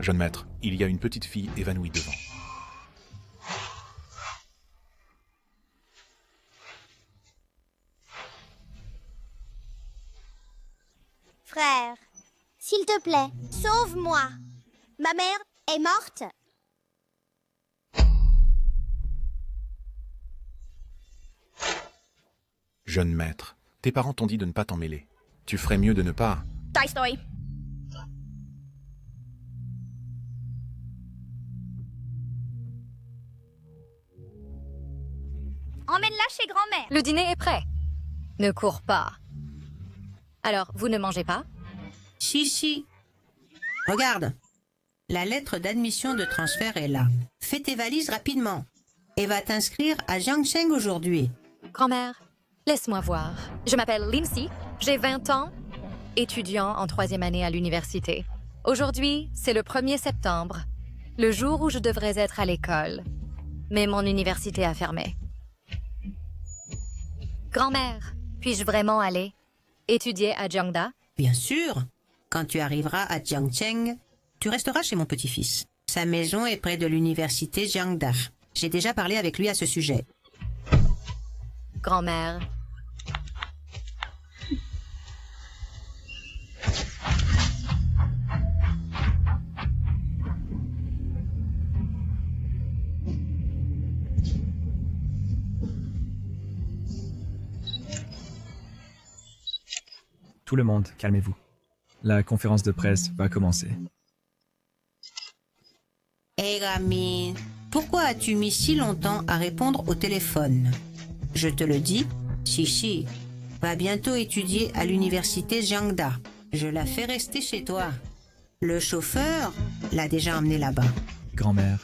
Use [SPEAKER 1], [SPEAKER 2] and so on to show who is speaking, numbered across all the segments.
[SPEAKER 1] Jeune maître, il y a une petite fille évanouie devant.
[SPEAKER 2] Frère, s'il te plaît, sauve-moi. Ma mère est morte.
[SPEAKER 1] Jeune maître, tes parents t'ont dit de ne pas t'en mêler. Tu ferais mieux de ne pas...
[SPEAKER 2] Toy Story. Emmène-la chez grand-mère.
[SPEAKER 3] Le dîner est prêt. Ne cours pas. Alors, vous ne mangez pas?
[SPEAKER 4] Si. Regarde. La lettre d'admission de transfert est là. Fais tes valises rapidement. Et va t'inscrire à Jiangsheng aujourd'hui.
[SPEAKER 3] Grand-mère, laisse-moi voir. Je m'appelle Lindsay, j'ai 20 ans, étudiant en 3e année à l'université. Aujourd'hui, c'est le 1er septembre, le jour où je devrais être à l'école. Mais mon université a fermé. Grand-mère, puis-je vraiment aller étudier à Jiangda?
[SPEAKER 4] Bien sûr. Quand tu arriveras à Jiangsheng, tu resteras chez mon petit-fils. Sa maison est près de l'université Jiangda. J'ai déjà parlé avec lui à ce sujet.
[SPEAKER 3] Grand-mère.
[SPEAKER 5] Tout le monde, calmez-vous. La conférence de presse va commencer.
[SPEAKER 4] Hé gamine, pourquoi as-tu mis si longtemps à répondre au téléphone? Je te le dis, Chichi va bientôt étudier à l'université Jiangda. Je la fais rester chez toi. Le chauffeur l'a déjà emmenée là-bas.
[SPEAKER 5] Grand-mère.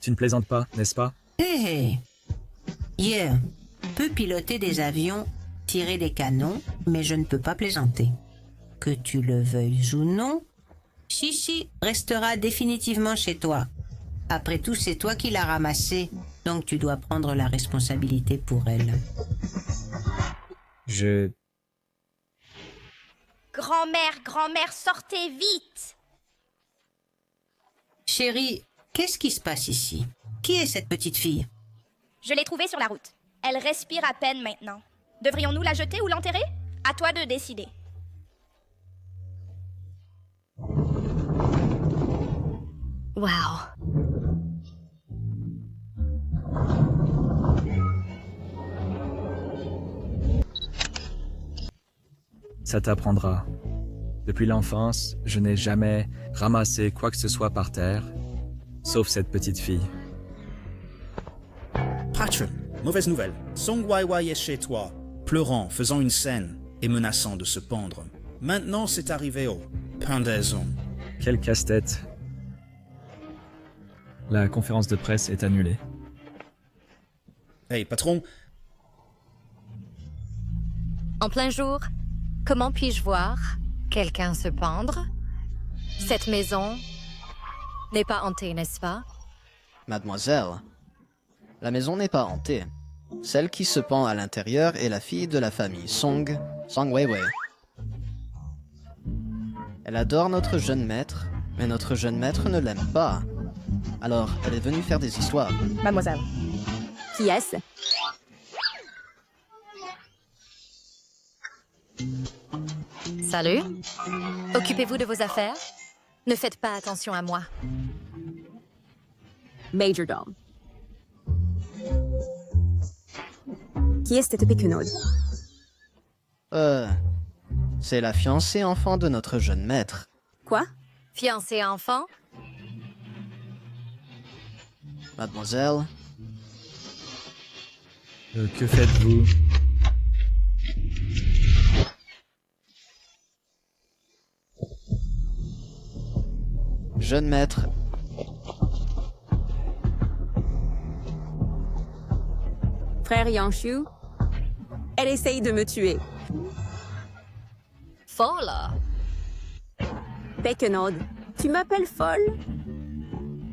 [SPEAKER 5] Tu ne plaisantes pas, n'est-ce pas?
[SPEAKER 4] Hé Yeah, peut piloter des avions, tirer des canons, mais je ne peux pas plaisanter. Que tu le veuilles ou non, Chichi restera définitivement chez toi. Après tout, c'est toi qui l'as ramassée, donc tu dois prendre la responsabilité pour elle.
[SPEAKER 2] Grand-mère, sortez vite.
[SPEAKER 4] Chérie, qu'est-ce qui se passe ici? Qui est cette petite fille?
[SPEAKER 2] Je l'ai trouvée sur la route. Elle respire à peine maintenant. Devrions-nous la jeter ou l'enterrer? À toi de décider.
[SPEAKER 3] Wow.
[SPEAKER 5] Ça t'apprendra. Depuis l'enfance, je n'ai jamais ramassé quoi que ce soit par terre, sauf cette petite fille.
[SPEAKER 6] Patron, mauvaise nouvelle. Song Wai est chez toi, pleurant, faisant une scène et menaçant de se pendre. Maintenant, c'est arrivé au pendaison.
[SPEAKER 5] Quel casse-tête. La conférence de presse est annulée.
[SPEAKER 6] Hey, patron,
[SPEAKER 3] En plein jour, comment puis-je voir quelqu'un se pendre? Cette maison n'est pas hantée, n'est-ce pas?
[SPEAKER 7] Mademoiselle, la maison n'est pas hantée. Celle qui se pend à l'intérieur est la fille de la famille Song Weiwei. Elle adore notre jeune maître, mais notre jeune maître ne l'aime pas. Alors, elle est venue faire des histoires.
[SPEAKER 8] Mademoiselle. Qui est-ce?
[SPEAKER 3] Salut. Occupez-vous de vos affaires. Ne faites pas attention à moi.
[SPEAKER 8] Majordome. Qui est cette pécunaude?
[SPEAKER 7] C'est la fiancée enfant de notre jeune maître.
[SPEAKER 8] Quoi?
[SPEAKER 3] Fiancé enfant?
[SPEAKER 7] Mademoiselle,
[SPEAKER 5] Que faites-vous?
[SPEAKER 7] jeune maître,
[SPEAKER 8] Frère Yangshu? Elle essaye de me tuer.
[SPEAKER 3] Folle.
[SPEAKER 8] Pécunaude, tu m'appelles folle?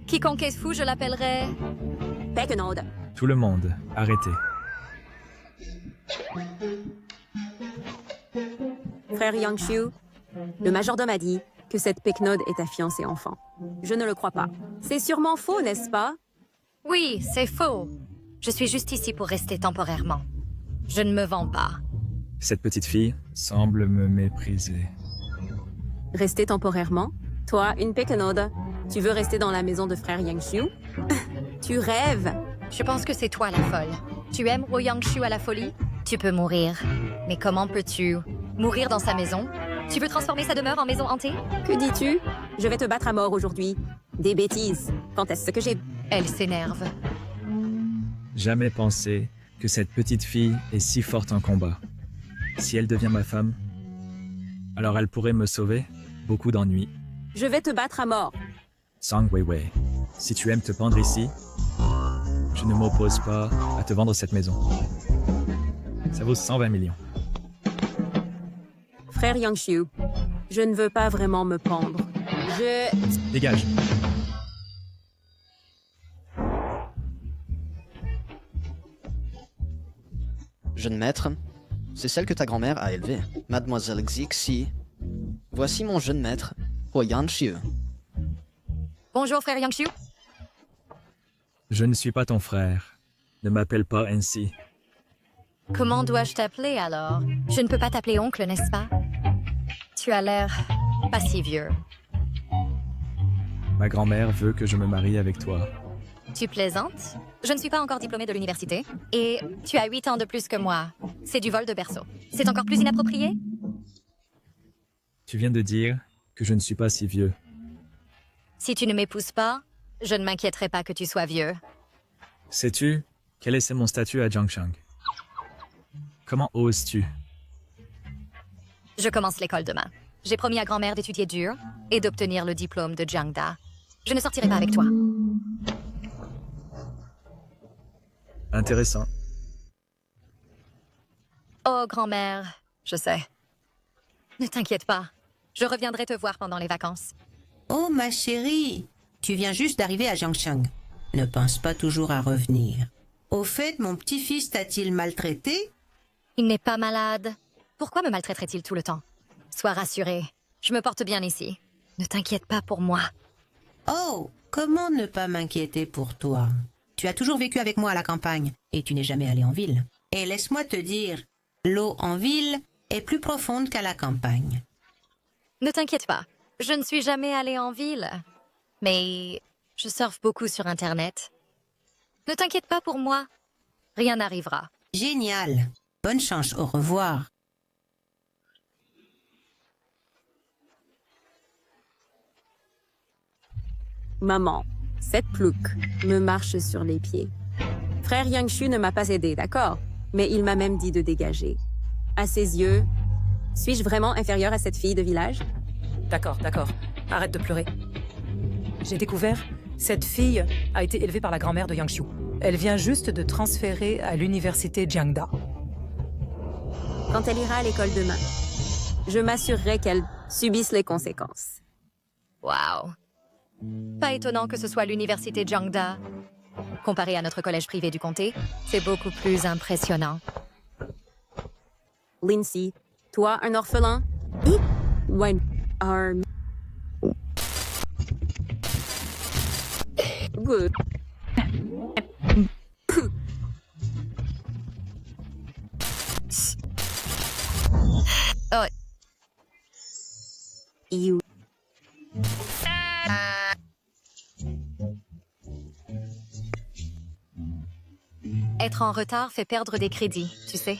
[SPEAKER 3] Quiconque est fou, je l'appellerai...
[SPEAKER 8] Pécunaude.
[SPEAKER 5] Tout le monde, arrêtez.
[SPEAKER 8] Frère Yangshu, le majordome a dit que cette Pecknode est ta fiancée enfant. Je ne le crois pas. C'est sûrement faux, n'est-ce pas?
[SPEAKER 3] Oui, c'est faux. Je suis juste ici pour rester temporairement. Je ne me vends pas.
[SPEAKER 5] Cette petite fille semble me mépriser.
[SPEAKER 8] Rester temporairement? Toi, une Pecknode, tu veux rester dans la maison de frère Yangshu? Tu rêves!
[SPEAKER 3] Je pense que c'est toi la folle. Tu aimes Wo Yangshu à la folie? Tu peux mourir. Mais comment peux-tu mourir dans sa maison? Tu veux transformer sa demeure en maison hantée?
[SPEAKER 8] Que dis-tu? Je vais te battre à mort aujourd'hui. Des bêtises. Quand est-ce que j'ai...
[SPEAKER 3] Elle s'énerve.
[SPEAKER 5] Jamais pensé que cette petite fille est si forte en combat. Si elle devient ma femme, alors elle pourrait me sauver beaucoup d'ennuis.
[SPEAKER 8] Je vais te battre à mort.
[SPEAKER 5] Song Weiwei, si tu aimes te pendre ici, je ne m'oppose pas à te vendre cette maison. Ça vaut 120 millions.
[SPEAKER 8] Frère Yangshu, je ne veux pas vraiment me pendre.
[SPEAKER 5] Dégage.
[SPEAKER 7] Jeune maître, c'est celle que ta grand-mère a élevée, Mademoiselle Xixi. Voici mon jeune maître, Ho Yangshu.
[SPEAKER 3] Bonjour, frère Yangshu.
[SPEAKER 5] Je ne suis pas ton frère. Ne m'appelle pas ainsi.
[SPEAKER 3] Comment dois-je t'appeler alors? Je ne peux pas t'appeler oncle, n'est-ce pas? Tu as l'air pas si vieux.
[SPEAKER 5] Ma grand-mère veut que je me marie avec toi.
[SPEAKER 3] Tu plaisantes? Je ne suis pas encore diplômée de l'université. Et tu as 8 ans de plus que moi. C'est du vol de berceau. C'est encore plus inapproprié?
[SPEAKER 5] Tu viens de dire que je ne suis pas si vieux.
[SPEAKER 3] Si tu ne m'épouses pas, je ne m'inquiéterai pas que tu sois vieux.
[SPEAKER 5] Sais-tu quel est mon statut à Jiangshang? Comment oses-tu?
[SPEAKER 3] Je commence l'école demain. J'ai promis à grand-mère d'étudier dur et d'obtenir le diplôme de Jiangda. Je ne sortirai pas avec toi.
[SPEAKER 5] Intéressant.
[SPEAKER 3] Oh, grand-mère, je sais. Ne t'inquiète pas. Je reviendrai te voir pendant les vacances.
[SPEAKER 4] Oh, ma chérie, tu viens juste d'arriver à Jiangshang. Ne pense pas toujours à revenir. Au fait, mon petit-fils t'a-t-il maltraité?
[SPEAKER 3] Il n'est pas malade. Pourquoi me maltraiterait-il tout le temps? Sois rassurée. Je me porte bien ici. Ne t'inquiète pas pour moi.
[SPEAKER 4] Oh, comment ne pas m'inquiéter pour toi? Tu as toujours vécu avec moi à la campagne et tu n'es jamais allé en ville. Et laisse-moi te dire, l'eau en ville est plus profonde qu'à la campagne.
[SPEAKER 3] Ne t'inquiète pas. Je ne suis jamais allée en ville. Mais je surfe beaucoup sur Internet. Ne t'inquiète pas pour moi. Rien n'arrivera.
[SPEAKER 4] Génial. Bonne chance, au revoir.
[SPEAKER 8] Maman, cette plouque me marche sur les pieds. Frère Yangshu ne m'a pas aidé, d'accord? Mais il m'a même dit de dégager. À ses yeux, suis-je vraiment inférieure à cette fille de village?
[SPEAKER 9] D'accord, d'accord. Arrête de pleurer. J'ai découvert, cette fille a été élevée par la grand-mère de Yangshu. Elle vient juste de transférer à l'université Jiangda.
[SPEAKER 8] Quand elle ira à l'école demain, je m'assurerai qu'elle subisse les conséquences.
[SPEAKER 3] Waouh. Pas étonnant que ce soit l'université Jiangda. Comparé à notre collège privé du comté, c'est beaucoup plus impressionnant.
[SPEAKER 8] Lindsay, toi, un orphelin? When are... Good.
[SPEAKER 3] Oh.
[SPEAKER 8] You.
[SPEAKER 3] Être en retard fait perdre des crédits, tu sais.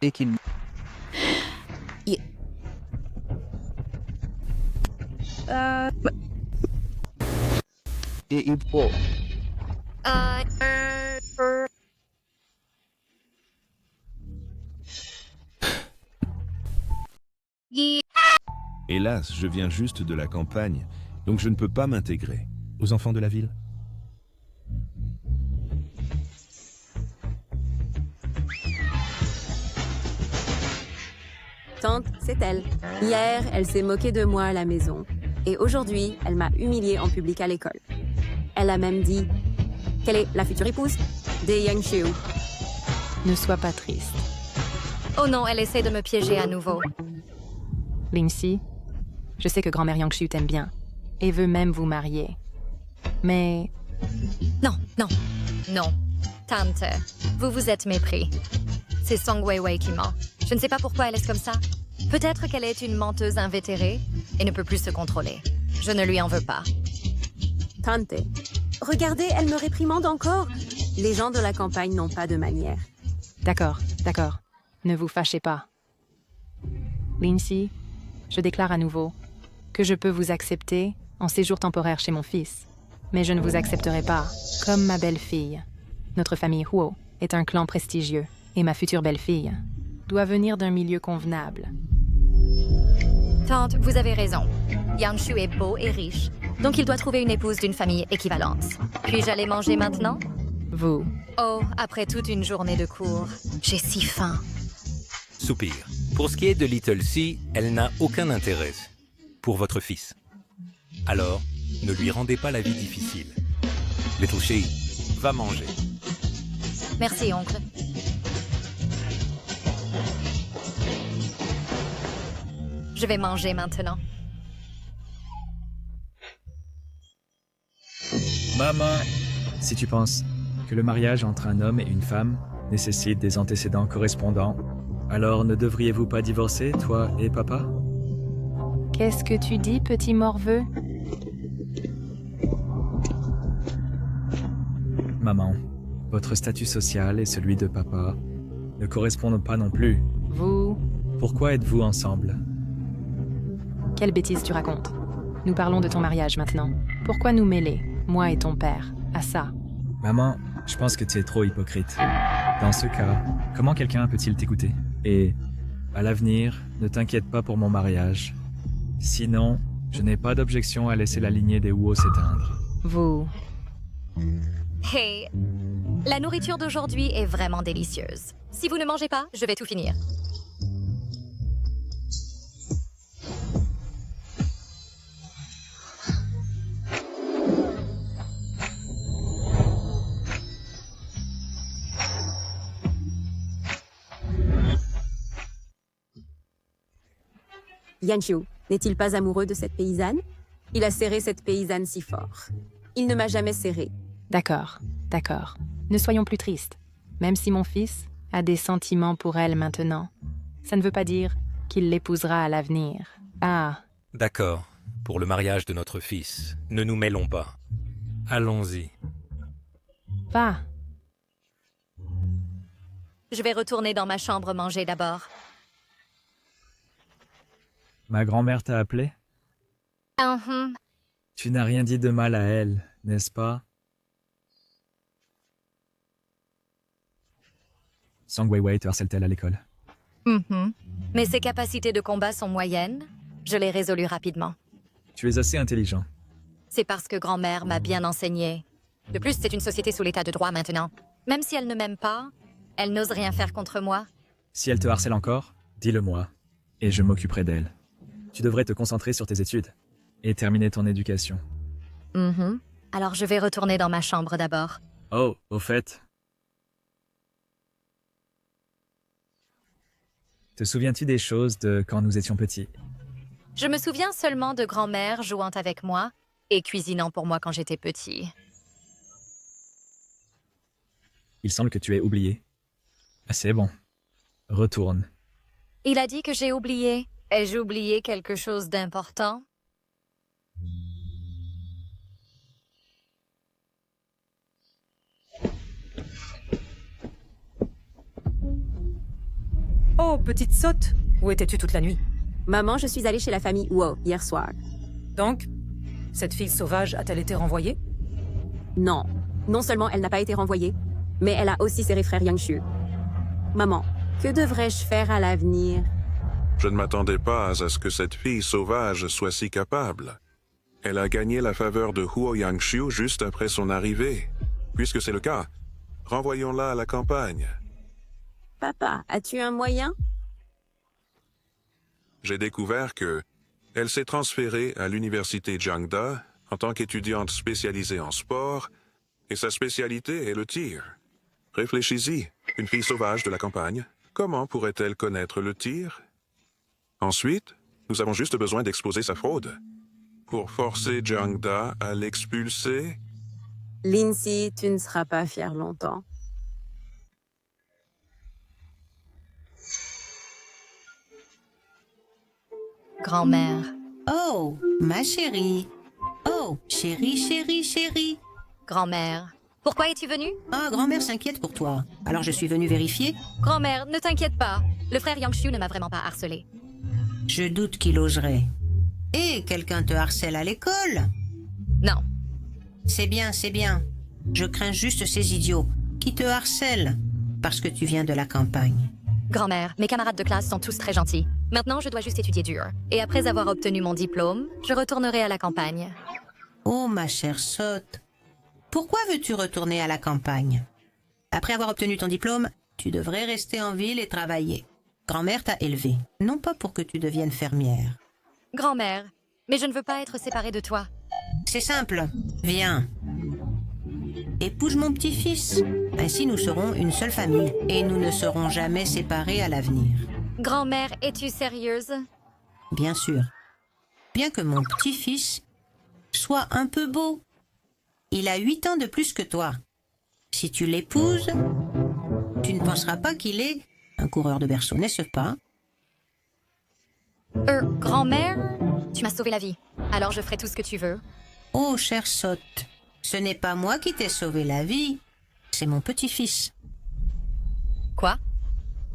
[SPEAKER 7] Et qu'il... Et il faut...
[SPEAKER 10] Hélas, je viens juste de la campagne, donc je ne peux pas m'intégrer. Aux enfants de la ville?
[SPEAKER 8] Tante, c'est elle. Hier, elle s'est moquée de moi à la maison. Et aujourd'hui, elle m'a humiliée en public à l'école. Elle a même dit qu'elle est la future épouse de Yangshu. Ne sois pas triste.
[SPEAKER 3] Oh non, elle essaie de me piéger à nouveau.
[SPEAKER 8] Lindsay, je sais que grand-mère Yangshu t'aime bien et veut même vous marier. Mais
[SPEAKER 3] Non, non, non. Tante, vous vous êtes mépris. C'est Song Weiwei qui ment. Je ne sais pas pourquoi elle est comme ça. Peut-être qu'elle est une menteuse invétérée et ne peut plus se contrôler. Je ne lui en veux pas.
[SPEAKER 8] Tante, regardez, elle me réprimande encore. Les gens de la campagne n'ont pas de manière. D'accord, d'accord. Ne vous fâchez pas. Lindsay, je déclare à nouveau que je peux vous accepter en séjour temporaire chez mon fils. Mais je ne vous accepterai pas comme ma belle-fille. Notre famille Huo est un clan prestigieux et ma future belle-fille doit venir d'un milieu convenable.
[SPEAKER 3] Tante, vous avez raison. Yangshu est beau et riche, donc il doit trouver une épouse d'une famille équivalente. Puis-je aller manger maintenant?
[SPEAKER 8] Vous.
[SPEAKER 3] Oh, après toute une journée de cours, j'ai si faim.
[SPEAKER 11] Soupir. Pour ce qui est de Little C, elle n'a aucun intérêt pour votre fils. Alors, ne lui rendez pas la vie difficile. Little C, va manger.
[SPEAKER 3] Merci, oncle. Je vais manger maintenant.
[SPEAKER 5] Maman, si tu penses que le mariage entre un homme et une femme nécessite des antécédents correspondants, alors ne devriez-vous pas divorcer, toi et papa?
[SPEAKER 8] Qu'est-ce que tu dis, petit morveux?
[SPEAKER 5] Maman, votre statut social et celui de papa ne correspondent pas non plus.
[SPEAKER 8] Vous...
[SPEAKER 5] Pourquoi êtes-vous ensemble?
[SPEAKER 8] Quelle bêtise tu racontes? Nous parlons de ton mariage maintenant. Pourquoi nous mêler, moi et ton père, à ça?
[SPEAKER 5] Maman, je pense que tu es trop hypocrite. Dans ce cas, comment quelqu'un peut-il t'écouter? Et, à l'avenir, ne t'inquiète pas pour mon mariage. Sinon, je n'ai pas d'objection à laisser la lignée des Huo s'éteindre.
[SPEAKER 8] Vous...
[SPEAKER 3] Hey, la nourriture d'aujourd'hui est vraiment délicieuse. Si vous ne mangez pas, je vais tout finir.
[SPEAKER 8] Yangshu n'est-il pas amoureux de cette paysanne? Il a serré cette paysanne si fort. Il ne m'a jamais serré. D'accord, d'accord. Ne soyons plus tristes. Même si mon fils a des sentiments pour elle maintenant, ça ne veut pas dire qu'il l'épousera à l'avenir. Ah.
[SPEAKER 11] D'accord. Pour le mariage de notre fils, ne nous mêlons pas. Allons-y.
[SPEAKER 8] Va.
[SPEAKER 3] Je vais retourner dans ma chambre manger d'abord.
[SPEAKER 5] Ma grand-mère t'a appelé? Tu n'as rien dit de mal à elle, n'est-ce pas? Song Weiwei te harcèle-t-elle à l'école?
[SPEAKER 3] Mais ses capacités de combat sont moyennes. Je les résolus rapidement.
[SPEAKER 5] Tu es assez intelligent.
[SPEAKER 3] C'est parce que grand-mère m'a bien enseigné. De plus, c'est une société sous l'état de droit maintenant. Même si elle ne m'aime pas, elle n'ose rien faire contre moi.
[SPEAKER 5] Si elle te harcèle encore, dis-le-moi, et je m'occuperai d'elle. Tu devrais te concentrer sur tes études et terminer ton éducation.
[SPEAKER 3] Alors je vais retourner dans ma chambre d'abord.
[SPEAKER 5] Oh, au fait... Te souviens-tu des choses de quand nous étions petits?
[SPEAKER 3] Je me souviens seulement de grand-mère jouant avec moi et cuisinant pour moi quand j'étais petit.
[SPEAKER 5] Il semble que tu aies oublié. C'est bon. Retourne.
[SPEAKER 3] Il a dit que j'ai oublié. Ai-je oublié quelque chose d'important?
[SPEAKER 9] Oh, petite sotte! Où étais-tu toute la nuit?
[SPEAKER 8] Maman, je suis allée chez la famille Huo hier soir.
[SPEAKER 9] Donc, cette fille sauvage a-t-elle été renvoyée?
[SPEAKER 8] Non. Non seulement elle n'a pas été renvoyée, mais elle a aussi serré frère Yangshu. Maman, que devrais-je faire à l'avenir?
[SPEAKER 12] Je ne m'attendais pas à ce que cette fille sauvage soit si capable. Elle a gagné la faveur de Huo Yangshu juste après son arrivée. Puisque c'est le cas, renvoyons-la à la campagne.
[SPEAKER 8] Papa, as-tu un moyen?
[SPEAKER 12] J'ai découvert que elle s'est transférée à l'université Jiangda en tant qu'étudiante spécialisée en sport, et sa spécialité est le tir. Réfléchis-y, une fille sauvage de la campagne, comment pourrait-elle connaître le tir? Ensuite, nous avons juste besoin d'exposer sa fraude. Pour forcer Jiangda à l'expulser...
[SPEAKER 8] Lindsay, tu ne seras pas fière longtemps.
[SPEAKER 3] Grand-mère.
[SPEAKER 4] Oh, ma chérie. Oh, chérie, chérie, chérie.
[SPEAKER 3] Grand-mère. Pourquoi es-tu venue?
[SPEAKER 4] Ah, grand-mère s'inquiète pour toi. Alors je suis venue vérifier.
[SPEAKER 3] Grand-mère, ne t'inquiète pas. Le frère Yangshu ne m'a vraiment pas harcelé.
[SPEAKER 4] Je doute qu'il oserait. Et quelqu'un te harcèle à l'école?
[SPEAKER 3] Non.
[SPEAKER 4] C'est bien, c'est bien. Je crains juste ces idiots qui te harcèlent parce que tu viens de la campagne.
[SPEAKER 3] Grand-mère, mes camarades de classe sont tous très gentils. Maintenant, je dois juste étudier dur. Et après avoir obtenu mon diplôme, je retournerai à la campagne.
[SPEAKER 4] Oh, ma chère sotte. Pourquoi veux-tu retourner à la campagne? Après avoir obtenu ton diplôme, tu devrais rester en ville et travailler. Grand-mère t'a élevée, non pas pour que tu deviennes fermière.
[SPEAKER 3] Grand-mère, mais je ne veux pas être séparée de toi.
[SPEAKER 4] C'est simple, viens. Épouse mon petit-fils. Ainsi nous serons une seule famille et nous ne serons jamais séparés à l'avenir.
[SPEAKER 3] Grand-mère, es-tu sérieuse?
[SPEAKER 4] Bien sûr. Bien que mon petit-fils soit un peu beau. Il a 8 ans de plus que toi. Si tu l'épouses, tu ne penseras pas qu'il est un coureur de berceau, n'est-ce pas?
[SPEAKER 3] Grand-mère, tu m'as sauvé la vie. Alors je ferai tout ce que tu veux.
[SPEAKER 4] Oh, chère sotte, ce n'est pas moi qui t'ai sauvé la vie, c'est mon petit-fils.
[SPEAKER 3] Quoi?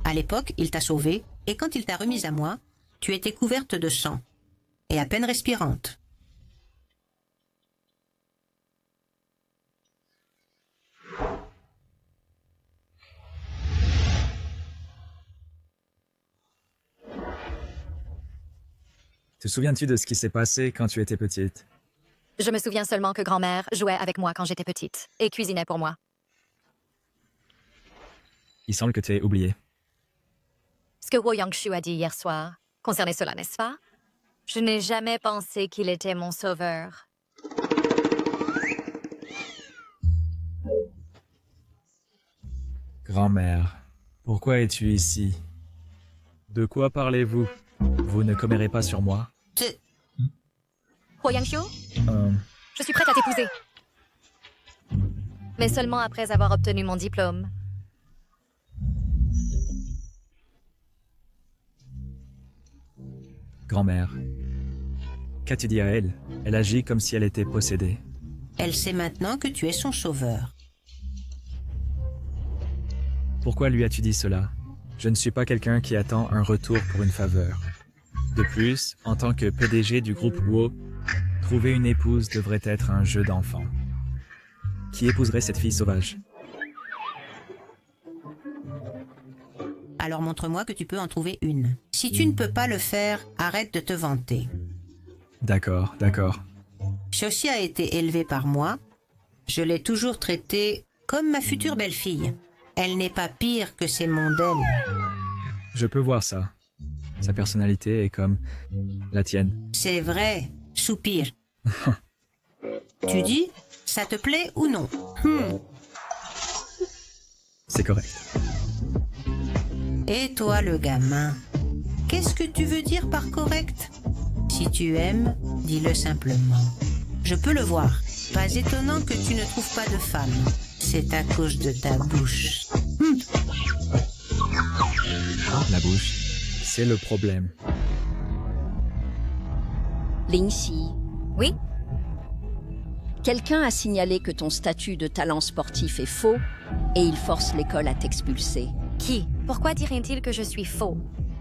[SPEAKER 4] À l'époque, il t'a sauvée, et quand il t'a remise à moi, tu étais couverte de sang, et à peine respirante.
[SPEAKER 5] Te souviens-tu de ce qui s'est passé quand tu étais petite?
[SPEAKER 3] Je me souviens seulement que grand-mère jouait avec moi quand j'étais petite et cuisinait pour moi.
[SPEAKER 5] Il semble que tu aies oublié.
[SPEAKER 3] Ce que Wo Yangshu a dit hier soir concernait cela, n'est-ce pas? Je n'ai jamais pensé qu'il était mon sauveur.
[SPEAKER 5] Grand-mère, pourquoi es-tu ici? De quoi parlez-vous? Vous ne commérez pas sur moi?
[SPEAKER 3] Wo Yangshu, je suis prête à t'épouser. Mais seulement après avoir obtenu mon diplôme.
[SPEAKER 5] Grand-mère, qu'as-tu dit à elle? Elle agit comme si elle était possédée.
[SPEAKER 4] Elle sait maintenant que tu es son sauveur.
[SPEAKER 5] Pourquoi lui as-tu dit cela? Je ne suis pas quelqu'un qui attend un retour pour une faveur. De plus, en tant que PDG du groupe WO, trouver une épouse devrait être un jeu d'enfant. Qui épouserait cette fille sauvage?
[SPEAKER 4] Alors montre-moi que tu peux en trouver une. Si tu ne peux pas le faire, arrête de te vanter.
[SPEAKER 5] D'accord, d'accord.
[SPEAKER 4] Shoshi a été élevée par moi. Je l'ai toujours traitée comme ma future belle-fille. Elle n'est pas pire que ses mondaines.
[SPEAKER 5] Je peux voir ça. Sa personnalité est comme la tienne.
[SPEAKER 4] C'est vrai, soupire. Tu dis, ça te plaît ou non?
[SPEAKER 5] C'est correct.
[SPEAKER 4] Et toi, le gamin, qu'est-ce que tu veux dire par correct? Si tu aimes, dis-le simplement. Je peux le voir. Pas étonnant que tu ne trouves pas de femme. C'est à cause de ta bouche.
[SPEAKER 5] La bouche, c'est le problème.
[SPEAKER 13] Lindsay.
[SPEAKER 3] Oui?
[SPEAKER 13] Quelqu'un a signalé que ton statut de talent sportif est faux et il force l'école à t'expulser.
[SPEAKER 3] Qui? Pourquoi dirait-il que je suis faux?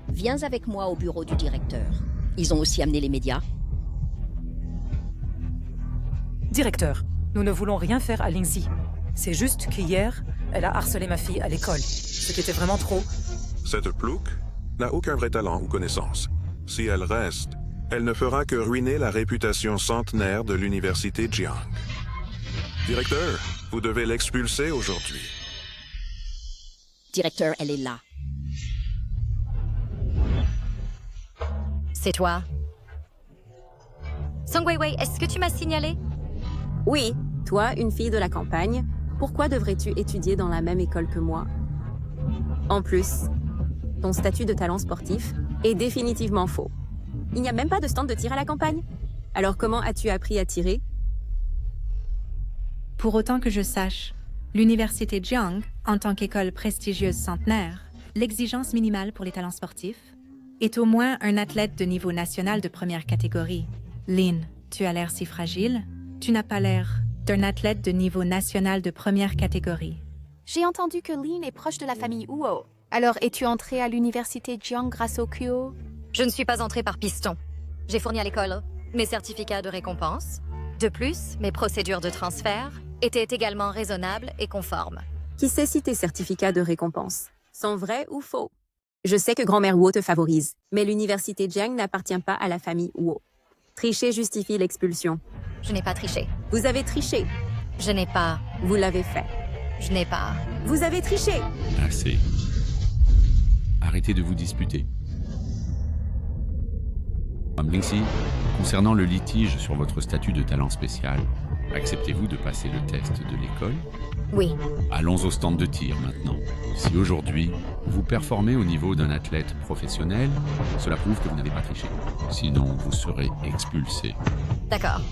[SPEAKER 13] Viens avec moi au bureau du directeur. Ils ont aussi amené les médias.
[SPEAKER 9] Directeur, nous ne voulons rien faire à Lindsay. C'est juste qu'hier, elle a harcelé ma fille à l'école. Ce qui était vraiment trop.
[SPEAKER 12] Cette plouc n'a aucun vrai talent ou connaissance. Si elle reste, elle ne fera que ruiner la réputation centenaire de l'université Jiang. Directeur, vous devez l'expulser aujourd'hui.
[SPEAKER 13] Directeur, elle est là.
[SPEAKER 3] C'est toi. Song Weiwei, est-ce que tu m'as signalé?
[SPEAKER 8] Oui, toi, une fille de la campagne, pourquoi devrais-tu étudier dans la même école que moi? En plus, ton statut de talent sportif est définitivement faux. Il n'y a même pas de stand de tir à la campagne. Alors comment as-tu appris à tirer?
[SPEAKER 14] Pour autant que je sache, l'université Jiang, en tant qu'école prestigieuse centenaire, l'exigence minimale pour les talents sportifs est au moins un athlète de niveau national de première catégorie. Lynn, tu as l'air si fragile. Tu n'as pas l'air d'un athlète de niveau national de première catégorie.
[SPEAKER 15] J'ai entendu que Lynn est proche de la famille Huo. Alors, es-tu entrée à l'université Jiang grâce au Kyo?
[SPEAKER 3] Je ne suis pas entrée par piston. J'ai fourni à l'école mes certificats de récompense. De plus, mes procédures de transfert étaient également raisonnables et conformes.
[SPEAKER 8] Qui sait si tes certificats de récompense sont vrais ou faux? Je sais que grand-mère Huo te favorise, mais l'université Jiang n'appartient pas à la famille Huo. Tricher justifie l'expulsion.
[SPEAKER 3] Je n'ai pas triché.
[SPEAKER 8] Vous avez triché.
[SPEAKER 3] Je n'ai pas.
[SPEAKER 8] Vous l'avez fait.
[SPEAKER 3] Je n'ai pas.
[SPEAKER 8] Vous avez triché.
[SPEAKER 16] Assez. Arrêtez de vous disputer. Madame Lingxi, concernant le litige sur votre statut de talent spécial, acceptez-vous de passer le test de l'école?
[SPEAKER 3] Oui.
[SPEAKER 16] Allons au stand de tir maintenant. Si aujourd'hui, vous performez au niveau d'un athlète professionnel, cela prouve que vous n'avez pas triché. Sinon, vous serez expulsé.
[SPEAKER 3] D'accord.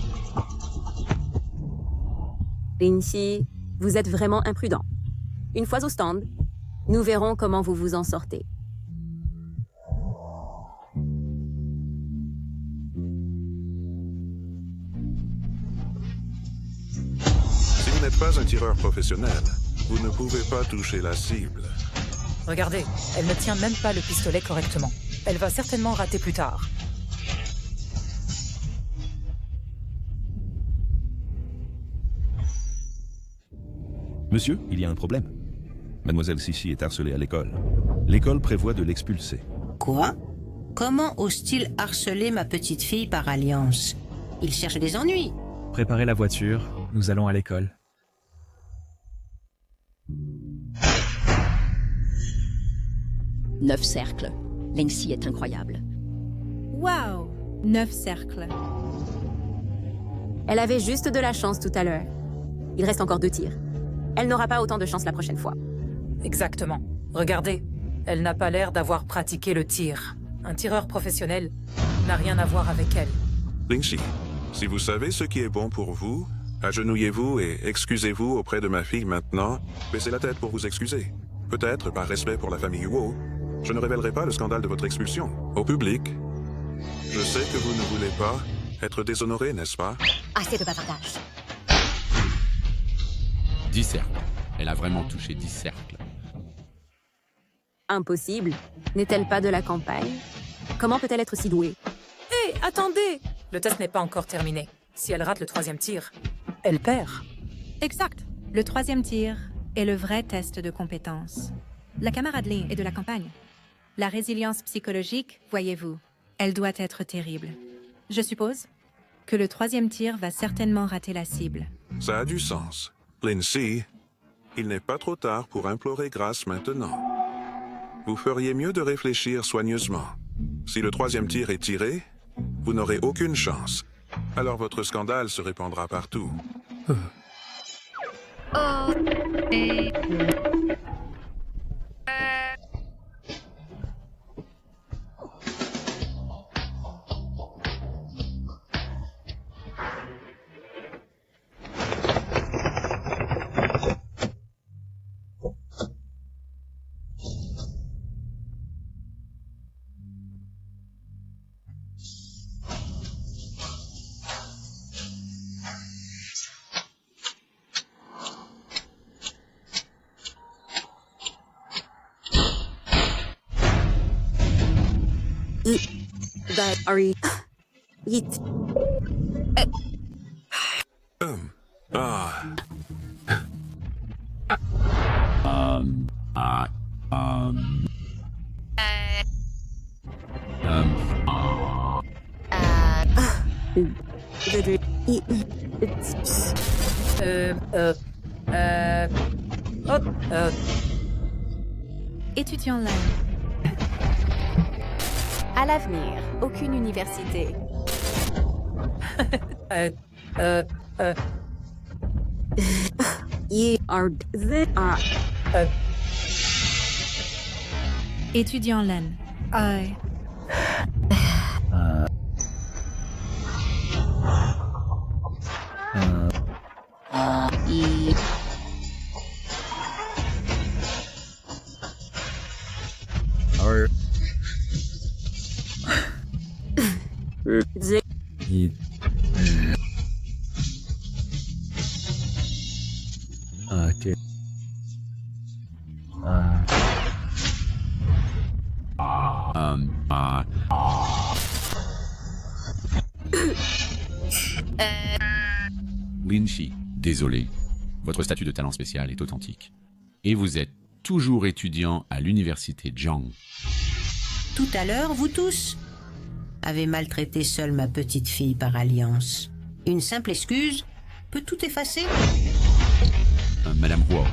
[SPEAKER 8] Lingxi, vous êtes vraiment imprudent. Une fois au stand, nous verrons comment vous vous en sortez.
[SPEAKER 12] Si vous n'êtes pas un tireur professionnel, vous ne pouvez pas toucher la cible.
[SPEAKER 9] Regardez, elle ne tient même pas le pistolet correctement. Elle va certainement rater plus tard.
[SPEAKER 10] Monsieur, il y a un problème. Mademoiselle Cixi est harcelée à l'école. L'école prévoit de l'expulser.
[SPEAKER 4] Quoi? Comment ose-t-il harceler ma petite fille par alliance? Il cherche des ennuis.
[SPEAKER 5] Préparez la voiture, nous allons à l'école.
[SPEAKER 13] « 9 cercles. Lingxi est incroyable. »
[SPEAKER 14] Waouh! 9 cercles.
[SPEAKER 8] Elle avait juste de la chance tout à l'heure. Il reste encore 2 tirs. Elle n'aura pas autant de chance la prochaine fois.
[SPEAKER 9] Exactement. Regardez, elle n'a pas l'air d'avoir pratiqué le tir. Un tireur professionnel n'a rien à voir avec elle.
[SPEAKER 12] Lingxi, si vous savez ce qui est bon pour vous, agenouillez-vous et excusez-vous auprès de ma fille maintenant. Baissez la tête pour vous excuser. Peut-être par respect pour la famille Huo, je ne révélerai pas le scandale de votre expulsion au public. Je sais que vous ne voulez pas être déshonoré, n'est-ce pas?
[SPEAKER 3] Assez de bavardage.
[SPEAKER 16] 10 cercles. Elle a vraiment touché 10 cercles.
[SPEAKER 8] Impossible. N'est-elle pas de la campagne? Comment peut-elle être si douée?
[SPEAKER 9] Hé, attendez! Le test n'est pas encore terminé. Si elle rate le 3e tir, elle perd.
[SPEAKER 14] Exact. Le 3e tir est le vrai test de compétence. La camaraderie est de la campagne. La résilience psychologique, voyez-vous, elle doit être terrible. Je suppose que le 3e tir va certainement rater la cible.
[SPEAKER 12] Ça a du sens. Lingxi, il n'est pas trop tard pour implorer grâce maintenant. Vous feriez mieux de réfléchir soigneusement. Si le 3e tir est tiré, vous n'aurez aucune chance. Alors votre scandale se répandra partout.
[SPEAKER 14] Étudiant là.
[SPEAKER 15] À l'avenir, aucune université.
[SPEAKER 14] Étudiant Len.
[SPEAKER 5] Ok.
[SPEAKER 16] Linshi, désolé. Votre statut de talent spécial est authentique. Et vous êtes toujours étudiant à l'université Jiang.
[SPEAKER 4] Tout à l'heure, vous tous avez maltraité seule ma petite fille par alliance. Une simple excuse peut tout effacer.
[SPEAKER 16] Madame Huo,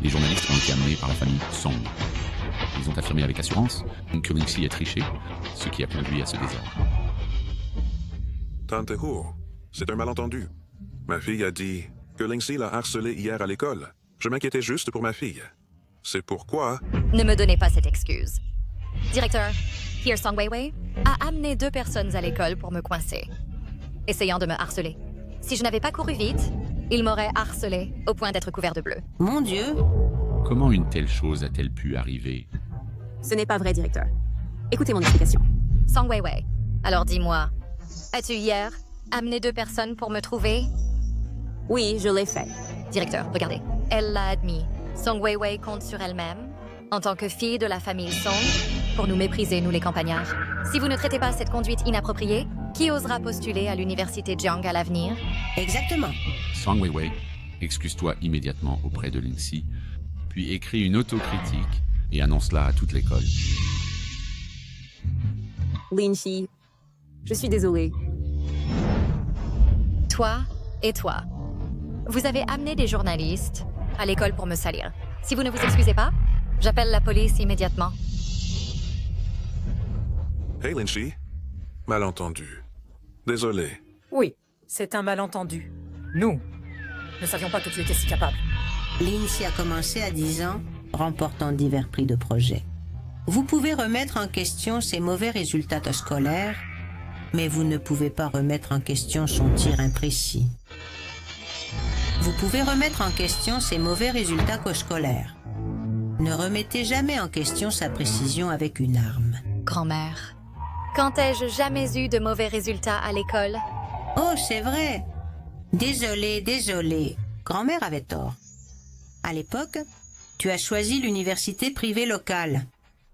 [SPEAKER 16] les journalistes ont été amenés par la famille Song. Ils ont affirmé avec assurance que Linshi a triché, ce qui a conduit à ce désordre.
[SPEAKER 12] Tante Huo, c'est un malentendu. Ma fille a dit que Lindsay l'a harcelée hier à l'école. Je m'inquiétais juste pour ma fille. C'est pourquoi...
[SPEAKER 3] Ne me donnez pas cette excuse. Directeur, Here Song Weiwei a amené 2 personnes à l'école pour me coincer, essayant de me harceler. Si je n'avais pas couru vite, il m'aurait harcelé au point d'être couvert de bleu.
[SPEAKER 4] Mon Dieu!
[SPEAKER 16] Comment une telle chose a-t-elle pu arriver?
[SPEAKER 8] Ce n'est pas vrai, directeur. Écoutez mon explication.
[SPEAKER 3] Song Weiwei, alors dis-moi, as-tu hier amené 2 personnes pour me trouver?
[SPEAKER 8] Oui, je l'ai fait.
[SPEAKER 3] Directeur, regardez, elle l'a admis. Song Weiwei compte sur elle-même, en tant que fille de la famille Song, pour nous mépriser, nous les campagnards. Si vous ne traitez pas cette conduite inappropriée, qui osera postuler à l'université Jiang à l'avenir?
[SPEAKER 4] Exactement.
[SPEAKER 16] Song Weiwei, excuse-toi immédiatement auprès de Lindsay, puis écris une autocritique et annonce-la à toute l'école.
[SPEAKER 8] Linshi, je suis désolée.
[SPEAKER 3] Toi et toi. Vous avez amené des journalistes à l'école pour me salir. Si vous ne vous excusez pas, j'appelle la police immédiatement.
[SPEAKER 12] Hey Lindsay, malentendu. Désolé.
[SPEAKER 9] Oui, c'est un malentendu. Nous ne savions pas que tu étais si capable.
[SPEAKER 4] Lindsay a commencé à 10 ans, remportant divers prix de projet. Vous pouvez remettre en question ses mauvais résultats scolaires, mais vous ne pouvez pas remettre en question son tir imprécis. Vous pouvez remettre en question ses mauvais résultats scolaires. Ne remettez jamais en question sa précision avec une arme.
[SPEAKER 3] Grand-mère, quand ai-je jamais eu de mauvais résultats à l'école?
[SPEAKER 4] Oh, c'est vrai. Désolé. Grand-mère avait tort. À l'époque, tu as choisi l'université privée locale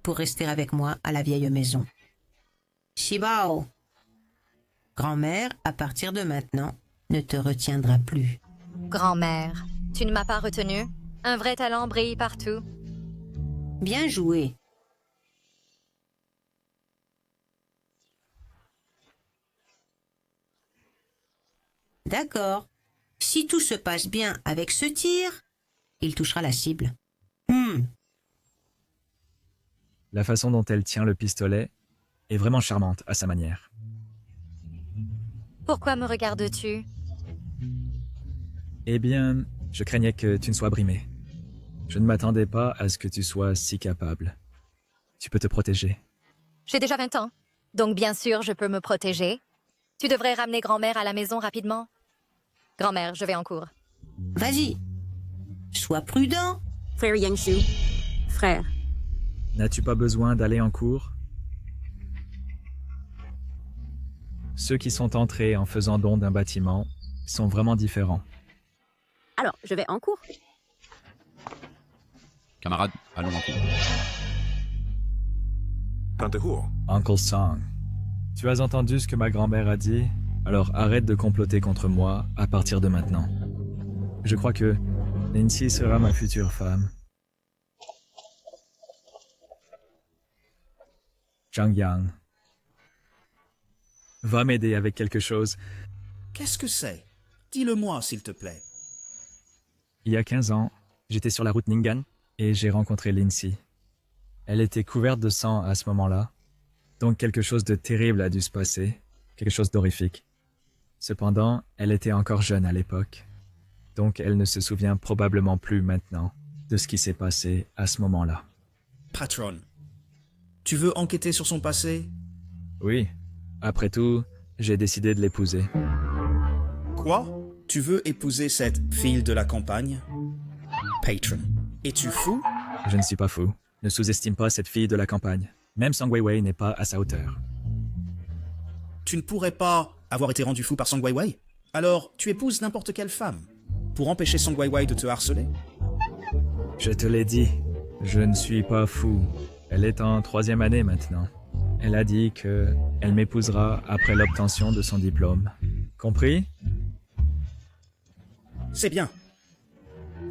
[SPEAKER 4] pour rester avec moi à la vieille maison. Shibao. Grand-mère, à partir de maintenant, ne te retiendra plus.
[SPEAKER 3] Grand-mère, tu ne m'as pas retenu? Un vrai talent brille partout.
[SPEAKER 4] Bien joué. D'accord. Si tout se passe bien avec ce tir, il touchera la cible.
[SPEAKER 5] La façon dont elle tient le pistolet est vraiment charmante à sa manière.
[SPEAKER 3] Pourquoi me regardes-tu?
[SPEAKER 5] Eh bien, je craignais que tu ne sois brimé. Je ne m'attendais pas à ce que tu sois si capable. Tu peux te protéger.
[SPEAKER 3] J'ai déjà 20 ans, donc bien sûr je peux me protéger. Tu devrais ramener grand-mère à la maison rapidement. Grand-mère, je vais en cours.
[SPEAKER 4] Vas-y, sois prudent.
[SPEAKER 8] Frère Yangshu, frère.
[SPEAKER 5] N'as-tu pas besoin d'aller en cours? Ceux qui sont entrés en faisant don d'un bâtiment sont vraiment différents.
[SPEAKER 8] Alors, je vais en cours.
[SPEAKER 16] Camarades, allons en cours.
[SPEAKER 12] Tante Huo.
[SPEAKER 5] Uncle Song, tu as entendu ce que ma grand-mère a dit? Alors arrête de comploter contre moi à partir de maintenant. Je crois que Lindsay sera ma future femme. Zhang Yang. Va m'aider avec quelque chose.
[SPEAKER 6] Qu'est-ce que c'est? Dis-le-moi, s'il te plaît.
[SPEAKER 5] Il y a 15 ans, j'étais sur la route Ning'an et j'ai rencontré Lindsay. Elle était couverte de sang à ce moment-là, donc quelque chose de terrible a dû se passer, quelque chose d'horrifique. Cependant, elle était encore jeune à l'époque, donc elle ne se souvient probablement plus maintenant de ce qui s'est passé à ce moment-là.
[SPEAKER 6] Patron, tu veux enquêter sur son passé?
[SPEAKER 5] Oui, après tout, j'ai décidé de l'épouser.
[SPEAKER 6] Quoi? Tu veux épouser cette fille de la campagne? Patron, es-tu fou?
[SPEAKER 5] Je ne suis pas fou. Ne sous-estime pas cette fille de la campagne. Même Song Weiwei n'est pas à sa hauteur.
[SPEAKER 6] Tu ne pourrais pas avoir été rendu fou par Song Weiwei? Alors, tu épouses n'importe quelle femme pour empêcher Song Weiwei de te harceler?
[SPEAKER 5] Je te l'ai dit, je ne suis pas fou. Elle est en 3e année maintenant. Elle a dit que elle m'épousera après l'obtention de son diplôme. Compris?
[SPEAKER 6] C'est bien.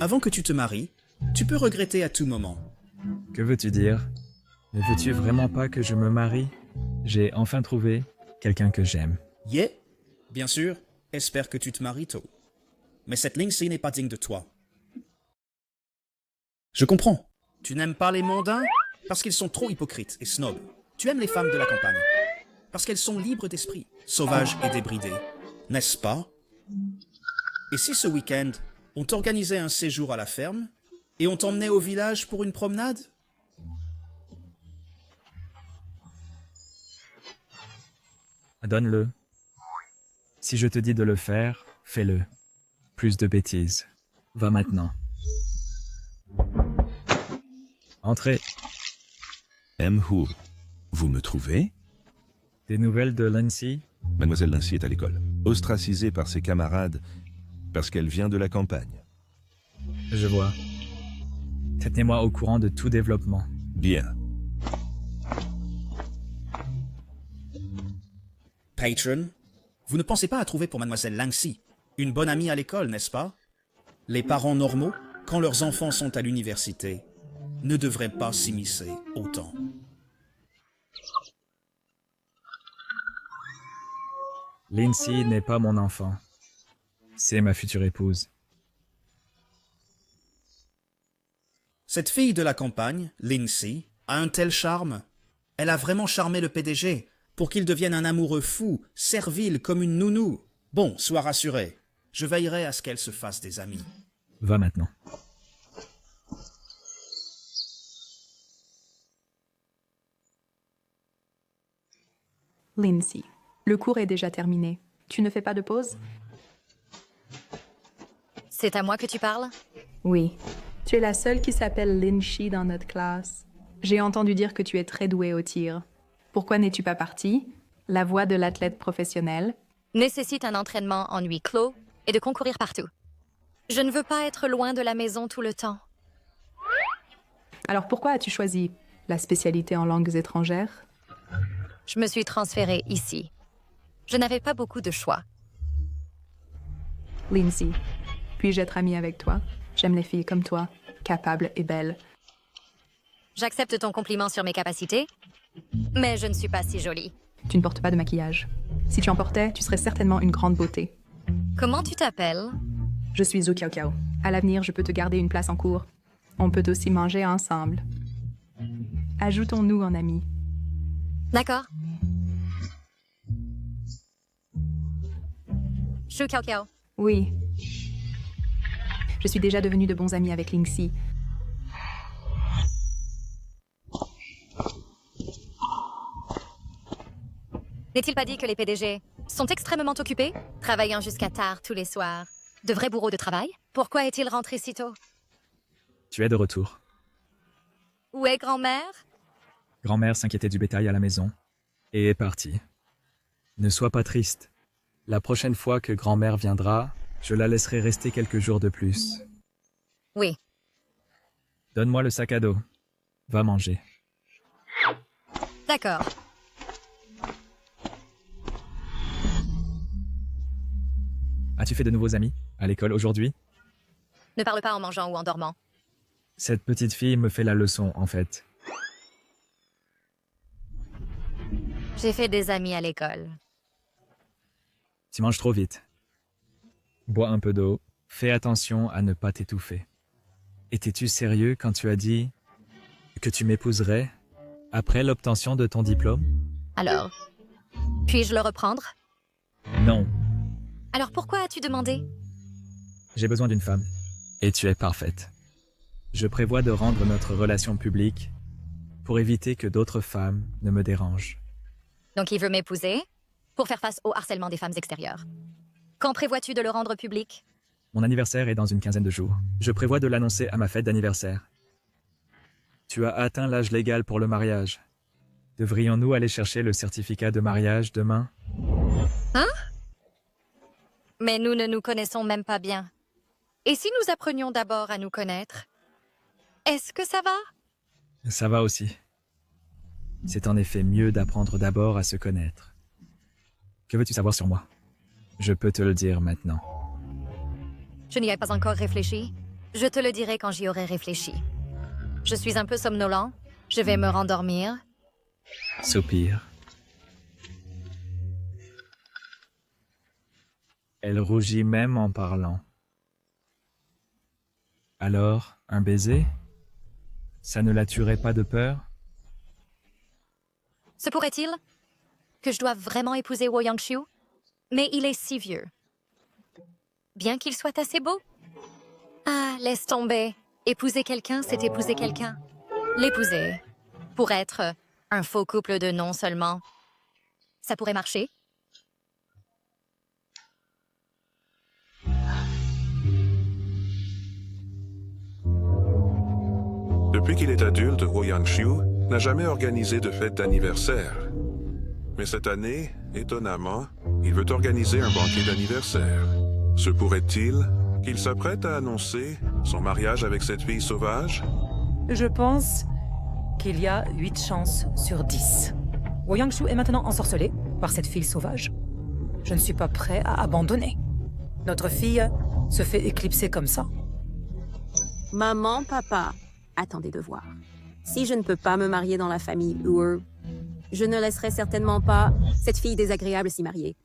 [SPEAKER 6] Avant que tu te maries, tu peux regretter à tout moment.
[SPEAKER 5] Que veux-tu dire? Ne veux-tu vraiment pas que je me marie? J'ai enfin trouvé quelqu'un que j'aime.
[SPEAKER 6] Yeah, bien sûr, espère que tu te maries tôt. Mais cette Lindsay n'est pas digne de toi. Je comprends. Tu n'aimes pas les mondains parce qu'ils sont trop hypocrites et snobs. Tu aimes les femmes de la campagne parce qu'elles sont libres d'esprit, sauvages et débridées. N'est-ce pas? Et si ce week-end, on t'organisait un séjour à la ferme et on t'emmenait au village pour une promenade?
[SPEAKER 5] Donne-le. Si je te dis de le faire, fais-le. Plus de bêtises. Va maintenant. Entrez.
[SPEAKER 10] M.Hu, vous me trouvez?
[SPEAKER 5] Des nouvelles de Lindsay?
[SPEAKER 10] Mademoiselle Lindsay est à l'école, ostracisée par ses camarades parce qu'elle vient de la campagne.
[SPEAKER 5] Je vois. Tenez-moi au courant de tout développement.
[SPEAKER 10] Bien.
[SPEAKER 6] Patron, vous ne pensez pas à trouver pour Mademoiselle Lindsay une bonne amie à l'école, n'est-ce pas? Les parents normaux, quand leurs enfants sont à l'université, ne devraient pas s'immiscer autant.
[SPEAKER 5] Lindsay n'est pas mon enfant. C'est ma future épouse.
[SPEAKER 6] Cette fille de la campagne, Lindsay, a un tel charme. Elle a vraiment charmé le PDG pour qu'il devienne un amoureux fou, servile comme une nounou. Bon, sois rassuré. Je veillerai à ce qu'elle se fasse des amis.
[SPEAKER 5] Va maintenant.
[SPEAKER 17] Lindsay, le cours est déjà terminé. Tu ne fais pas de pause?
[SPEAKER 3] C'est à moi que tu parles?
[SPEAKER 17] Oui. Tu es la seule qui s'appelle Lindsay dans notre classe. J'ai entendu dire que tu es très douée au tir. Pourquoi n'es-tu pas partie? La voie de l'athlète professionnel
[SPEAKER 3] Nécessite un entraînement en huis clos et de concourir partout. Je ne veux pas être loin de la maison tout le temps.
[SPEAKER 17] Alors pourquoi as-tu choisi la spécialité en langues étrangères?
[SPEAKER 3] Je me suis transférée ici. Je n'avais pas beaucoup de choix.
[SPEAKER 17] Lindsay, puis-je être amie avec toi? J'aime les filles comme toi, capables et belles.
[SPEAKER 3] J'accepte ton compliment sur mes capacités, mais je ne suis pas si jolie.
[SPEAKER 17] Tu ne portes pas de maquillage. Si tu en portais, tu serais certainement une grande beauté.
[SPEAKER 3] Comment tu t'appelles?
[SPEAKER 17] Je suis Zhu Kiao Kiao. À l'avenir, je peux te garder une place en cours. On peut aussi manger ensemble. Ajoutons-nous en amis.
[SPEAKER 3] D'accord. Zhu Kiao Kiao.
[SPEAKER 17] Oui. Je suis déjà devenue de bons amis avec Lindsay.
[SPEAKER 3] N'est-il pas dit que les PDG sont extrêmement occupés, travaillant jusqu'à tard tous les soirs? De vrais bourreaux de travail? Pourquoi est-il rentré si tôt?
[SPEAKER 5] Tu es de retour.
[SPEAKER 3] Où est grand-mère?
[SPEAKER 5] Grand-mère s'inquiétait du bétail à la maison et est partie. Ne sois pas triste. La prochaine fois que grand-mère viendra, je la laisserai rester quelques jours de plus.
[SPEAKER 3] Oui.
[SPEAKER 5] Donne-moi le sac à dos. Va manger.
[SPEAKER 3] D'accord.
[SPEAKER 5] As-tu fait de nouveaux amis à l'école aujourd'hui?
[SPEAKER 3] Ne parle pas en mangeant ou en dormant.
[SPEAKER 5] Cette petite fille me fait la leçon, en fait.
[SPEAKER 3] J'ai fait des amis à l'école.
[SPEAKER 5] Tu manges trop vite. Bois un peu d'eau. Fais attention à ne pas t'étouffer. Étais-tu sérieux quand tu as dit que tu m'épouserais après l'obtention de ton diplôme?
[SPEAKER 3] Alors, puis-je le reprendre?
[SPEAKER 5] Non.
[SPEAKER 3] Alors pourquoi as-tu demandé?
[SPEAKER 5] J'ai besoin d'une femme. Et tu es parfaite. Je prévois de rendre notre relation publique pour éviter que d'autres femmes ne me dérangent.
[SPEAKER 3] Donc il veut m'épouser pour faire face au harcèlement des femmes extérieures. Quand prévois-tu de le rendre public?
[SPEAKER 5] Mon anniversaire est dans une quinzaine de jours. Je prévois de l'annoncer à ma fête d'anniversaire. Tu as atteint l'âge légal pour le mariage. Devrions-nous aller chercher le certificat de mariage demain?
[SPEAKER 3] Hein? Mais nous ne nous connaissons même pas bien. Et si nous apprenions d'abord à nous connaître? Est-ce que ça va?
[SPEAKER 5] Ça va aussi. C'est en effet mieux d'apprendre d'abord à se connaître. Que veux-tu savoir sur moi? Je peux te le dire maintenant.
[SPEAKER 3] Je n'y ai pas encore réfléchi. Je te le dirai quand j'y aurai réfléchi. Je suis un peu somnolent. Je vais me rendormir.
[SPEAKER 5] Soupir. Elle rougit même en parlant. Alors, un baiser? Ça ne la tuerait pas de peur?
[SPEAKER 3] Se pourrait-il que je doive vraiment épouser Wo Yangshu? Mais il est si vieux. Bien qu'il soit assez beau. Ah, laisse tomber. Épouser quelqu'un, c'est épouser quelqu'un. L'épouser, pour être un faux couple de noms seulement, ça pourrait marcher?
[SPEAKER 12] Depuis qu'il est adulte, Wo Yangshu n'a jamais organisé de fête d'anniversaire. Mais cette année, étonnamment, il veut organiser un banquet d'anniversaire. Se pourrait-il qu'il s'apprête à annoncer son mariage avec cette fille sauvage?
[SPEAKER 9] Je pense qu'il y a 8 chances sur 10. Wo Yangshu est maintenant ensorcelé par cette fille sauvage. Je ne suis pas prêt à abandonner. Notre fille se fait éclipser comme ça.
[SPEAKER 8] Maman, papa, attendez de voir. Si je ne peux pas me marier dans la famille Uer, je ne laisserai certainement pas cette fille désagréable s'y marier.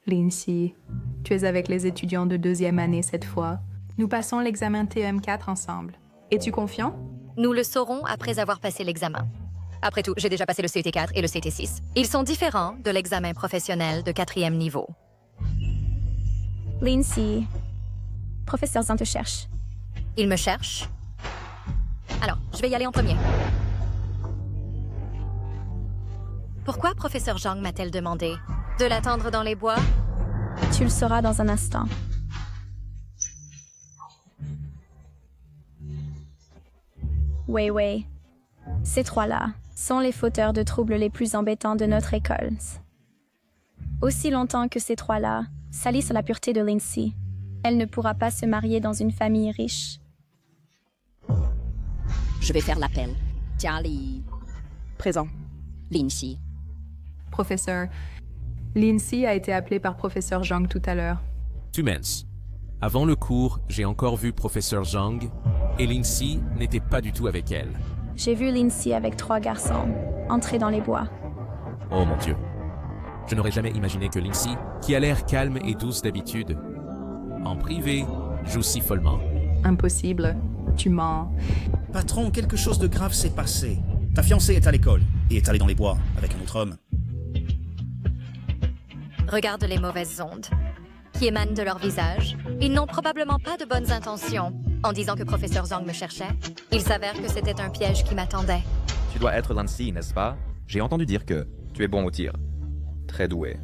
[SPEAKER 17] Lindsay, tu es avec les étudiants de 2e année cette fois. Nous passons l'examen TM4 ensemble. Es-tu confiant?
[SPEAKER 3] Nous le saurons après avoir passé l'examen. Après tout, j'ai déjà passé le CT4 et le CT6. Ils sont différents de l'examen professionnel de 4e niveau.
[SPEAKER 2] Lindsay, professeur Zhang te cherche.
[SPEAKER 3] Il me cherche? Alors, je vais y aller en premier. Pourquoi professeur Zhang m'a-t-elle demandé de l'attendre dans les bois?
[SPEAKER 2] Tu le sauras dans un instant. Wei Wei, ces trois-là sont les fauteurs de troubles les plus embêtants de notre école. Aussi longtemps que ces trois-là salissent la pureté de Lindsay, elle ne pourra pas se marier dans une famille riche.
[SPEAKER 13] Je vais faire l'appel. Charlie.
[SPEAKER 17] Présent.
[SPEAKER 13] Lindsay.
[SPEAKER 17] Professeur, Lindsay a été appelée par professeur Zhang tout à l'heure.
[SPEAKER 18] Tumens. Avant le cours, j'ai encore vu professeur Zhang et Lindsay n'était pas du tout avec elle.
[SPEAKER 2] J'ai vu Lindsay avec 3 garçons entrer dans les bois.
[SPEAKER 18] Oh mon Dieu. Je n'aurais jamais imaginé que Lindsay, qui a l'air calme et douce d'habitude, en privé, joue si follement.
[SPEAKER 17] Impossible. Tu mens.
[SPEAKER 6] Patron, quelque chose de grave s'est passé. Ta fiancée est à l'école et est allée dans les bois avec un autre homme.
[SPEAKER 3] Regarde les mauvaises ondes qui émanent de leur visage. Ils n'ont probablement pas de bonnes intentions. En disant que professeur Zhang me cherchait, il s'avère que c'était un piège qui m'attendait.
[SPEAKER 19] Tu dois être Lindsay, n'est-ce pas? J'ai entendu dire que tu es bon au tir. Très doué.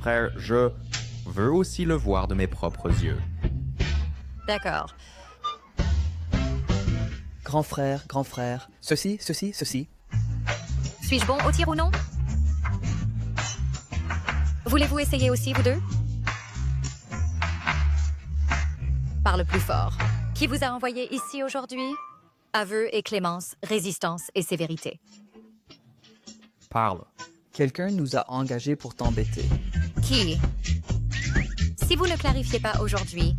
[SPEAKER 19] Frère, je veux aussi le voir de mes propres yeux.
[SPEAKER 3] D'accord.
[SPEAKER 20] Grand frère, ceci.
[SPEAKER 3] Suis-je bon au tir ou non? Voulez-vous essayer aussi, vous deux? Parle plus fort. Qui vous a envoyé ici aujourd'hui? Aveu et clémence, résistance et sévérité.
[SPEAKER 19] Parle.
[SPEAKER 20] Quelqu'un nous a engagés pour t'embêter.
[SPEAKER 3] Qui? Si vous ne clarifiez pas aujourd'hui,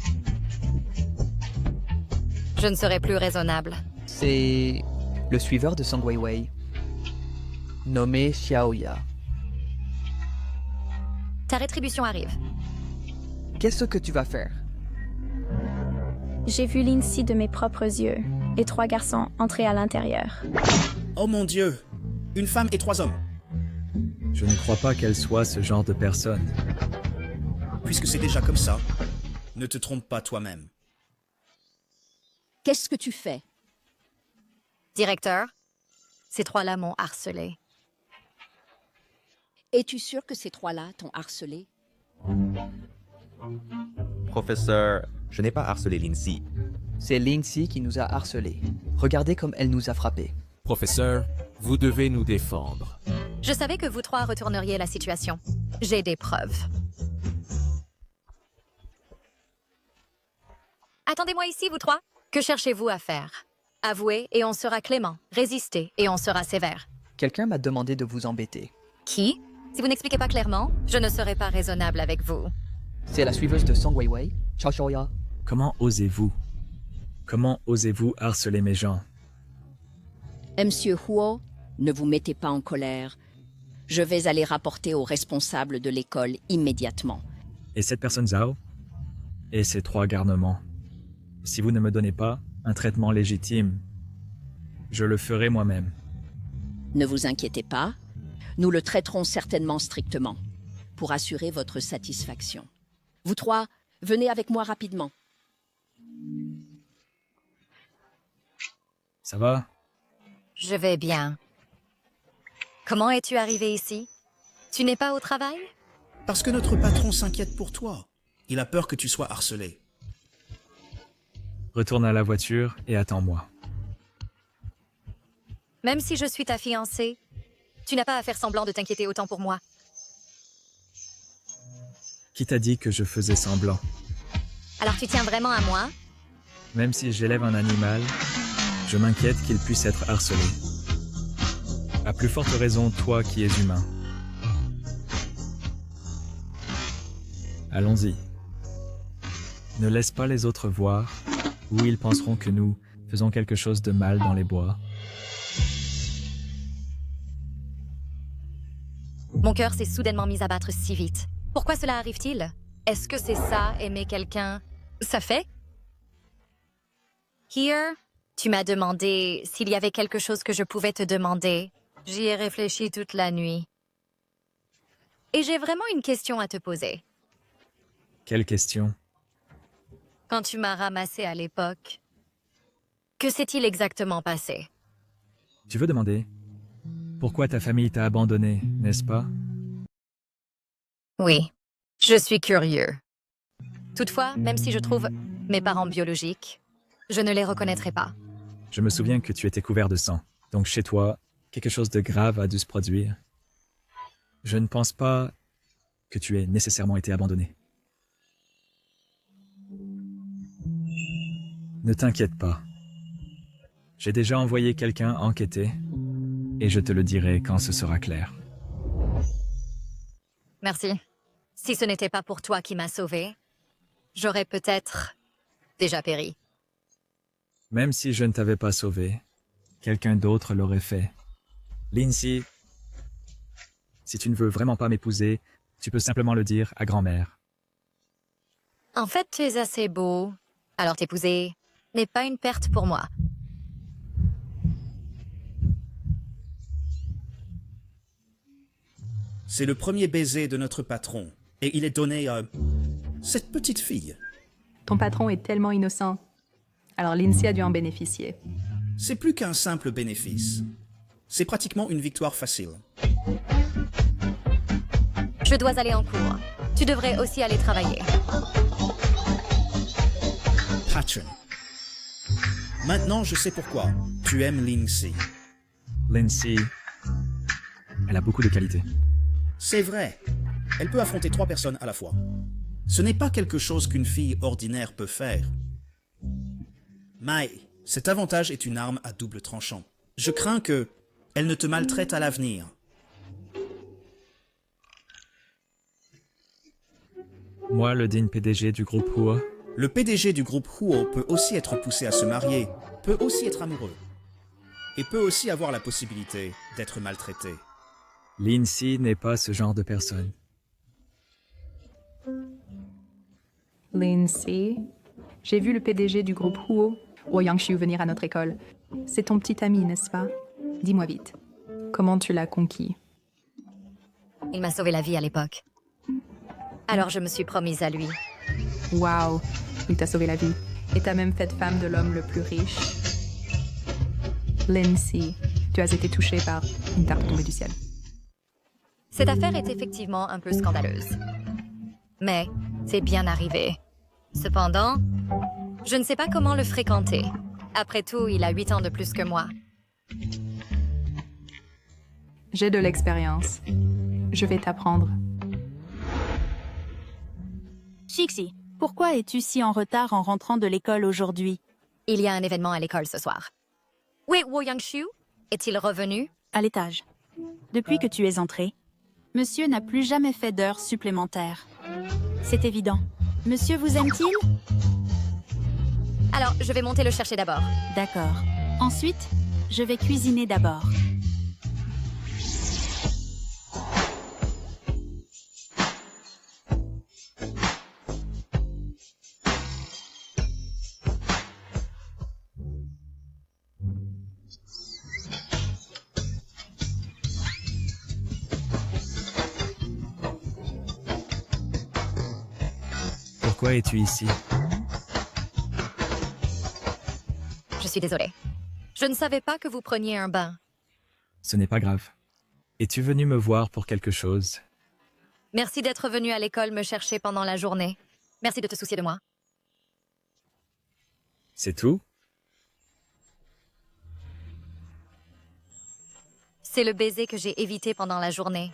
[SPEAKER 3] je ne serai plus raisonnable.
[SPEAKER 20] C'est le suiveur de Song Weiwei, nommé Xiaoya.
[SPEAKER 3] Ta rétribution arrive.
[SPEAKER 20] Qu'est-ce que tu vas faire?
[SPEAKER 2] J'ai vu Lindsay de mes propres yeux et 3 garçons entrer à l'intérieur.
[SPEAKER 6] Oh mon Dieu! Une femme et 3 hommes.
[SPEAKER 5] Je ne crois pas qu'elle soit ce genre de personne.
[SPEAKER 6] puisque c'est déjà comme ça, ne te trompe pas toi-même.
[SPEAKER 13] Qu'est-ce que tu fais?
[SPEAKER 3] Directeur, ces trois-là m'ont harcelé.
[SPEAKER 13] Es-tu sûr que ces trois-là t'ont harcelé?
[SPEAKER 19] Professeur, je n'ai pas harcelé Lindsay.
[SPEAKER 20] C'est Lindsay qui nous a harcelés. Regardez comme elle nous a frappés.
[SPEAKER 18] Professeur, vous devez nous défendre.
[SPEAKER 3] Je savais que vous trois retourneriez la situation. J'ai des preuves. Attendez-moi ici, vous trois. Que cherchez-vous à faire? Avouez et on sera clément. Résistez et on sera sévère.
[SPEAKER 20] Quelqu'un m'a demandé de vous embêter.
[SPEAKER 3] Qui? Si vous n'expliquez pas clairement, je ne serai pas raisonnable avec vous.
[SPEAKER 20] C'est la suiveuse de Song Weiwei, Chao Xiaoya.
[SPEAKER 5] Comment osez-vous? Comment osez-vous harceler mes gens?
[SPEAKER 13] Monsieur Huo, ne vous mettez pas en colère. Je vais aller rapporter aux responsables de l'école immédiatement.
[SPEAKER 5] Et cette personne Zhao? Et ces trois garnements? Si vous ne me donnez pas un traitement légitime, je le ferai moi-même.
[SPEAKER 13] Ne vous inquiétez pas, nous le traiterons certainement strictement, pour assurer votre satisfaction. Vous trois, venez avec moi rapidement.
[SPEAKER 5] Ça va?
[SPEAKER 3] Je vais bien. Comment es-tu arrivé ici? Tu n'es pas au travail?
[SPEAKER 6] Parce que notre patron s'inquiète pour toi. Il a peur que tu sois harcelé.
[SPEAKER 5] Retourne à la voiture et attends-moi.
[SPEAKER 3] Même si je suis ta fiancée, tu n'as pas à faire semblant de t'inquiéter autant pour moi.
[SPEAKER 5] Qui t'a dit que je faisais semblant?
[SPEAKER 3] Alors tu tiens vraiment à moi?
[SPEAKER 5] Même si j'élève un animal, je m'inquiète qu'il puisse être harcelé. À plus forte raison, toi qui es humain. Allons-y. Ne laisse pas les autres voir, ou ils penseront que nous faisons quelque chose de mal dans les bois.
[SPEAKER 3] Mon cœur s'est soudainement mis à battre si vite. Pourquoi cela arrive-t-il? Est-ce que c'est ça, aimer quelqu'un? Ça fait? Here, tu m'as demandé s'il y avait quelque chose que je pouvais te demander. J'y ai réfléchi toute la nuit. Et j'ai vraiment une question à te poser.
[SPEAKER 5] Quelle question?
[SPEAKER 3] Quand tu m'as ramassé à l'époque, que s'est-il exactement passé?
[SPEAKER 5] Tu veux demander? Pourquoi ta famille t'a abandonné, n'est-ce pas?
[SPEAKER 3] Oui, je suis curieux. Toutefois, même si je trouve mes parents biologiques, je ne les reconnaîtrai pas.
[SPEAKER 5] Je me souviens que tu étais couvert de sang. Donc chez toi, quelque chose de grave a dû se produire. Je ne pense pas que tu aies nécessairement été abandonné. Ne t'inquiète pas. J'ai déjà envoyé quelqu'un enquêter, et je te le dirai quand ce sera clair.
[SPEAKER 3] Merci. Si ce n'était pas pour toi qui m'as sauvé, j'aurais peut-être déjà péri.
[SPEAKER 5] Même si je ne t'avais pas sauvé, quelqu'un d'autre l'aurait fait. Lindsay, si tu ne veux vraiment pas m'épouser, tu peux simplement le dire à grand-mère.
[SPEAKER 3] En fait, tu es assez beau, alors t'épouser n'est pas une perte pour moi.
[SPEAKER 6] C'est le premier baiser de notre patron, et il est donné à cette petite fille.
[SPEAKER 17] Ton patron est tellement innocent. Alors Lindsay a dû en bénéficier.
[SPEAKER 6] C'est plus qu'un simple bénéfice. C'est pratiquement une victoire facile.
[SPEAKER 3] Je dois aller en cours. Tu devrais aussi aller travailler.
[SPEAKER 6] Patron. Maintenant, je sais pourquoi. Tu aimes Lindsay.
[SPEAKER 5] Lindsay, elle a beaucoup de qualités.
[SPEAKER 6] C'est vrai. Elle peut affronter 3 personnes à la fois. Ce n'est pas quelque chose qu'une fille ordinaire peut faire. Mai, cet avantage est une arme à double tranchant. Je crains que elle ne te maltraite à l'avenir.
[SPEAKER 5] Moi, le digne PDG du groupe Huo.
[SPEAKER 6] Le PDG du groupe Huo peut aussi être poussé à se marier, peut aussi être amoureux, et peut aussi avoir la possibilité d'être maltraité.
[SPEAKER 5] Lindsay n'est pas ce genre de personne.
[SPEAKER 17] Lindsay, j'ai vu le PDG du groupe Huo, Yangshu, venir à notre école. C'est ton petit ami, n'est-ce pas? Dis-moi vite, comment tu l'as conquis?
[SPEAKER 3] Il m'a sauvé la vie à l'époque. Alors je me suis promise à lui.
[SPEAKER 17] Waouh, il t'a sauvé la vie. Et t'as même fait femme de l'homme le plus riche. Lindsay, tu as été touchée par une tarte tombée du ciel.
[SPEAKER 3] Cette affaire est effectivement un peu scandaleuse. Mais c'est bien arrivé. Cependant, je ne sais pas comment le fréquenter. Après tout, il a 8 ans de plus que moi.
[SPEAKER 17] J'ai de l'expérience. Je vais t'apprendre.
[SPEAKER 21] Shixi, pourquoi es-tu si en retard en rentrant de l'école aujourd'hui?
[SPEAKER 3] Il y a un événement à l'école ce soir. Oui, Wo Yangshu, est-il revenu?
[SPEAKER 21] À l'étage. Depuis que tu es entré, monsieur n'a plus jamais fait d'heures supplémentaires. C'est évident. Monsieur vous aime-t-il?
[SPEAKER 3] Alors, je vais monter le chercher d'abord.
[SPEAKER 21] D'accord. Ensuite, je vais cuisiner d'abord.
[SPEAKER 5] Pourquoi es-tu ici?
[SPEAKER 3] Je suis désolée. Je ne savais pas que vous preniez un bain.
[SPEAKER 5] Ce n'est pas grave. Es-tu venu me voir pour quelque chose?
[SPEAKER 3] Merci d'être venu à l'école me chercher pendant la journée. Merci de te soucier de moi.
[SPEAKER 5] C'est tout?
[SPEAKER 3] C'est le baiser que j'ai évité pendant la journée.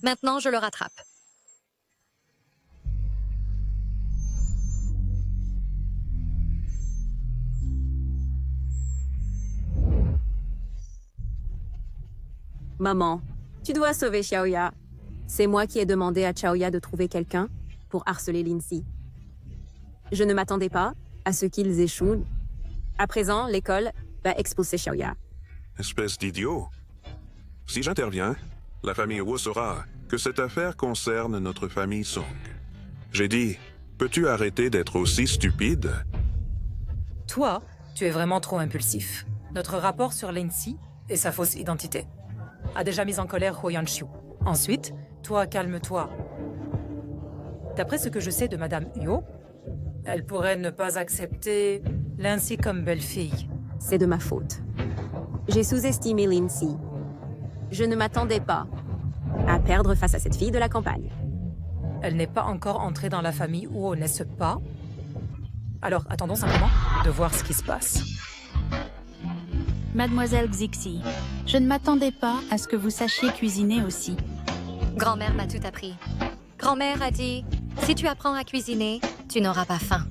[SPEAKER 3] Maintenant, je le rattrape.
[SPEAKER 8] Maman, tu dois sauver Xiaoya. C'est moi qui ai demandé à Xiaoya de trouver quelqu'un pour harceler Lindsay. Je ne m'attendais pas à ce qu'ils échouent. À présent, l'école va expulser Xiaoya.
[SPEAKER 12] Espèce d'idiot. Si j'interviens, la famille Wu saura que cette affaire concerne notre famille Song. J'ai dit, peux-tu arrêter d'être aussi stupide?
[SPEAKER 9] Toi, tu es vraiment trop impulsif. Notre rapport sur Lindsay et sa fausse identité a déjà mis en colère Ho Yanshu. Ensuite, toi, calme-toi. D'après ce que je sais de Madame Yo, elle pourrait ne pas accepter Lindsay comme belle-fille.
[SPEAKER 8] C'est de ma faute. J'ai sous-estimé Lindsay. Je ne m'attendais pas à perdre face à cette fille de la campagne.
[SPEAKER 9] Elle n'est pas encore entrée dans la famille Huo, n'est-ce pas? Alors, attendons simplement de voir ce qui se passe.
[SPEAKER 21] Mademoiselle Xixi, je ne m'attendais pas à ce que vous sachiez cuisiner aussi.
[SPEAKER 3] Grand-mère m'a tout appris. Grand-mère a dit, si tu apprends à cuisiner, tu n'auras pas faim.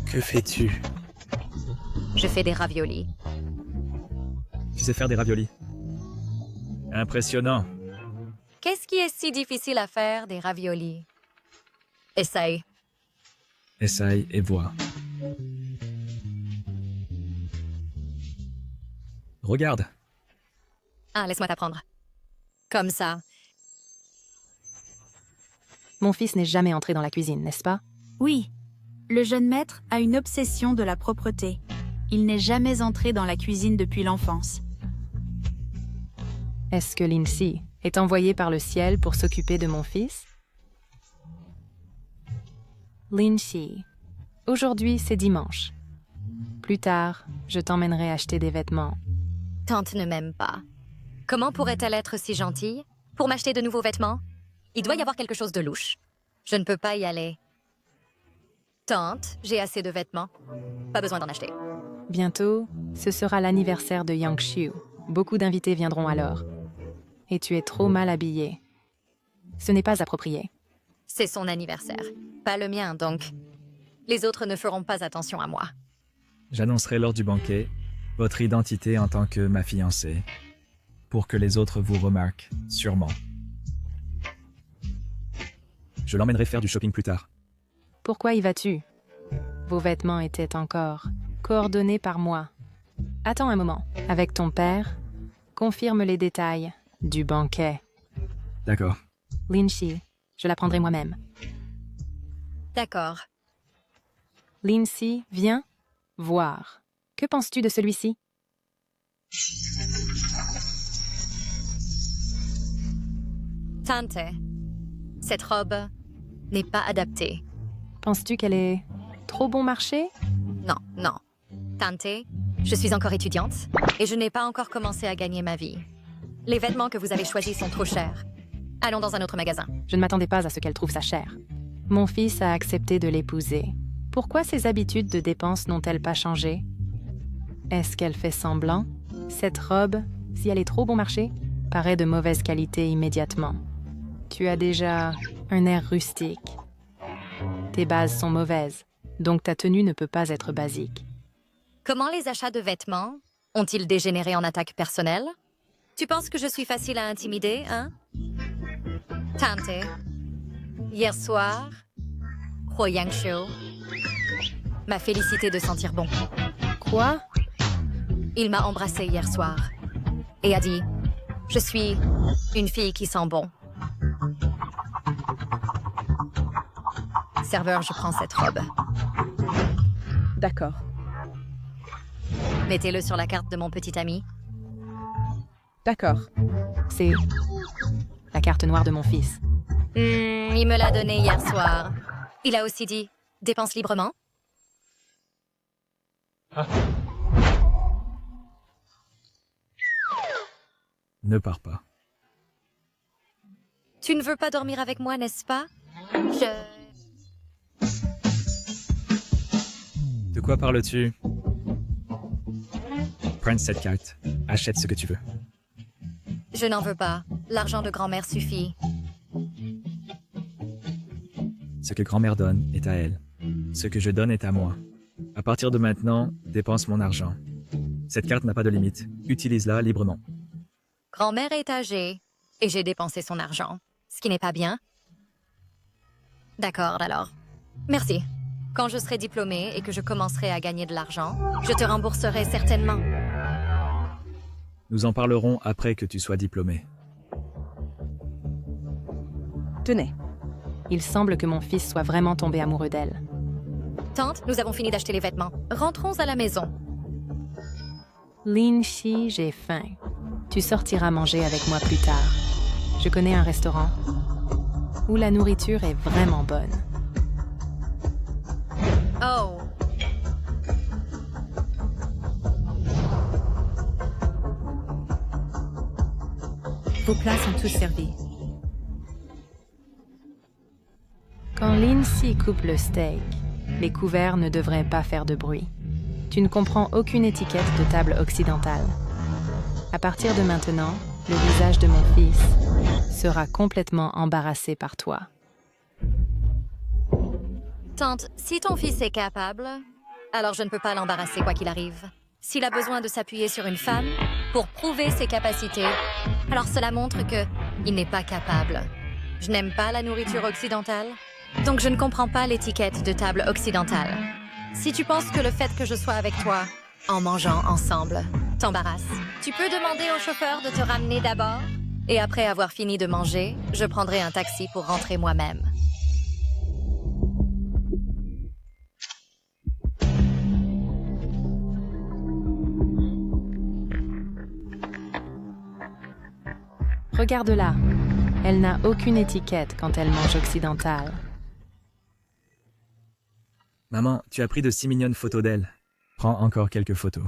[SPEAKER 5] Que fais-tu?
[SPEAKER 3] Je fais des raviolis.
[SPEAKER 5] Tu sais faire des raviolis? Impressionnant.
[SPEAKER 3] Qu'est-ce qui est si difficile à faire, des raviolis? Essaye.
[SPEAKER 5] Essaye et vois. Regarde.
[SPEAKER 3] Ah, laisse-moi t'apprendre. Comme ça.
[SPEAKER 17] Mon fils n'est jamais entré dans la cuisine, n'est-ce pas?
[SPEAKER 21] Oui. Le jeune maître a une obsession de la propreté. Il n'est jamais entré dans la cuisine depuis l'enfance.
[SPEAKER 17] Est-ce que Lindsay est envoyée par le ciel pour s'occuper de mon fils? Lindsay, aujourd'hui c'est dimanche. Plus tard, je t'emmènerai acheter des vêtements.
[SPEAKER 3] Tante ne m'aime pas. Comment pourrait-elle être si gentille? Pour m'acheter de nouveaux vêtements? Il doit y avoir quelque chose de louche. Je ne peux pas y aller. Tante, j'ai assez de vêtements. Pas besoin d'en acheter.
[SPEAKER 17] Bientôt, ce sera l'anniversaire de Yangshu. Beaucoup d'invités viendront alors. Et tu es trop mal habillée. Ce n'est pas approprié.
[SPEAKER 3] C'est son anniversaire, pas le mien donc. Les autres ne feront pas attention à moi.
[SPEAKER 5] J'annoncerai lors du banquet votre identité en tant que ma fiancée, pour que les autres vous remarquent, sûrement. Je l'emmènerai faire du shopping plus tard.
[SPEAKER 17] Pourquoi y vas-tu? Vos vêtements étaient encore coordonnés par moi. Attends un moment. Avec ton père, confirme les détails du banquet.
[SPEAKER 5] D'accord.
[SPEAKER 17] Lindsay, je la prendrai moi-même.
[SPEAKER 3] D'accord.
[SPEAKER 17] Lindsay, viens voir. Que penses-tu de celui-ci?
[SPEAKER 3] Tante, cette robe n'est pas adaptée.
[SPEAKER 17] Penses-tu qu'elle est trop bon marché?
[SPEAKER 3] Non. Tante, je suis encore étudiante et je n'ai pas encore commencé à gagner ma vie. Les vêtements que vous avez choisis sont trop chers. Allons dans un autre magasin.
[SPEAKER 17] Je ne m'attendais pas à ce qu'elle trouve ça cher. Mon fils a accepté de l'épouser. Pourquoi ses habitudes de dépenses n'ont-elles pas changé? Est-ce qu'elle fait semblant? Cette robe, si elle est trop bon marché, paraît de mauvaise qualité immédiatement. Tu as déjà un air rustique. Tes bases sont mauvaises, donc ta tenue ne peut pas être basique.
[SPEAKER 3] Comment les achats de vêtements ont-ils dégénéré en attaque personnelle? Tu penses que je suis facile à intimider, hein? Tante, hier soir, Huo Yangshu m'a félicité de sentir bon.
[SPEAKER 17] Quoi?
[SPEAKER 3] Il m'a embrassée hier soir et a dit « Je suis une fille qui sent bon. » Serveur, je prends cette robe.
[SPEAKER 17] D'accord.
[SPEAKER 3] Mettez-le sur la carte de mon petit ami.
[SPEAKER 17] D'accord. C'est la carte noire de mon fils.
[SPEAKER 3] Il me l'a donnée hier soir. Il a aussi dit « Dépense librement ».
[SPEAKER 5] Ne pars pas.
[SPEAKER 3] Tu ne veux pas dormir avec moi, n'est-ce pas?
[SPEAKER 5] De quoi parles-tu? Prends cette carte. Achète ce que tu veux.
[SPEAKER 3] Je n'en veux pas. L'argent de grand-mère suffit.
[SPEAKER 5] Ce que grand-mère donne est à elle. Ce que je donne est à moi. À partir de maintenant, dépense mon argent. Cette carte n'a pas de limite. Utilise-la librement.
[SPEAKER 3] Grand-mère est âgée et j'ai dépensé son argent, ce qui n'est pas bien. D'accord, alors. Merci. Quand je serai diplômée et que je commencerai à gagner de l'argent, je te rembourserai certainement.
[SPEAKER 5] Nous en parlerons après que tu sois diplômée.
[SPEAKER 17] Tenez. Il semble que mon fils soit vraiment tombé amoureux d'elle.
[SPEAKER 3] Tante, nous avons fini d'acheter les vêtements. Rentrons à la maison.
[SPEAKER 17] Lin-Shi, j'ai faim. Tu sortiras manger avec moi plus tard. Je connais un restaurant où la nourriture est vraiment bonne.
[SPEAKER 3] Oh.
[SPEAKER 14] Vos plats sont tous servis.
[SPEAKER 17] Quand Lin-Si coupe le steak, les couverts ne devraient pas faire de bruit. Tu ne comprends aucune étiquette de table occidentale. À partir de maintenant, le visage de mon fils sera complètement embarrassé par toi.
[SPEAKER 3] Tante, si ton fils est capable, alors je ne peux pas l'embarrasser quoi qu'il arrive. S'il a besoin de s'appuyer sur une femme pour prouver ses capacités, alors cela montre qu'il n'est pas capable. Je n'aime pas la nourriture occidentale, donc je ne comprends pas l'étiquette de table occidentale. Si tu penses que le fait que je sois avec toi, en mangeant ensemble, t'embarrasse, tu peux demander au chauffeur de te ramener d'abord, et après avoir fini de manger, je prendrai un taxi pour rentrer moi-même.
[SPEAKER 17] Regarde-la. Elle n'a aucune étiquette quand elle mange occidentale.
[SPEAKER 5] Maman, tu as pris de si mignonnes photos d'elle. Prends encore quelques photos.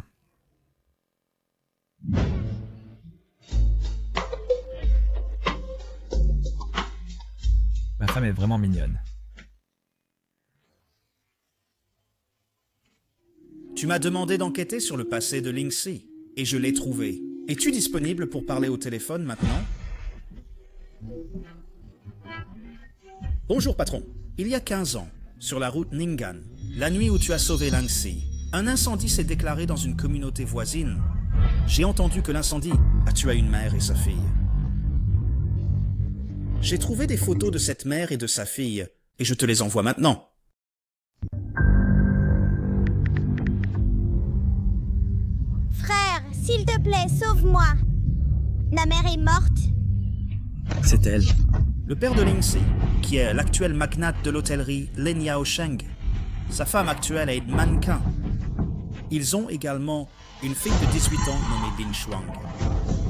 [SPEAKER 5] Ma femme est vraiment mignonne.
[SPEAKER 6] Tu m'as demandé d'enquêter sur le passé de Lin-Si, et je l'ai trouvé. Es-tu disponible pour parler au téléphone maintenant? Bonjour patron. Il y a 15 ans, sur la route Ning'an, la nuit où tu as sauvé Lin-Si, un incendie s'est déclaré dans une communauté voisine. J'ai entendu que l'incendie a tué une mère et sa fille. J'ai trouvé des photos de cette mère et de sa fille, et je te les envoie maintenant.
[SPEAKER 1] Frère, s'il te plaît, sauve-moi. Ma mère est morte.
[SPEAKER 5] C'est elle.
[SPEAKER 6] Le père de Lin-Si, qui est l'actuel magnate de l'hôtellerie Len Yaosheng. Sa femme actuelle est mannequin. Ils ont également une fille de 18 ans nommée Lin Shuang.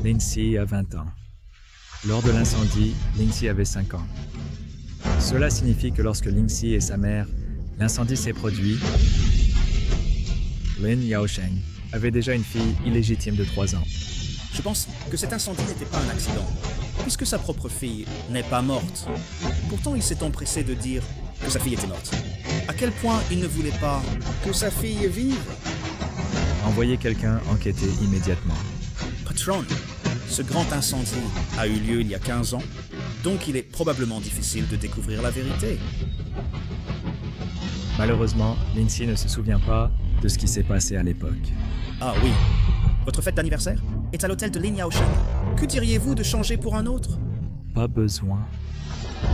[SPEAKER 5] Lin-Si a 20 ans. Lors de l'incendie, Lin-Si avait 5 ans. Cela signifie que lorsque Lingxi et sa mère, l'incendie s'est produit, Lin Yaosheng avait déjà une fille illégitime de 3 ans.
[SPEAKER 6] Je pense que cet incendie n'était pas un accident, puisque sa propre fille n'est pas morte. Pourtant, il s'est empressé de dire que sa fille était morte. À quel point il ne voulait pas que sa fille vive.
[SPEAKER 5] Envoyez quelqu'un enquêter immédiatement.
[SPEAKER 6] Patron, ce grand incendie a eu lieu il y a 15 ans, donc il est probablement difficile de découvrir la vérité.
[SPEAKER 5] Malheureusement, Lingxi ne se souvient pas de ce qui s'est passé à l'époque.
[SPEAKER 6] Ah oui. Votre fête d'anniversaire est à l'hôtel de Lin Yaosheng. Que diriez-vous de changer pour un autre?
[SPEAKER 5] Pas besoin.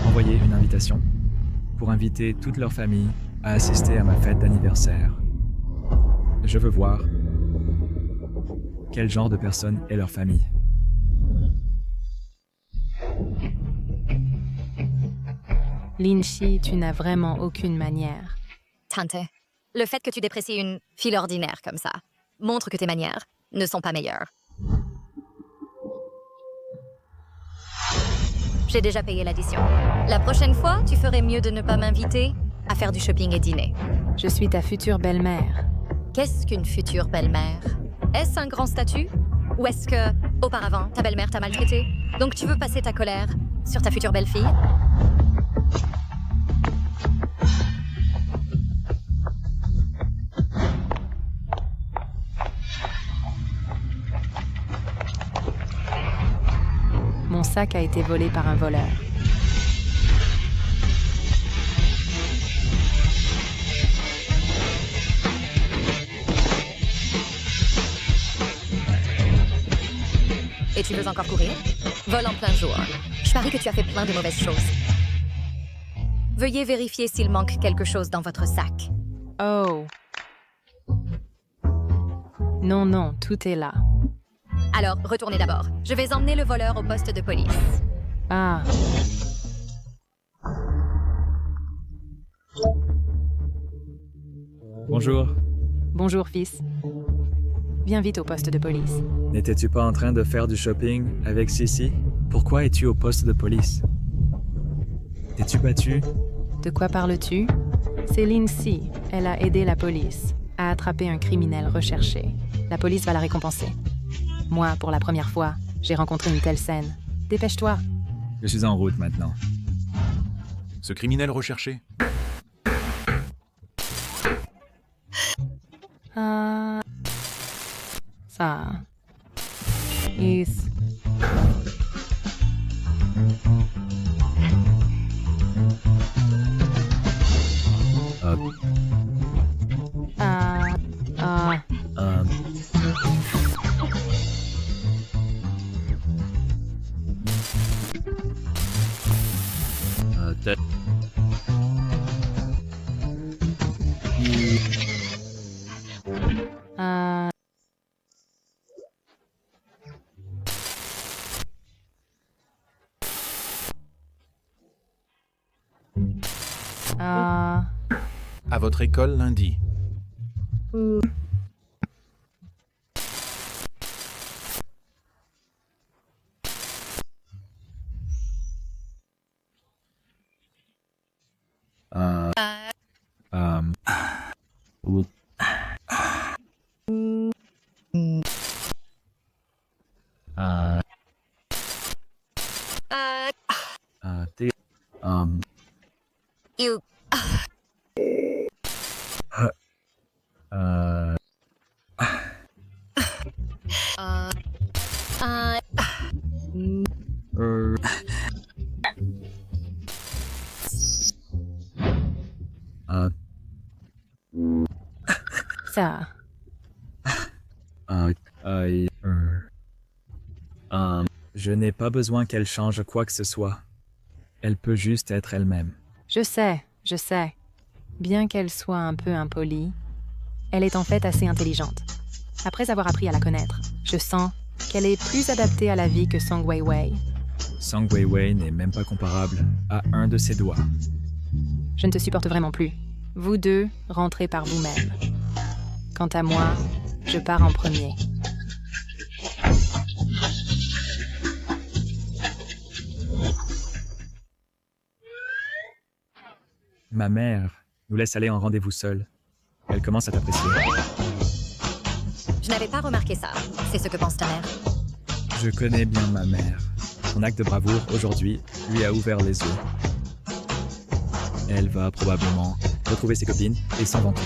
[SPEAKER 5] Envoyez une invitation pour inviter toute leur famille à assister à ma fête d'anniversaire. Je veux voir quel genre de personne est leur famille.
[SPEAKER 17] Lingxi, tu n'as vraiment aucune manière.
[SPEAKER 3] Tante, le fait que tu déprécies une fille ordinaire comme ça montre que tes manières ne sont pas meilleures. J'ai déjà payé l'addition. La prochaine fois, tu ferais mieux de ne pas m'inviter à faire du shopping et dîner.
[SPEAKER 17] Je suis ta future belle-mère.
[SPEAKER 3] Qu'est-ce qu'une future belle-mère? Est-ce un grand statut? Ou est-ce que, auparavant, ta belle-mère t'a maltraité? Donc tu veux passer ta colère sur ta future belle-fille?
[SPEAKER 17] Mon sac a été volé par un voleur.
[SPEAKER 3] Et tu veux encore courir? Vol en plein jour. Je parie que tu as fait plein de mauvaises choses. Veuillez vérifier s'il manque quelque chose dans votre sac.
[SPEAKER 17] Oh. Non, non, tout est là.
[SPEAKER 3] Alors, retournez d'abord. Je vais emmener le voleur au poste de police.
[SPEAKER 17] Ah.
[SPEAKER 5] Bonjour.
[SPEAKER 17] Bonjour, fils. Viens vite au poste de police.
[SPEAKER 5] N'étais-tu pas en train de faire du shopping avec Sissi? Pourquoi es-tu au poste de police? T'es-tu battu?
[SPEAKER 17] De quoi parles-tu? C'est Lingxi. Elle a aidé la police à attraper un criminel recherché. La police va la récompenser. Moi, pour la première fois, j'ai rencontré une telle scène. Dépêche-toi.
[SPEAKER 5] Je suis en route maintenant.
[SPEAKER 10] Ce criminel recherché.
[SPEAKER 17] Ça. Is.
[SPEAKER 10] À votre école lundi.
[SPEAKER 3] You.
[SPEAKER 17] Ça.
[SPEAKER 5] Je n'ai pas besoin qu'elle change quoi que ce soit. Elle peut juste être elle-même.
[SPEAKER 17] Je sais. Bien qu'elle soit un peu impolie, elle est en fait assez intelligente. Après avoir appris à la connaître, je sens qu'elle est plus adaptée à la vie que Song Weiwei.
[SPEAKER 5] Song Weiwei n'est même pas comparable à un de ses doigts.
[SPEAKER 17] Je ne te supporte vraiment plus. Vous deux, rentrez par vous-même. Quant à moi, je pars en premier.
[SPEAKER 5] Ma mère nous laisse aller en rendez-vous seule. Elle commence à t'apprécier.
[SPEAKER 3] Je n'avais pas remarqué ça. C'est ce que pense ta mère.
[SPEAKER 5] Je connais bien ma mère. Son acte de bravoure aujourd'hui lui a ouvert les yeux. Elle va probablement retrouver ses copines et s'en vanter.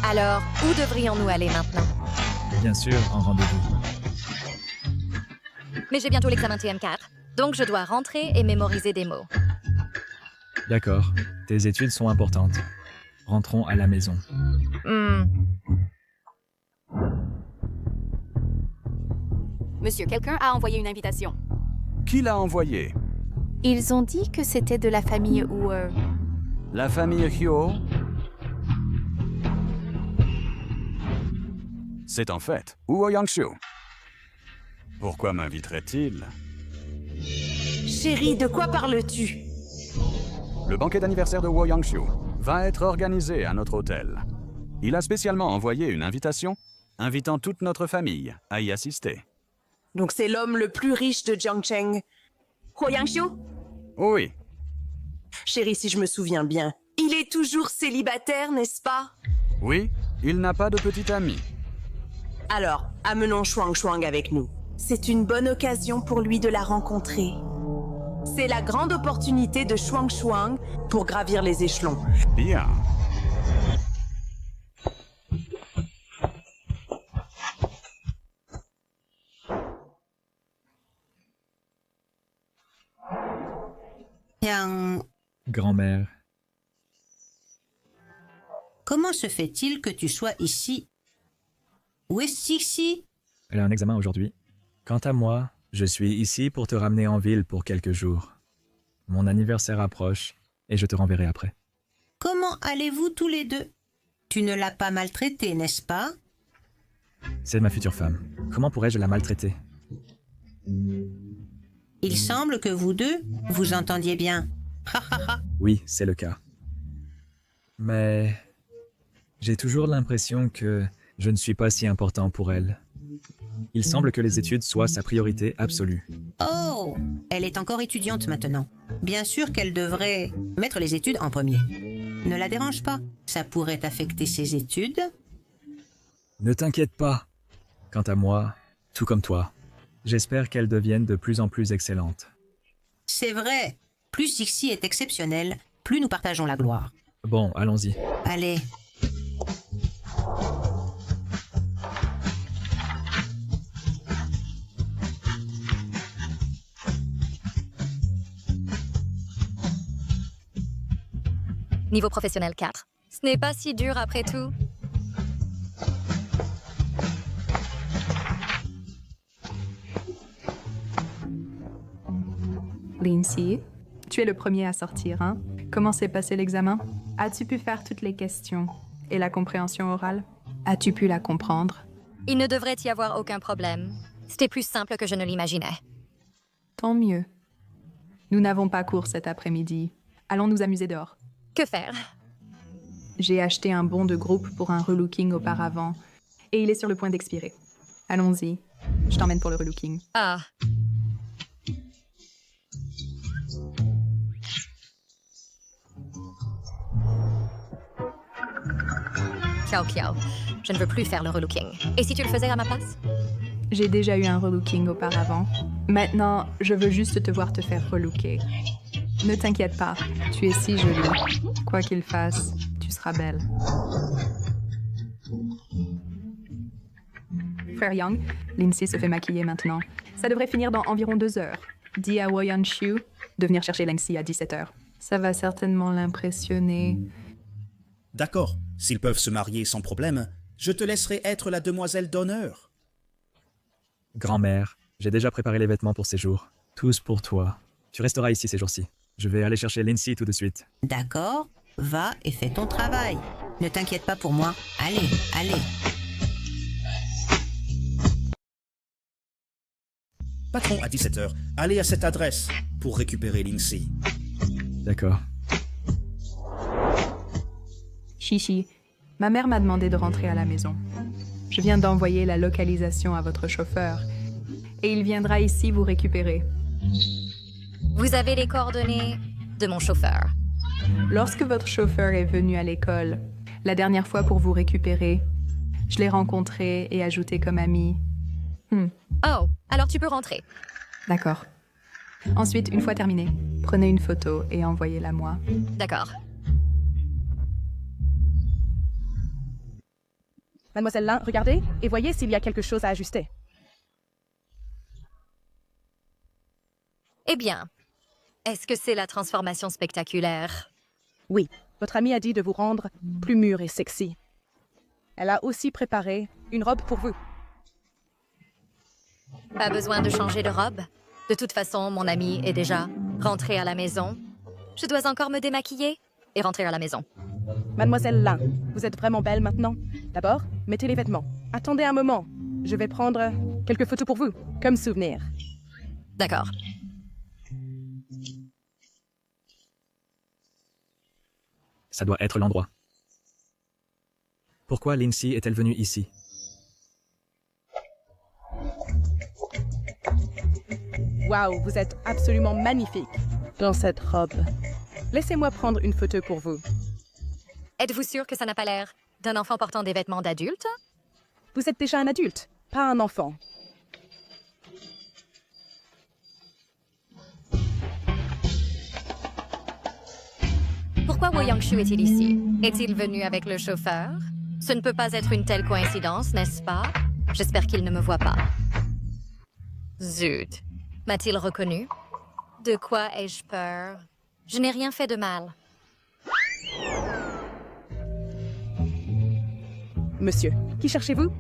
[SPEAKER 3] Alors, où devrions-nous aller maintenant?
[SPEAKER 5] Bien sûr, en rendez-vous.
[SPEAKER 3] Mais j'ai bientôt l'examen TM4, donc je dois rentrer et mémoriser des mots.
[SPEAKER 5] D'accord. Tes études sont importantes. Rentrons à la maison.
[SPEAKER 15] Monsieur, quelqu'un a envoyé une invitation.
[SPEAKER 7] Qui l'a envoyé?
[SPEAKER 15] Ils ont dit que c'était de la famille ou...
[SPEAKER 7] La famille Hyo? C'est en fait Huo Yangshu. Pourquoi m'inviterait-il?
[SPEAKER 22] Chérie, de quoi parles-tu?
[SPEAKER 7] Le banquet d'anniversaire de Huo Yangshu va être organisé à notre hôtel. Il a spécialement envoyé une invitation, invitant toute notre famille à y assister.
[SPEAKER 22] Donc c'est l'homme le plus riche de Jiangcheng. Huo Yangshu?
[SPEAKER 7] Oui.
[SPEAKER 22] Chérie, si je me souviens bien, il est toujours célibataire, n'est-ce pas?
[SPEAKER 7] Oui, il n'a pas de petite amie.
[SPEAKER 22] Alors, amenons Shuang Shuang avec nous. C'est une bonne occasion pour lui de la rencontrer. C'est la grande opportunité de Shuang Shuang pour gravir les échelons.
[SPEAKER 7] Bien.
[SPEAKER 5] Grand-mère.
[SPEAKER 4] Comment se fait-il que tu sois ici? Où est Sixi?
[SPEAKER 5] Elle a un examen aujourd'hui. Quant à moi, je suis ici pour te ramener en ville pour quelques jours. Mon anniversaire approche et je te renverrai après.
[SPEAKER 4] Comment allez-vous tous les deux? Tu ne l'as pas maltraitée, n'est-ce pas?
[SPEAKER 5] C'est ma future femme. Comment pourrais-je la maltraiter?
[SPEAKER 4] Il semble que vous deux, vous entendiez bien.
[SPEAKER 5] Oui, c'est le cas. Mais j'ai toujours l'impression que je ne suis pas si important pour elle. Il semble que les études soient sa priorité absolue.
[SPEAKER 4] Oh, elle est encore étudiante maintenant. Bien sûr qu'elle devrait mettre les études en premier. Ne la dérange pas, ça pourrait affecter ses études.
[SPEAKER 5] Ne t'inquiète pas. Quant à moi, tout comme toi, j'espère qu'elle devienne de plus en plus excellente.
[SPEAKER 4] C'est vrai, plus Sixi est exceptionnel, plus nous partageons la gloire.
[SPEAKER 5] Bon, allons-y.
[SPEAKER 4] Allez.
[SPEAKER 3] Niveau professionnel 4. Ce n'est pas si dur après tout.
[SPEAKER 23] Lindsay, tu es le premier à sortir, hein? Comment s'est passé l'examen? As-tu pu faire toutes les questions? Et la compréhension orale? As-tu pu la comprendre?
[SPEAKER 3] Il ne devrait y avoir aucun problème. C'était plus simple que je ne l'imaginais.
[SPEAKER 23] Tant mieux. Nous n'avons pas cours cet après-midi. Allons nous amuser dehors.
[SPEAKER 3] Que faire?
[SPEAKER 23] J'ai acheté un bon de groupe pour un relooking auparavant, et il est sur le point d'expirer. Allons-y. Je t'emmène pour le relooking.
[SPEAKER 3] Ah. Kiao Kiao, je ne veux plus faire le relooking. Et si tu le faisais à ma place?
[SPEAKER 23] J'ai déjà eu un relooking auparavant. Maintenant, je veux juste te voir te faire relooker. Ne t'inquiète pas, tu es si jolie. Quoi qu'il fasse, tu seras belle. Frère Yang, Lindsay se fait maquiller maintenant. Ça devrait finir dans environ 2 heures. Dis à Huo Yangshu de venir chercher Lindsay à 17 heures. Ça va certainement l'impressionner.
[SPEAKER 6] D'accord, s'ils peuvent se marier sans problème, je te laisserai être la demoiselle d'honneur.
[SPEAKER 5] Grand-mère, j'ai déjà préparé les vêtements pour ces jours. Tous pour toi. Tu resteras ici ces jours-ci. Je vais aller chercher Lindsay tout de suite.
[SPEAKER 4] D'accord, va et fais ton travail. Ne t'inquiète pas pour moi. Allez, allez.
[SPEAKER 6] Patron, à 17h, allez à cette adresse pour récupérer Lindsay.
[SPEAKER 5] D'accord.
[SPEAKER 23] Chichi, ma mère m'a demandé de rentrer à la maison. Je viens d'envoyer la localisation à votre chauffeur et il viendra ici vous récupérer.
[SPEAKER 3] Vous avez les coordonnées de mon chauffeur.
[SPEAKER 23] Lorsque votre chauffeur est venu à l'école, la dernière fois pour vous récupérer, je l'ai rencontré et ajouté comme ami.
[SPEAKER 3] Oh, alors tu peux rentrer.
[SPEAKER 23] D'accord. Ensuite, une fois terminé, prenez une photo et envoyez-la moi.
[SPEAKER 3] D'accord.
[SPEAKER 2] Mademoiselle Lin, regardez et voyez s'il y a quelque chose à ajuster.
[SPEAKER 3] Eh bien, est-ce que c'est la transformation spectaculaire?
[SPEAKER 2] Oui, votre amie a dit de vous rendre plus mûr et sexy. Elle a aussi préparé une robe pour vous.
[SPEAKER 3] Pas besoin de changer de robe. De toute façon, mon ami est déjà rentré à la maison. Je dois encore me démaquiller et rentrer à la maison.
[SPEAKER 2] Mademoiselle Lin, vous êtes vraiment belle maintenant. D'abord, mettez les vêtements. Attendez un moment. Je vais prendre quelques photos pour vous, comme souvenir.
[SPEAKER 3] D'accord.
[SPEAKER 5] Ça doit être l'endroit. Pourquoi Lindsay est-elle venue ici?
[SPEAKER 2] Waouh, vous êtes absolument magnifique dans cette robe. Laissez-moi prendre une photo pour vous.
[SPEAKER 3] Êtes-vous sûr que ça n'a pas l'air d'un enfant portant des vêtements d'adulte?
[SPEAKER 2] Vous êtes déjà un adulte, pas un enfant.
[SPEAKER 3] Pourquoi Wo Yangshu est-il ici? Est-il venu avec le chauffeur? Ce ne peut pas être une telle coïncidence, n'est-ce pas? J'espère qu'il ne me voit pas. Zut. M'a-t-il reconnu? De quoi ai-je peur? Je n'ai rien fait de mal.
[SPEAKER 2] Monsieur, qui cherchez-vous?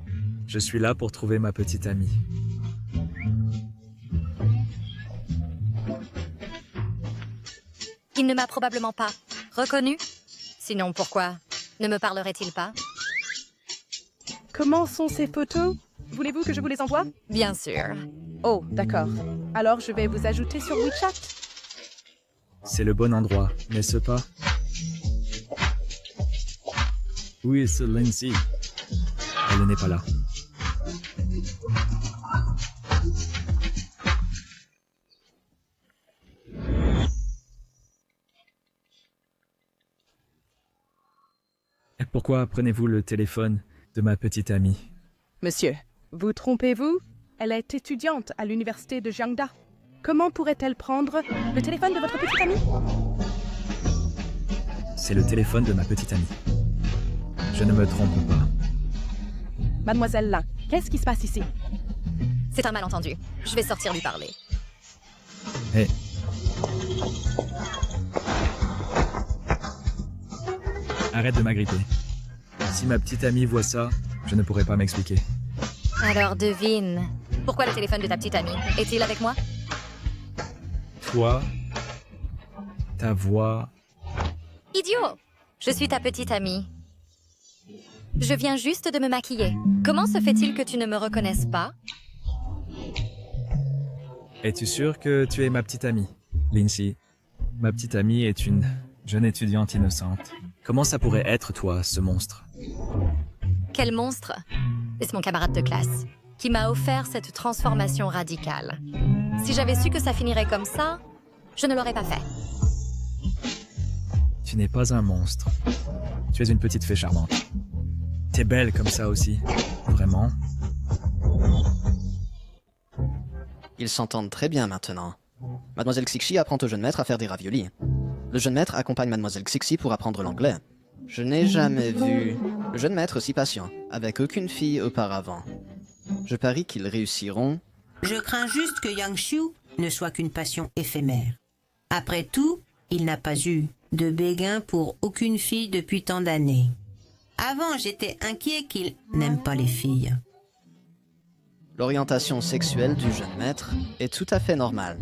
[SPEAKER 5] Je suis là pour trouver ma petite amie.
[SPEAKER 3] Il ne m'a probablement pas reconnu. Sinon, pourquoi ne me parlerait-il pas?
[SPEAKER 2] Comment sont ces photos? Voulez-vous que je vous les envoie?
[SPEAKER 3] Bien sûr.
[SPEAKER 2] Oh, d'accord. Alors, je vais vous ajouter sur WeChat.
[SPEAKER 5] C'est le bon endroit, n'est-ce pas? Où est Lindsay? Elle n'est pas là. Et pourquoi prenez-vous le téléphone de ma petite amie?
[SPEAKER 2] Monsieur, vous trompez-vous? Elle est étudiante à l'université de Jiangda. Comment pourrait-elle prendre le téléphone de votre petite amie?
[SPEAKER 5] C'est le téléphone de ma petite amie. Je ne me trompe pas.
[SPEAKER 2] Mademoiselle Lin, qu'est-ce qui se passe ici?
[SPEAKER 3] C'est un malentendu. Je vais sortir lui parler.
[SPEAKER 5] Hé. Arrête de m'agripper. Si ma petite amie voit ça, je ne pourrai pas m'expliquer.
[SPEAKER 3] Alors devine, pourquoi le téléphone de ta petite amie? Est-il avec moi?
[SPEAKER 5] Toi, ta voix...
[SPEAKER 3] Idiot! Je suis ta petite amie. Je viens juste de me maquiller. Comment se fait-il que tu ne me reconnaisses pas?
[SPEAKER 5] Es-tu sûr que tu es ma petite amie, Lindsay? Ma petite amie est une jeune étudiante innocente. Comment ça pourrait être, toi, ce monstre?
[SPEAKER 3] Quel monstre? C'est mon camarade de classe qui m'a offert cette transformation radicale. Si j'avais su que ça finirait comme ça, je ne l'aurais pas fait.
[SPEAKER 5] Tu n'es pas un monstre. Tu es une petite fée charmante. T'es belle comme ça aussi. Vraiment?
[SPEAKER 11] Ils s'entendent très bien maintenant. Mademoiselle Xixi apprend au jeune maître à faire des raviolis. Le jeune maître accompagne Mademoiselle Xixi pour apprendre l'anglais. Je n'ai jamais vu le jeune maître si patient, avec aucune fille auparavant. Je parie qu'ils réussiront.
[SPEAKER 4] Je crains juste que Yangshu ne soit qu'une passion éphémère. Après tout, il n'a pas eu de béguin pour aucune fille depuis tant d'années. Avant, j'étais inquiet qu'il n'aime pas les filles.
[SPEAKER 11] L'orientation sexuelle du jeune maître est tout à fait normale.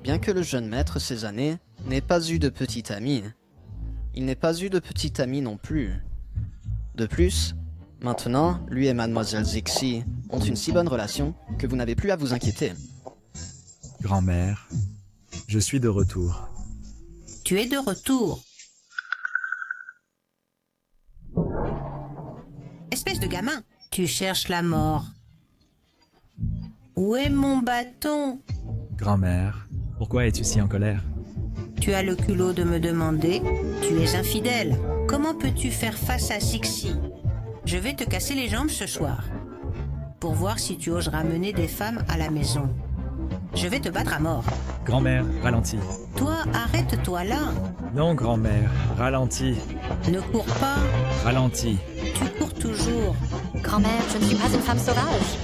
[SPEAKER 11] Bien que le jeune maître, ces années, n'ait pas eu de petite amie, il n'est pas eu de petite amie non plus. De plus, maintenant, lui et Mademoiselle Xixi ont une si bonne relation que vous n'avez plus à vous inquiéter.
[SPEAKER 5] Grand-mère, je suis de retour.
[SPEAKER 4] Tu es de retour. Espèce de gamin, tu cherches la mort. Où est mon bâton?
[SPEAKER 5] Grand-mère, pourquoi es-tu si en colère?
[SPEAKER 4] Tu as le culot de me demander, tu es infidèle. Comment peux-tu faire face à Zixi? Je vais te casser les jambes ce soir, pour voir si tu oses ramener des femmes à la maison. Je vais te battre à mort.
[SPEAKER 5] Grand-mère, ralentis.
[SPEAKER 4] Toi, arrête-toi là.
[SPEAKER 5] Non, grand-mère, ralentis.
[SPEAKER 4] Ne cours pas.
[SPEAKER 5] Ralentis.
[SPEAKER 4] Tu cours toujours.
[SPEAKER 3] Grand-mère, je ne suis pas une femme sauvage.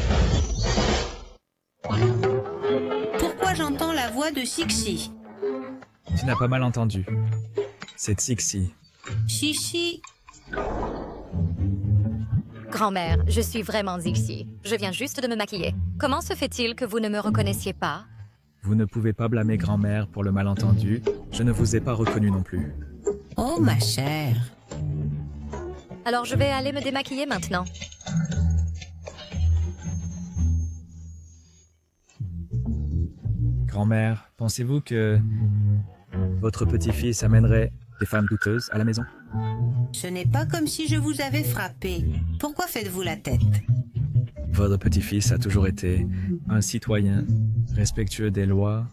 [SPEAKER 4] Pourquoi j'entends la voix de Zixi?
[SPEAKER 5] Tu n'as pas mal entendu. C'est Zixi.
[SPEAKER 4] Chichi.
[SPEAKER 3] Grand-mère, je suis vraiment Zixi. Je viens juste de me maquiller. Comment se fait-il que vous ne me reconnaissiez pas?
[SPEAKER 5] Vous ne pouvez pas blâmer grand-mère pour le malentendu. Je ne vous ai pas reconnu non plus.
[SPEAKER 4] Oh, ma chère.
[SPEAKER 3] Alors je vais aller me démaquiller maintenant.
[SPEAKER 5] Grand-mère, pensez-vous que votre petit-fils amènerait des femmes douteuses à la maison?
[SPEAKER 4] Ce n'est pas comme si je vous avais frappé. Pourquoi faites-vous la tête?
[SPEAKER 5] Votre petit-fils a toujours été un citoyen respectueux des lois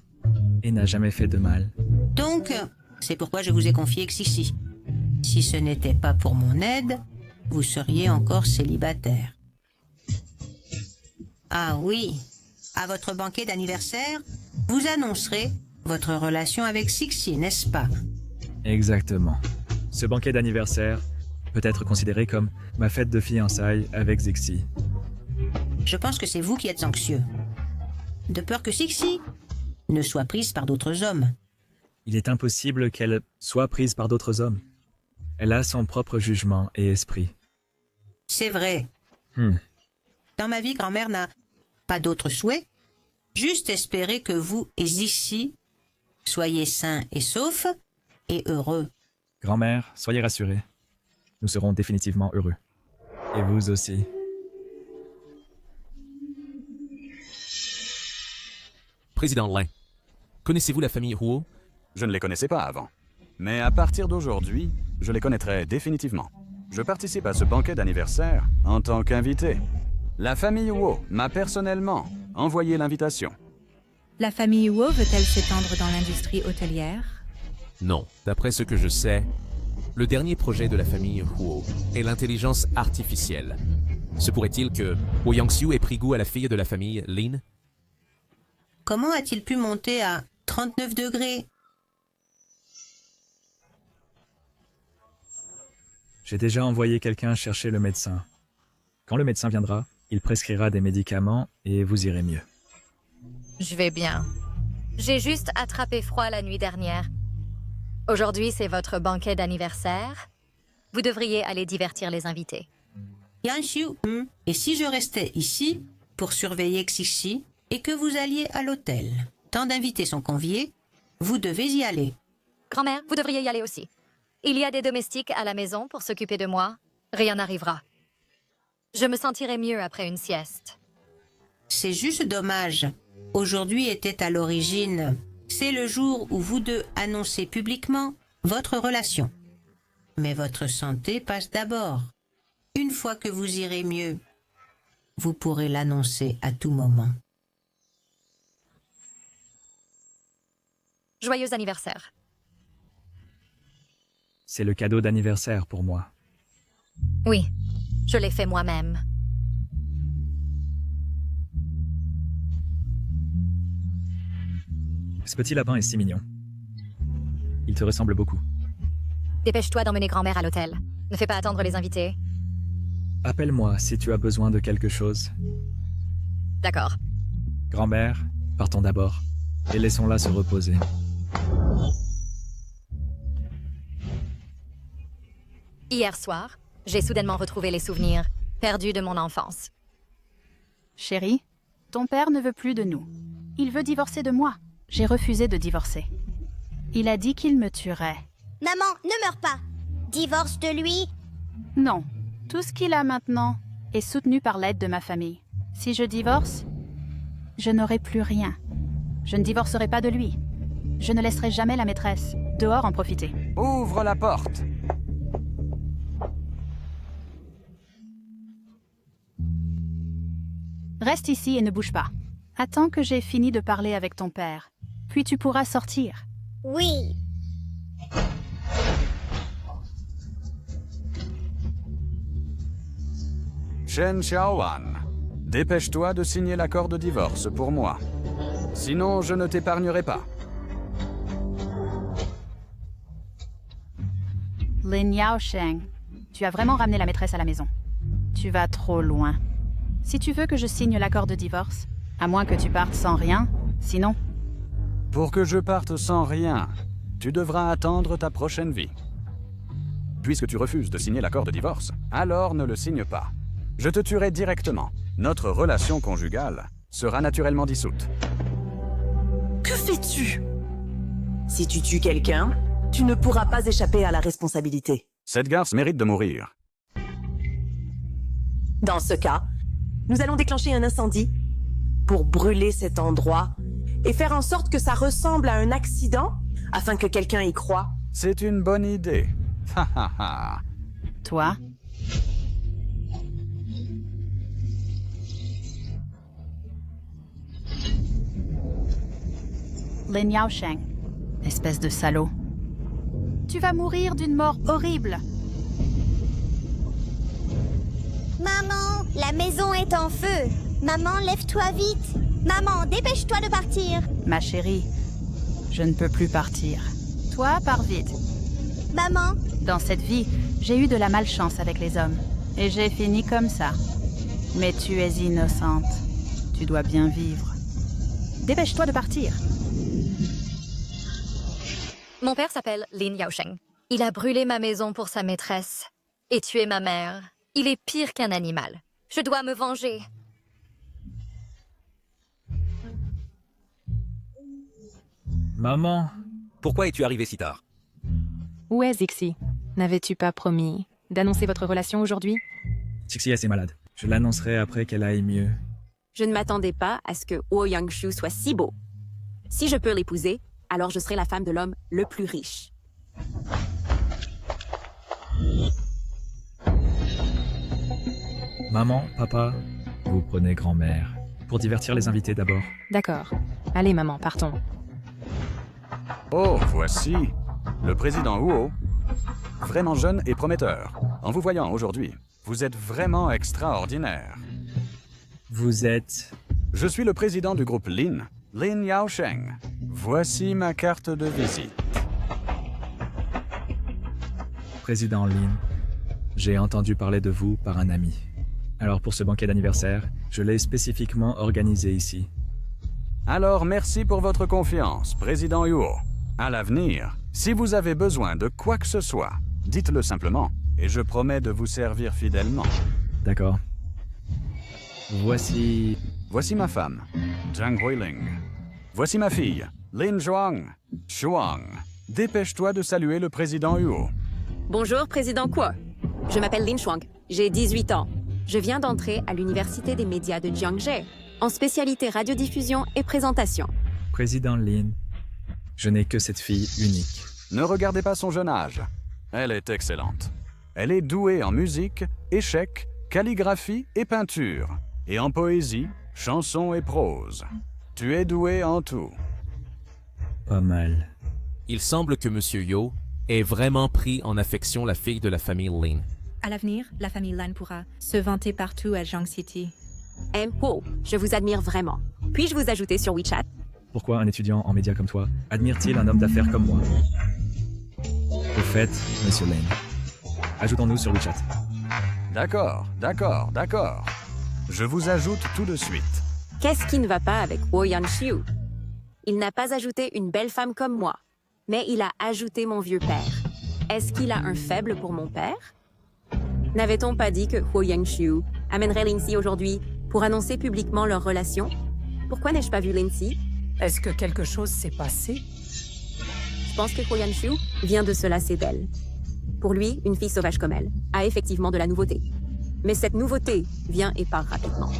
[SPEAKER 5] et n'a jamais fait de mal.
[SPEAKER 4] Donc, c'est pourquoi je vous ai confié Xixi. Si ce n'était pas pour mon aide, vous seriez encore célibataire. Ah oui, à votre banquet d'anniversaire, vous annoncerez votre relation avec Zixi, n'est-ce pas?
[SPEAKER 5] Exactement. Ce banquet d'anniversaire peut être considéré comme ma fête de fiançailles avec Zixi.
[SPEAKER 4] Je pense que c'est vous qui êtes anxieux. De peur que Zixi ne soit prise par d'autres hommes.
[SPEAKER 5] Il est impossible qu'elle soit prise par d'autres hommes. Elle a son propre jugement et esprit.
[SPEAKER 4] C'est vrai. Dans ma vie, grand-mère n'a pas d'autre souhait. Juste espérer que vous et Zixi soyez sains et saufs et heureux.
[SPEAKER 5] Grand-mère, soyez rassurée. Nous serons définitivement heureux. Et vous aussi.
[SPEAKER 16] Président Lin, connaissez-vous la famille Huo?
[SPEAKER 7] Je ne les connaissais pas avant. Mais à partir d'aujourd'hui, je les connaîtrai définitivement. Je participe à ce banquet d'anniversaire en tant qu'invité. La famille Huo m'a personnellement envoyé l'invitation.
[SPEAKER 14] La famille Huo veut-elle s'étendre dans l'industrie hôtelière?
[SPEAKER 16] Non. D'après ce que je sais, le dernier projet de la famille Huo est l'intelligence artificielle. Se pourrait-il que Huo Yangxiu ait pris goût à la fille de la famille Lin?
[SPEAKER 4] Comment a-t-il pu monter à 39 degrés?
[SPEAKER 5] J'ai déjà envoyé quelqu'un chercher le médecin. Quand le médecin viendra, il prescrira des médicaments et vous irez mieux.
[SPEAKER 3] Je vais bien. J'ai juste attrapé froid la nuit dernière. Aujourd'hui, c'est votre banquet d'anniversaire. Vous devriez aller divertir les invités.
[SPEAKER 4] Yangxiu, et si je restais ici pour surveiller Xixi et que vous alliez à l'hôtel? Tant d'invités sont conviés, vous devez y aller.
[SPEAKER 3] Grand-mère, vous devriez y aller aussi. Il y a des domestiques à la maison pour s'occuper de moi. Rien n'arrivera. Je me sentirai mieux après une sieste.
[SPEAKER 4] C'est juste dommage. Aujourd'hui était à l'origine. C'est le jour où vous deux annoncez publiquement votre relation. Mais votre santé passe d'abord. Une fois que vous irez mieux, vous pourrez l'annoncer à tout moment.
[SPEAKER 3] Joyeux anniversaire.
[SPEAKER 5] C'est le cadeau d'anniversaire pour moi.
[SPEAKER 3] Oui, je l'ai fait moi-même.
[SPEAKER 5] Ce petit lapin est si mignon. Il te ressemble beaucoup.
[SPEAKER 3] Dépêche-toi d'emmener grand-mère à l'hôtel. Ne fais pas attendre les invités.
[SPEAKER 5] Appelle-moi si tu as besoin de quelque chose.
[SPEAKER 3] D'accord.
[SPEAKER 5] Grand-mère, partons d'abord et laissons-la se reposer.
[SPEAKER 3] Hier soir, j'ai soudainement retrouvé les souvenirs perdus de mon enfance.
[SPEAKER 21] Chérie, ton père ne veut plus de nous. Il veut divorcer de moi. J'ai refusé de divorcer. Il a dit qu'il me tuerait.
[SPEAKER 1] Maman, ne meurs pas. Divorce de lui?
[SPEAKER 21] Non. Tout ce qu'il a maintenant est soutenu par l'aide de ma famille. Si je divorce, je n'aurai plus rien. Je ne divorcerai pas de lui. Je ne laisserai jamais la maîtresse dehors en profiter.
[SPEAKER 7] Ouvre la porte!
[SPEAKER 21] Reste ici et ne bouge pas. Attends que j'ai fini de parler avec ton père. Puis tu pourras sortir.
[SPEAKER 1] Oui,
[SPEAKER 7] Chen Xiaowan, dépêche-toi de signer l'accord de divorce pour moi. Sinon, je ne t'épargnerai pas.
[SPEAKER 21] Lin Yaosheng, tu as vraiment ramené la maîtresse à la maison. Tu vas trop loin. Si tu veux que je signe l'accord de divorce, à moins que tu partes sans rien, sinon...
[SPEAKER 7] Pour que je parte sans rien, tu devras attendre ta prochaine vie. Puisque tu refuses de signer l'accord de divorce, alors ne le signe pas. Je te tuerai directement. Notre relation conjugale sera naturellement dissoute.
[SPEAKER 22] Que fais-tu? Si tu tues quelqu'un, tu ne pourras pas échapper à la responsabilité.
[SPEAKER 7] Cette garce mérite de mourir.
[SPEAKER 22] Dans ce cas, nous allons déclencher un incendie pour brûler cet endroit et faire en sorte que ça ressemble à un accident afin que quelqu'un y croie.
[SPEAKER 7] C'est une bonne idée. Ha ha ha.
[SPEAKER 21] Toi? Lin Yaosheng, espèce de salaud. Tu vas mourir d'une mort horrible.
[SPEAKER 1] Maman, la maison est en feu. Maman, lève-toi vite. Maman, dépêche-toi de partir.
[SPEAKER 21] Ma chérie, je ne peux plus partir. Toi, pars vite.
[SPEAKER 1] Maman.
[SPEAKER 21] Dans cette vie, j'ai eu de la malchance avec les hommes. Et j'ai fini comme ça. Mais tu es innocente. Tu dois bien vivre. Dépêche-toi de partir.
[SPEAKER 3] Mon père s'appelle Lin Yaosheng. Il a brûlé ma maison pour sa maîtresse et tué ma mère. Il est pire qu'un animal. Je dois me venger.
[SPEAKER 5] Maman.
[SPEAKER 18] Pourquoi es-tu arrivé si tard?
[SPEAKER 17] Où est Zixi? N'avais-tu pas promis d'annoncer votre relation aujourd'hui?
[SPEAKER 5] Zixi est assez malade. Je l'annoncerai après qu'elle aille mieux.
[SPEAKER 8] Je ne m'attendais pas à ce que Huo Yangshu soit si beau. Si je peux l'épouser, alors je serai la femme de l'homme le plus riche.
[SPEAKER 5] Maman, papa, vous prenez grand-mère. Pour divertir les invités d'abord.
[SPEAKER 17] D'accord. Allez, maman, partons.
[SPEAKER 7] Oh, voici le président Huo. Vraiment jeune et prometteur. En vous voyant aujourd'hui, vous êtes vraiment extraordinaire.
[SPEAKER 5] Vous êtes...
[SPEAKER 7] Je suis le président du groupe Lin Yaosheng. Voici ma carte de visite.
[SPEAKER 5] Président Lin, j'ai entendu parler de vous par un ami. Alors pour ce banquet d'anniversaire, je l'ai spécifiquement organisé ici.
[SPEAKER 7] Alors merci pour votre confiance, président Huo. À l'avenir, si vous avez besoin de quoi que ce soit, dites-le simplement, et je promets de vous servir fidèlement.
[SPEAKER 5] D'accord. Voici
[SPEAKER 7] ma femme, Zhang Huiling. Voici ma fille, Lin Zhuang. Shuang. Dépêche-toi de saluer le président Huo.
[SPEAKER 8] Bonjour, président Kuo. Je m'appelle Lin Shuang. J'ai 18 ans. Je viens d'entrer à l'université des médias de Jiangzhou, en spécialité radiodiffusion et présentation.
[SPEAKER 5] Président Lin, je n'ai que cette fille unique.
[SPEAKER 7] Ne regardez pas son jeune âge. Elle est excellente. Elle est douée en musique, échecs, calligraphie et peinture. Et en poésie, chanson et prose. Tu es doué en tout.
[SPEAKER 5] Pas mal.
[SPEAKER 16] Il semble que Monsieur Yo ait vraiment pris en affection la fille de la famille Lin.
[SPEAKER 14] À l'avenir, la famille Lan pourra se vanter partout à Jiang City.
[SPEAKER 8] Huo, je vous admire vraiment. Puis-je vous ajouter sur WeChat?
[SPEAKER 5] Pourquoi un étudiant en médias comme toi admire-t-il un homme d'affaires comme moi? Au fait, Monsieur Lin, ajoutons-nous sur WeChat.
[SPEAKER 7] D'accord. Je vous ajoute tout de suite.
[SPEAKER 8] Qu'est-ce qui ne va pas avec Huo Yangshu? Il n'a pas ajouté une belle femme comme moi, mais il a ajouté mon vieux père. Est-ce qu'il a un faible pour mon père? N'avait-on pas dit que Huo Yangshu amènerait Lindsay aujourd'hui pour annoncer publiquement leur relation? Pourquoi n'ai-je pas vu Lindsay?
[SPEAKER 9] Est-ce que quelque chose s'est passé?
[SPEAKER 8] Je pense que Huo Yangshu vient de se lasser d'elle. Pour lui, une fille sauvage comme elle a effectivement de la nouveauté. Mais cette nouveauté vient et part rapidement.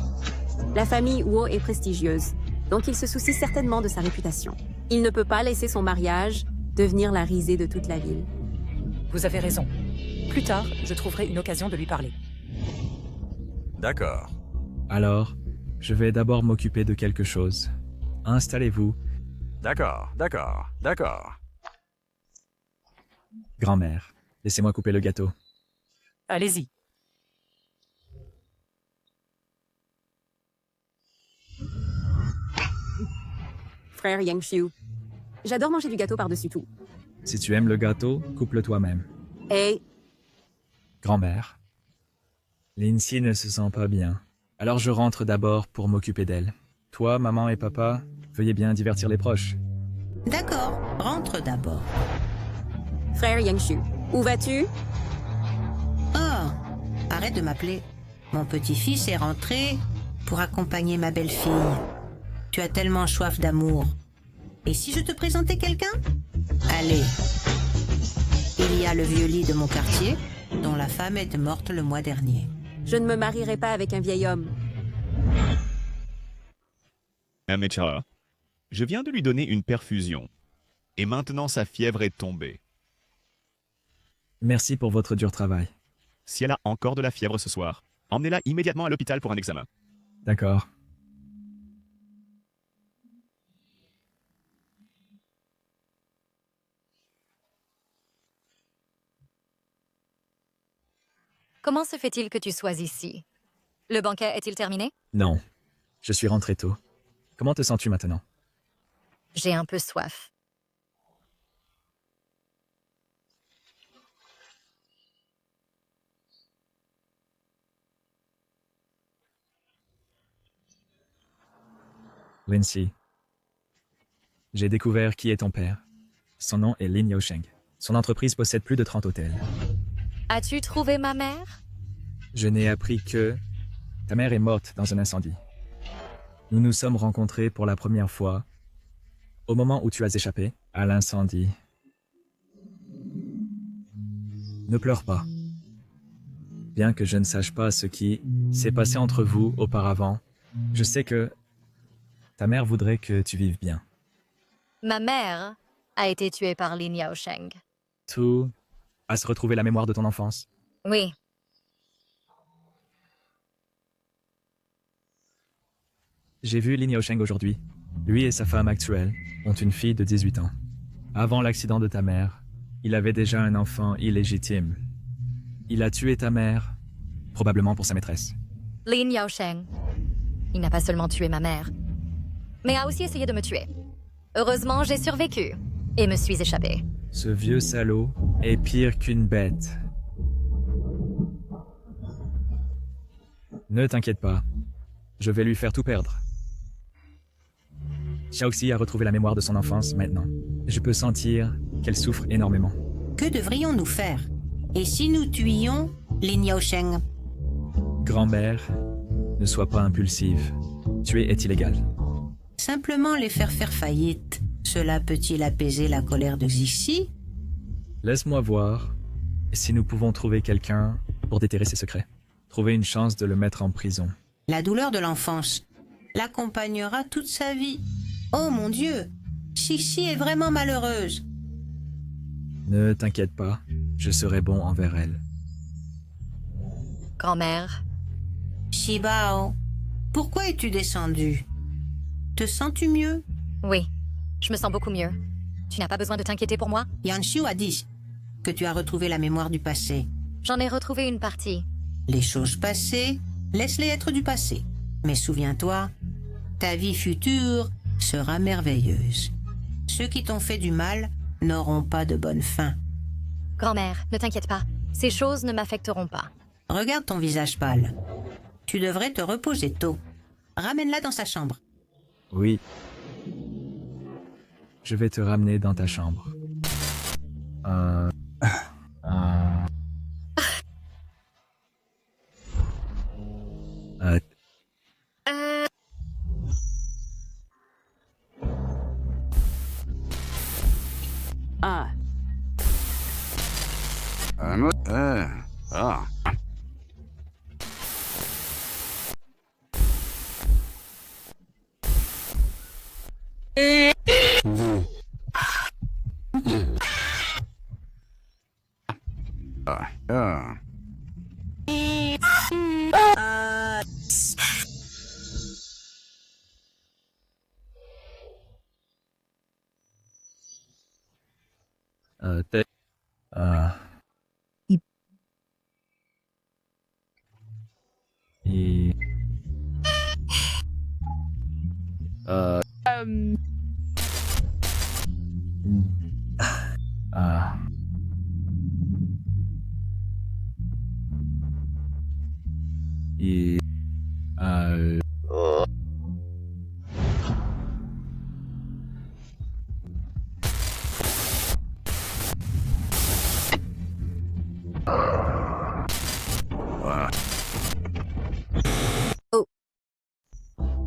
[SPEAKER 8] La famille Huo est prestigieuse, donc il se soucie certainement de sa réputation. Il ne peut pas laisser son mariage devenir la risée de toute la ville.
[SPEAKER 9] Vous avez raison. Plus tard, je trouverai une occasion de lui parler.
[SPEAKER 7] D'accord.
[SPEAKER 5] Alors, je vais d'abord m'occuper de quelque chose. Installez-vous.
[SPEAKER 7] D'accord.
[SPEAKER 5] Grand-mère, laissez-moi couper le gâteau.
[SPEAKER 9] Allez-y.
[SPEAKER 8] frère Yangshu. J'adore manger du gâteau par-dessus tout.
[SPEAKER 5] Si tu aimes le gâteau, coupe-le toi-même.
[SPEAKER 8] Et
[SPEAKER 5] Grand-mère. Lindsay ne se sent pas bien. Alors je rentre d'abord pour m'occuper d'elle. Toi, maman et papa, veuillez bien divertir les proches.
[SPEAKER 4] D'accord, rentre d'abord.
[SPEAKER 8] frère Yangshu, où vas-tu?
[SPEAKER 4] Oh, arrête de m'appeler. Mon petit-fils est rentré pour accompagner ma belle-fille. Tu as tellement soif d'amour. Et si je te présentais quelqu'un? Allez. Il y a le vieux lit de mon quartier, dont la femme est morte le mois dernier.
[SPEAKER 8] Je ne me marierai pas avec un vieil homme.
[SPEAKER 13] Amechara, je viens de lui donner une perfusion. Et maintenant sa fièvre est tombée.
[SPEAKER 5] Merci pour votre dur travail.
[SPEAKER 13] Si elle a encore de la fièvre ce soir, emmenez-la immédiatement à l'hôpital pour un examen.
[SPEAKER 5] D'accord.
[SPEAKER 3] Comment se fait-il que tu sois ici? Le banquet est-il terminé?
[SPEAKER 5] Non. Je suis rentré tôt. Comment te sens-tu maintenant?
[SPEAKER 3] J'ai un peu soif.
[SPEAKER 5] Lindsay. J'ai découvert qui est ton père. Son nom est Lin Yaosheng. Son entreprise possède plus de 30 hôtels.
[SPEAKER 3] As-tu trouvé ma mère?
[SPEAKER 5] Je n'ai appris que ta mère est morte dans un incendie. Nous nous sommes rencontrés pour la première fois au moment où tu as échappé à l'incendie. Ne pleure pas. Bien que je ne sache pas ce qui s'est passé entre vous auparavant, je sais que ta mère voudrait que tu vives bien.
[SPEAKER 3] Ma mère a été tuée par Lin Yaosheng.
[SPEAKER 5] Tout à se retrouver la mémoire de ton enfance.
[SPEAKER 3] Oui.
[SPEAKER 5] J'ai vu Lin Yaosheng aujourd'hui. Lui et sa femme actuelle ont une fille de 18 ans. Avant l'accident de ta mère, il avait déjà un enfant illégitime. Il a tué ta mère, probablement pour sa maîtresse.
[SPEAKER 3] Lin Yaosheng. Il n'a pas seulement tué ma mère, mais a aussi essayé de me tuer. Heureusement, j'ai survécu et me suis échappée.
[SPEAKER 5] Ce vieux salaud est pire qu'une bête. Ne t'inquiète pas, je vais lui faire tout perdre. Xiaoxi a retrouvé la mémoire de son enfance maintenant. Je peux sentir qu'elle souffre énormément.
[SPEAKER 4] Que devrions-nous faire? Et si nous tuions Lin Yaosheng?
[SPEAKER 5] Grand-mère, ne sois pas impulsive. Tuer est illégal.
[SPEAKER 4] Simplement les faire faillite. Cela peut-il apaiser la colère de Xixi?
[SPEAKER 5] Laisse-moi voir si nous pouvons trouver quelqu'un pour déterrer ses secrets. Trouver une chance de le mettre en prison.
[SPEAKER 4] La douleur de l'enfance l'accompagnera toute sa vie. Oh mon Dieu! Xixi est vraiment malheureuse.
[SPEAKER 5] Ne t'inquiète pas, je serai bon envers elle.
[SPEAKER 3] Grand-mère.
[SPEAKER 4] Shibao, pourquoi es-tu descendu? Te sens-tu mieux?
[SPEAKER 3] Oui, je me sens beaucoup mieux. Tu n'as pas besoin de t'inquiéter pour moi?
[SPEAKER 4] Yangshu a dit que tu as retrouvé la mémoire du passé.
[SPEAKER 3] J'en ai retrouvé une partie.
[SPEAKER 4] Les choses passées, laisse-les être du passé. Mais souviens-toi, ta vie future sera merveilleuse. Ceux qui t'ont fait du mal n'auront pas de bonne fin.
[SPEAKER 3] Grand-mère, ne t'inquiète pas. Ces choses ne m'affecteront pas.
[SPEAKER 4] Regarde ton visage pâle. Tu devrais te reposer tôt. Ramène-la dans sa chambre.
[SPEAKER 5] Oui. Je vais te ramener dans ta chambre.
[SPEAKER 8] Ah.
[SPEAKER 7] Ah.
[SPEAKER 3] Oh.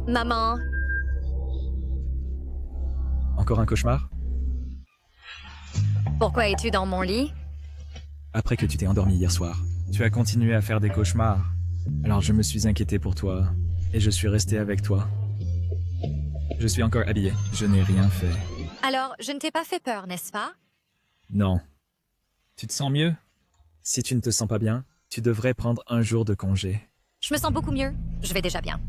[SPEAKER 3] Maman,
[SPEAKER 5] Encore un cauchemar?
[SPEAKER 3] pourquoi es-tu dans mon lit?
[SPEAKER 5] Après que tu t'es endormi hier soir, tu as continué à faire des cauchemars. Alors je me suis inquiété pour toi, et je suis resté avec toi. Je suis encore habillé, je n'ai rien fait.
[SPEAKER 3] Alors, je ne t'ai pas fait peur, n'est-ce pas?
[SPEAKER 5] Non. Tu te sens mieux? Si tu ne te sens pas bien, tu devrais prendre un jour de congé.
[SPEAKER 3] Je me sens beaucoup mieux. Je vais déjà bien.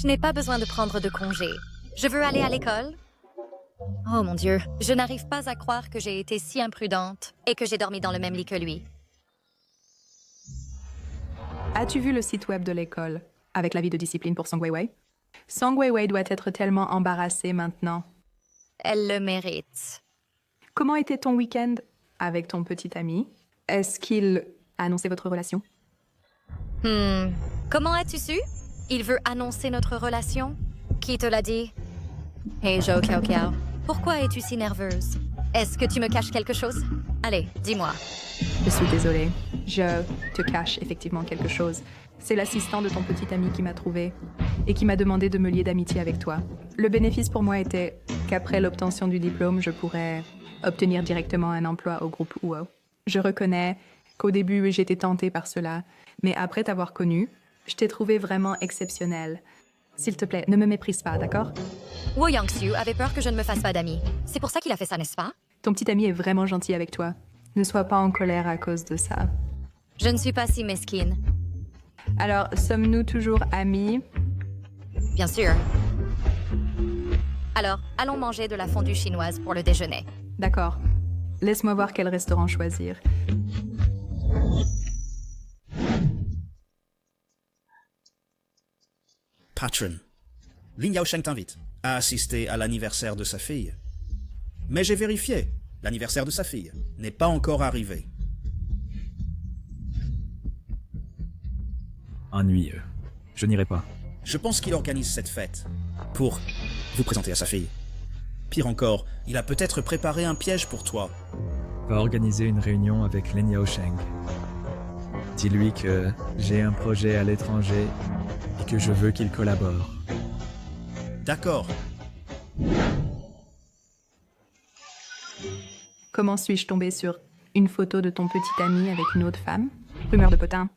[SPEAKER 3] Je n'ai pas besoin de prendre de congé. Je veux aller à l'école. Oh mon Dieu, je n'arrive pas à croire que j'ai été si imprudente et que j'ai dormi dans le même lit que lui.
[SPEAKER 23] As-tu vu le site web de l'école avec l'avis de discipline pour Song Weiwei? Song Weiwei doit être tellement embarrassée maintenant.
[SPEAKER 3] Elle le mérite.
[SPEAKER 23] Comment était ton week-end avec ton petit ami? Est-ce qu'il a annoncé votre relation?
[SPEAKER 3] Comment as-tu su? Il veut annoncer notre relation? Qui te l'a dit? Hey Zhou Kiao Kiao, pourquoi es-tu si nerveuse? Est-ce que tu me caches quelque chose? Allez, dis-moi.
[SPEAKER 23] Je suis désolée. Je te cache effectivement quelque chose. C'est l'assistant de ton petit ami qui m'a trouvé et qui m'a demandé de me lier d'amitié avec toi. Le bénéfice pour moi était qu'après l'obtention du diplôme, je pourrais obtenir directement un emploi au groupe UO. Je reconnais qu'au début, j'étais tentée par cela, mais après t'avoir connu, je t'ai trouvé vraiment exceptionnelle. S'il te plaît, ne me méprise pas, d'accord?
[SPEAKER 3] Wo Yang-Xiu avait peur que je ne me fasse pas d'amis. C'est pour ça qu'il a fait ça, n'est-ce pas?
[SPEAKER 23] Ton petit ami est vraiment gentil avec toi. Ne sois pas en colère à cause de ça.
[SPEAKER 3] Je ne suis pas si mesquine.
[SPEAKER 23] Alors, sommes-nous toujours amis?
[SPEAKER 3] Bien sûr. Alors, allons manger de la fondue chinoise pour le déjeuner.
[SPEAKER 23] D'accord. Laisse-moi voir quel restaurant choisir.
[SPEAKER 6] Patron, Lin Yaosheng t'invite à assister à l'anniversaire de sa fille. Mais j'ai vérifié, l'anniversaire de sa fille n'est pas encore arrivé.
[SPEAKER 5] Ennuyeux. Je n'irai pas.
[SPEAKER 6] Je pense qu'il organise cette fête pour vous présenter à sa fille. Pire encore, il a peut-être préparé un piège pour toi.
[SPEAKER 5] Va organiser une réunion avec Lin Yaosheng. Dis-lui que j'ai un projet à l'étranger et que je veux qu'il collabore.
[SPEAKER 6] D'accord.
[SPEAKER 23] Comment suis-je tombée sur une photo de ton petit ami avec une autre femme? Rumeur de potin.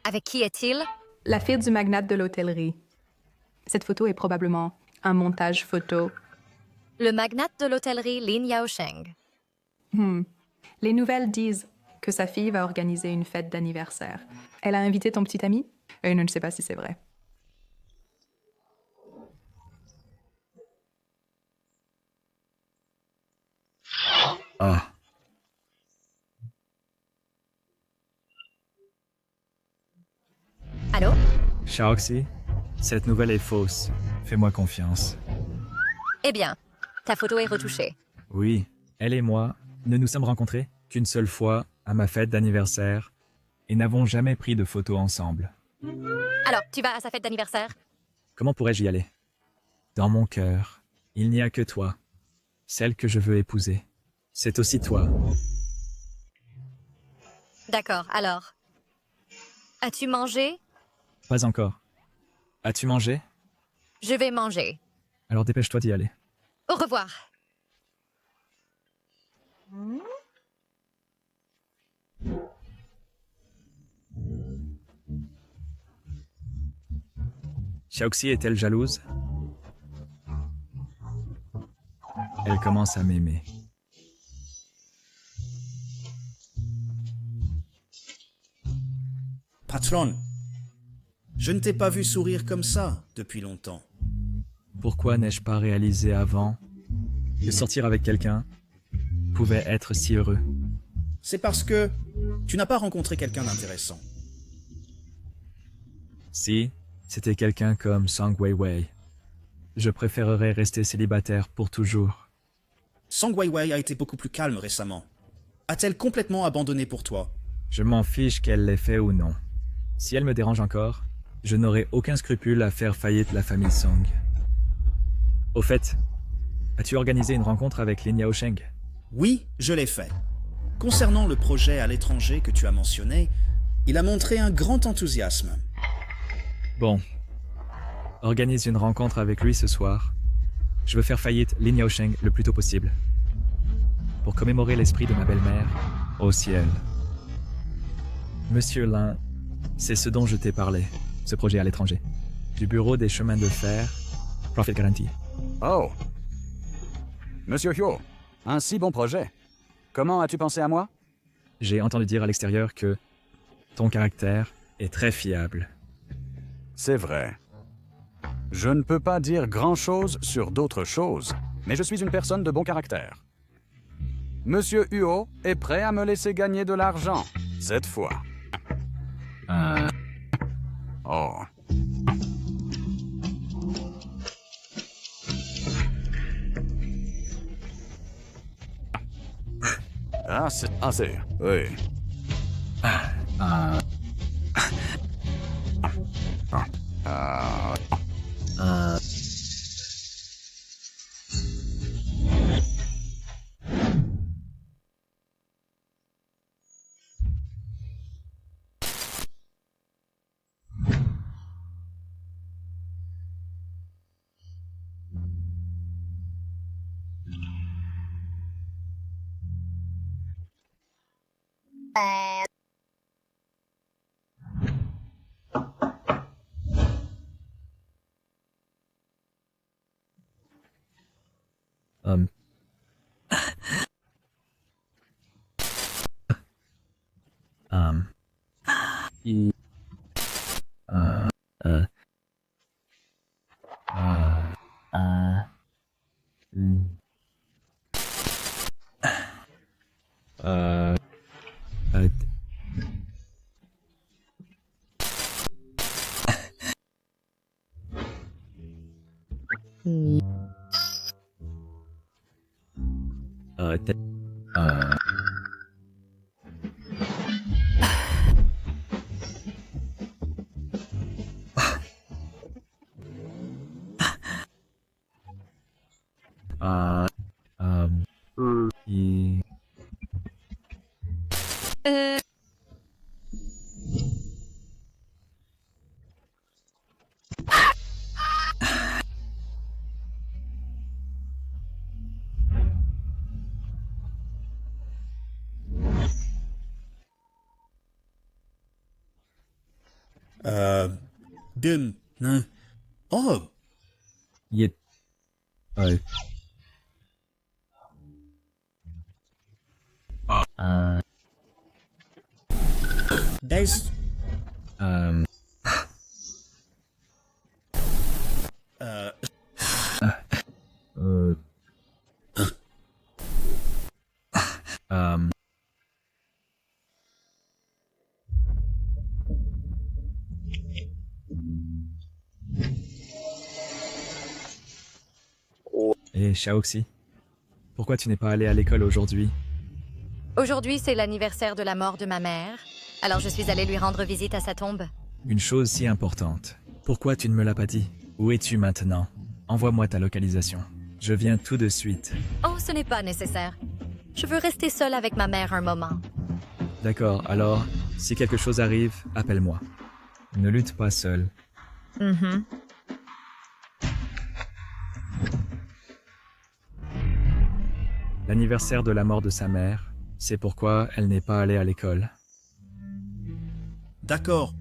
[SPEAKER 3] Avec qui est-il?
[SPEAKER 23] La fille du magnate de l'hôtellerie. Cette photo est probablement un montage photo.
[SPEAKER 3] Le magnate de l'hôtellerie Lin Yaosheng.
[SPEAKER 23] Les nouvelles disent que sa fille va organiser une fête d'anniversaire. Elle a invité ton petit ami? Et je ne sais pas si c'est vrai.
[SPEAKER 5] Ah.
[SPEAKER 3] Allô?
[SPEAKER 5] Shaoxi, cette nouvelle est fausse. Fais-moi confiance.
[SPEAKER 3] Eh bien, ta photo est retouchée.
[SPEAKER 5] Oui, elle et moi ne nous sommes rencontrés qu'une seule fois à ma fête d'anniversaire et n'avons jamais pris de photos ensemble.
[SPEAKER 3] Alors, tu vas à sa fête d'anniversaire?
[SPEAKER 5] Comment pourrais-je y aller? Dans mon cœur, il n'y a que toi, celle que je veux épouser. C'est aussi toi.
[SPEAKER 3] D'accord, alors. As-tu mangé?
[SPEAKER 5] Pas encore. As-tu mangé?
[SPEAKER 3] Je vais manger.
[SPEAKER 5] Alors dépêche-toi d'y aller.
[SPEAKER 3] Au revoir.
[SPEAKER 5] Shaoxi est-elle jalouse? Elle commence à m'aimer.
[SPEAKER 6] Patron, je ne t'ai pas vu sourire comme ça depuis longtemps.
[SPEAKER 5] Pourquoi n'ai-je pas réalisé avant que sortir avec quelqu'un pouvait être si heureux?
[SPEAKER 6] C'est parce que tu n'as pas rencontré quelqu'un d'intéressant.
[SPEAKER 5] Si c'était quelqu'un comme Song Weiwei, je préférerais rester célibataire pour toujours.
[SPEAKER 6] Song Weiwei a été beaucoup plus calme récemment. A-t-elle complètement abandonné pour toi?
[SPEAKER 5] Je m'en fiche qu'elle l'ait fait ou non. Si elle me dérange encore, je n'aurai aucun scrupule à faire faillite la famille Song. Au fait, as-tu organisé une rencontre avec Lin Yaosheng?
[SPEAKER 6] Oui, je l'ai fait. Concernant le projet à l'étranger que tu as mentionné, il a montré un grand enthousiasme.
[SPEAKER 5] Bon. Organise une rencontre avec lui ce soir. Je veux faire faillite Lin Yaosheng le plus tôt possible. Pour commémorer l'esprit de ma belle-mère au ciel. Monsieur Lin, c'est ce dont je t'ai parlé, ce projet à l'étranger. Du bureau des chemins de fer, Profit Guarantee.
[SPEAKER 7] Oh. Monsieur Hyo, un si bon projet. Comment as-tu pensé à moi?
[SPEAKER 5] J'ai entendu dire à l'extérieur que ton caractère est très fiable.
[SPEAKER 7] C'est vrai. Je ne peux pas dire grand-chose sur d'autres choses, mais je suis une personne de bon caractère. Monsieur Huo est prêt à me laisser gagner de l'argent, cette fois. Oh. Assez, oui.
[SPEAKER 6] Oh! There's...
[SPEAKER 5] Et Xiaoxi, pourquoi tu n'es pas allé à l'école aujourd'hui?
[SPEAKER 3] Aujourd'hui, c'est l'anniversaire de la mort de ma mère, alors je suis allée lui rendre visite à sa tombe.
[SPEAKER 5] Une chose si importante. Pourquoi tu ne me l'as pas dit? Où es-tu maintenant? Envoie-moi ta localisation. Je viens tout de suite.
[SPEAKER 3] Oh, ce n'est pas nécessaire. Je veux rester seule avec ma mère un moment.
[SPEAKER 5] D'accord, alors, si quelque chose arrive, appelle-moi. Ne lutte pas seul. L'anniversaire de la mort de sa mère, c'est pourquoi elle n'est pas allée à l'école.
[SPEAKER 6] D'accord.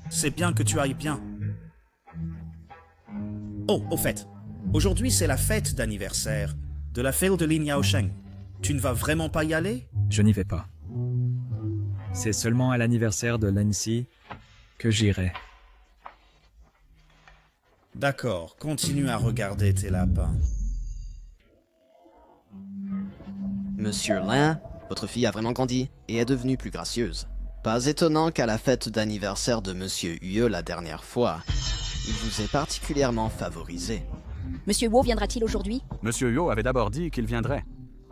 [SPEAKER 6] C'est bien que tu ailles bien. Oh, au fait. Aujourd'hui, c'est la fête d'anniversaire de la fille de Lin Yaosheng. Tu ne vas vraiment pas y aller?
[SPEAKER 5] Je n'y vais pas. C'est seulement à l'anniversaire de Lancy que j'irai.
[SPEAKER 6] D'accord, continue à regarder tes lapins.
[SPEAKER 11] Monsieur Lin, votre fille a vraiment grandi et est devenue plus gracieuse. Pas étonnant qu'à la fête d'anniversaire de Monsieur Hue la dernière fois, il vous ait particulièrement favorisé.
[SPEAKER 12] Monsieur Wu viendra-t-il aujourd'hui?
[SPEAKER 7] Monsieur Hyo avait d'abord dit qu'il viendrait,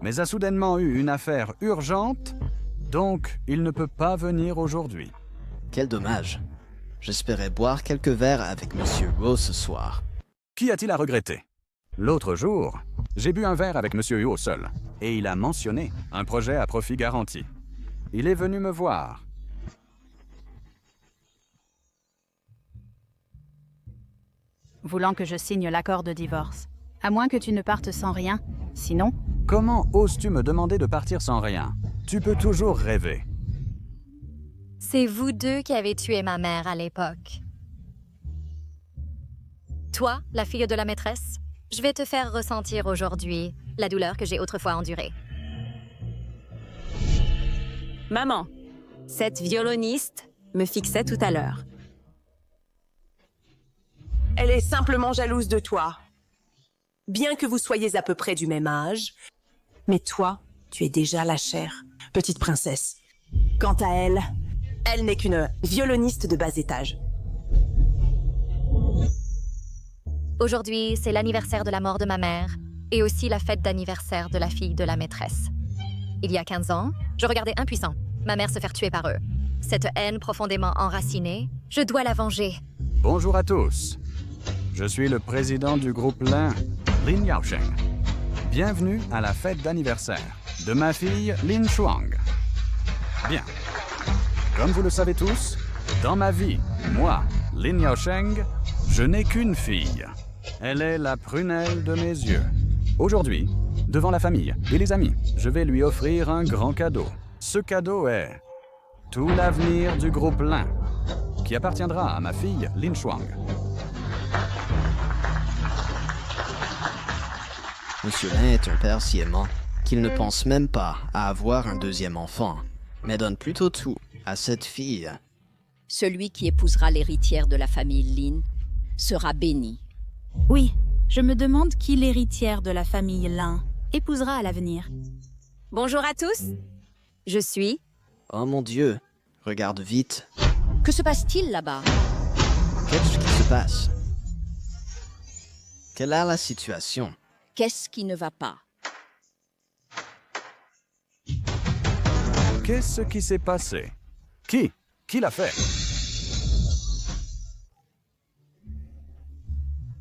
[SPEAKER 7] mais a soudainement eu une affaire urgente Donc, il ne peut pas venir aujourd'hui.
[SPEAKER 11] Quel dommage. J'espérais boire quelques verres avec Monsieur Huo ce soir.
[SPEAKER 7] Qu'y a-t-il à regretter? L'autre jour, j'ai bu un verre avec Monsieur Huo seul, et il a mentionné un projet à profit garanti. Il est venu me voir.
[SPEAKER 21] Voulant que je signe l'accord de divorce. À moins que tu ne partes sans rien. Sinon...
[SPEAKER 7] Comment oses-tu me demander de partir sans rien? Tu peux toujours rêver.
[SPEAKER 3] C'est vous deux qui avez tué ma mère à l'époque. Toi, la fille de la maîtresse, je vais te faire ressentir aujourd'hui la douleur que j'ai autrefois endurée.
[SPEAKER 8] Maman, cette violoniste me fixait tout à l'heure.
[SPEAKER 22] Elle est simplement jalouse de toi. Bien que vous soyez à peu près du même âge, mais toi, tu es déjà la chère, petite princesse. Quant à elle, elle n'est qu'une violoniste de bas étage.
[SPEAKER 3] Aujourd'hui, c'est l'anniversaire de la mort de ma mère et aussi la fête d'anniversaire de la fille de la maîtresse. Il y a 15 ans, je regardais impuissant ma mère se faire tuer par eux. Cette haine profondément enracinée, je dois la venger.
[SPEAKER 7] Bonjour à tous. Je suis le président du groupe Lin, Lin Yaosheng. Bienvenue à la fête d'anniversaire de ma fille Lin Shuang. Bien. Comme vous le savez tous, dans ma vie, moi, Lin Yaosheng, je n'ai qu'une fille. Elle est la prunelle de mes yeux. Aujourd'hui, devant la famille et les amis, je vais lui offrir un grand cadeau. Ce cadeau est tout l'avenir du groupe Lin, qui appartiendra à ma fille Lin Shuang.
[SPEAKER 11] Monsieur Lin est un père si aimant qu'il ne pense même pas à avoir un deuxième enfant, mais donne plutôt tout à cette fille.
[SPEAKER 12] Celui qui épousera l'héritière de la famille Lin sera béni.
[SPEAKER 21] Oui, je me demande qui l'héritière de la famille Lin épousera à l'avenir.
[SPEAKER 8] Bonjour à tous. Je suis...
[SPEAKER 11] Oh mon Dieu, regarde vite.
[SPEAKER 12] Que se passe-t-il là-bas?
[SPEAKER 11] Qu'est-ce qui se passe? Quelle est la situation?
[SPEAKER 12] Qu'est-ce qui ne va pas?
[SPEAKER 7] Qu'est-ce qui s'est passé? Qui l'a fait?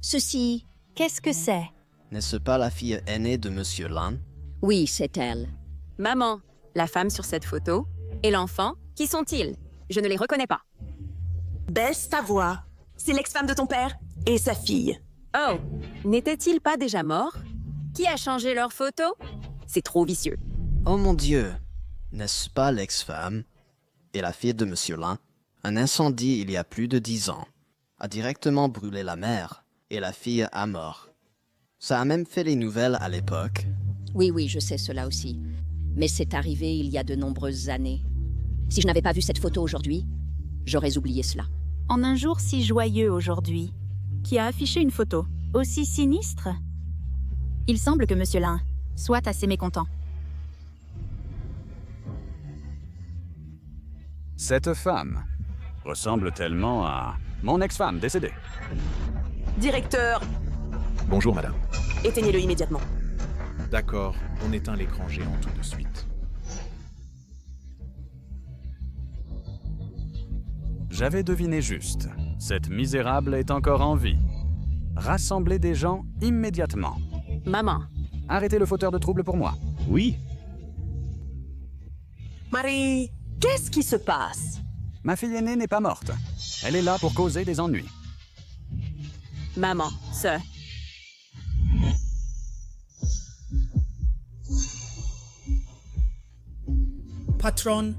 [SPEAKER 12] Ceci, qu'est-ce que c'est?
[SPEAKER 11] N'est-ce pas la fille aînée de Monsieur Lin?
[SPEAKER 12] Oui, c'est elle.
[SPEAKER 8] Maman, la femme sur cette photo, et l'enfant, qui sont-ils? Je ne les reconnais pas.
[SPEAKER 22] Baisse ta voix. C'est l'ex-femme de ton père et sa fille.
[SPEAKER 8] Oh, n'étaient-ils pas déjà morts? Qui a changé leur photo? C'est trop vicieux.
[SPEAKER 11] Oh mon Dieu, n'est-ce pas l'ex-femme et la fille de Monsieur Lin? Un incendie il y a plus de 10 ans a directement brûlé la mère et la fille a mort. Ça a même fait les nouvelles à l'époque.
[SPEAKER 12] Oui, je sais cela aussi. Mais c'est arrivé il y a de nombreuses années. Si je n'avais pas vu cette photo aujourd'hui, j'aurais oublié cela.
[SPEAKER 21] En un jour si joyeux aujourd'hui, qui a affiché une photo aussi sinistre? Il semble que Monsieur Lin soit assez mécontent.
[SPEAKER 7] Cette femme ressemble tellement à mon ex-femme décédée.
[SPEAKER 22] Directeur,
[SPEAKER 10] Bonjour, madame.
[SPEAKER 22] éteignez-le immédiatement.
[SPEAKER 10] D'accord, on éteint l'écran géant tout de suite.
[SPEAKER 7] J'avais deviné juste. Cette misérable est encore en vie. Rassemblez des gens immédiatement.
[SPEAKER 8] Maman.
[SPEAKER 7] Arrêtez le fauteur de trouble pour moi.
[SPEAKER 10] Oui.
[SPEAKER 22] Marie, qu'est-ce qui se passe?
[SPEAKER 7] Ma fille aînée n'est pas morte. Elle est là pour causer des ennuis.
[SPEAKER 8] Maman, ce...
[SPEAKER 6] Patron,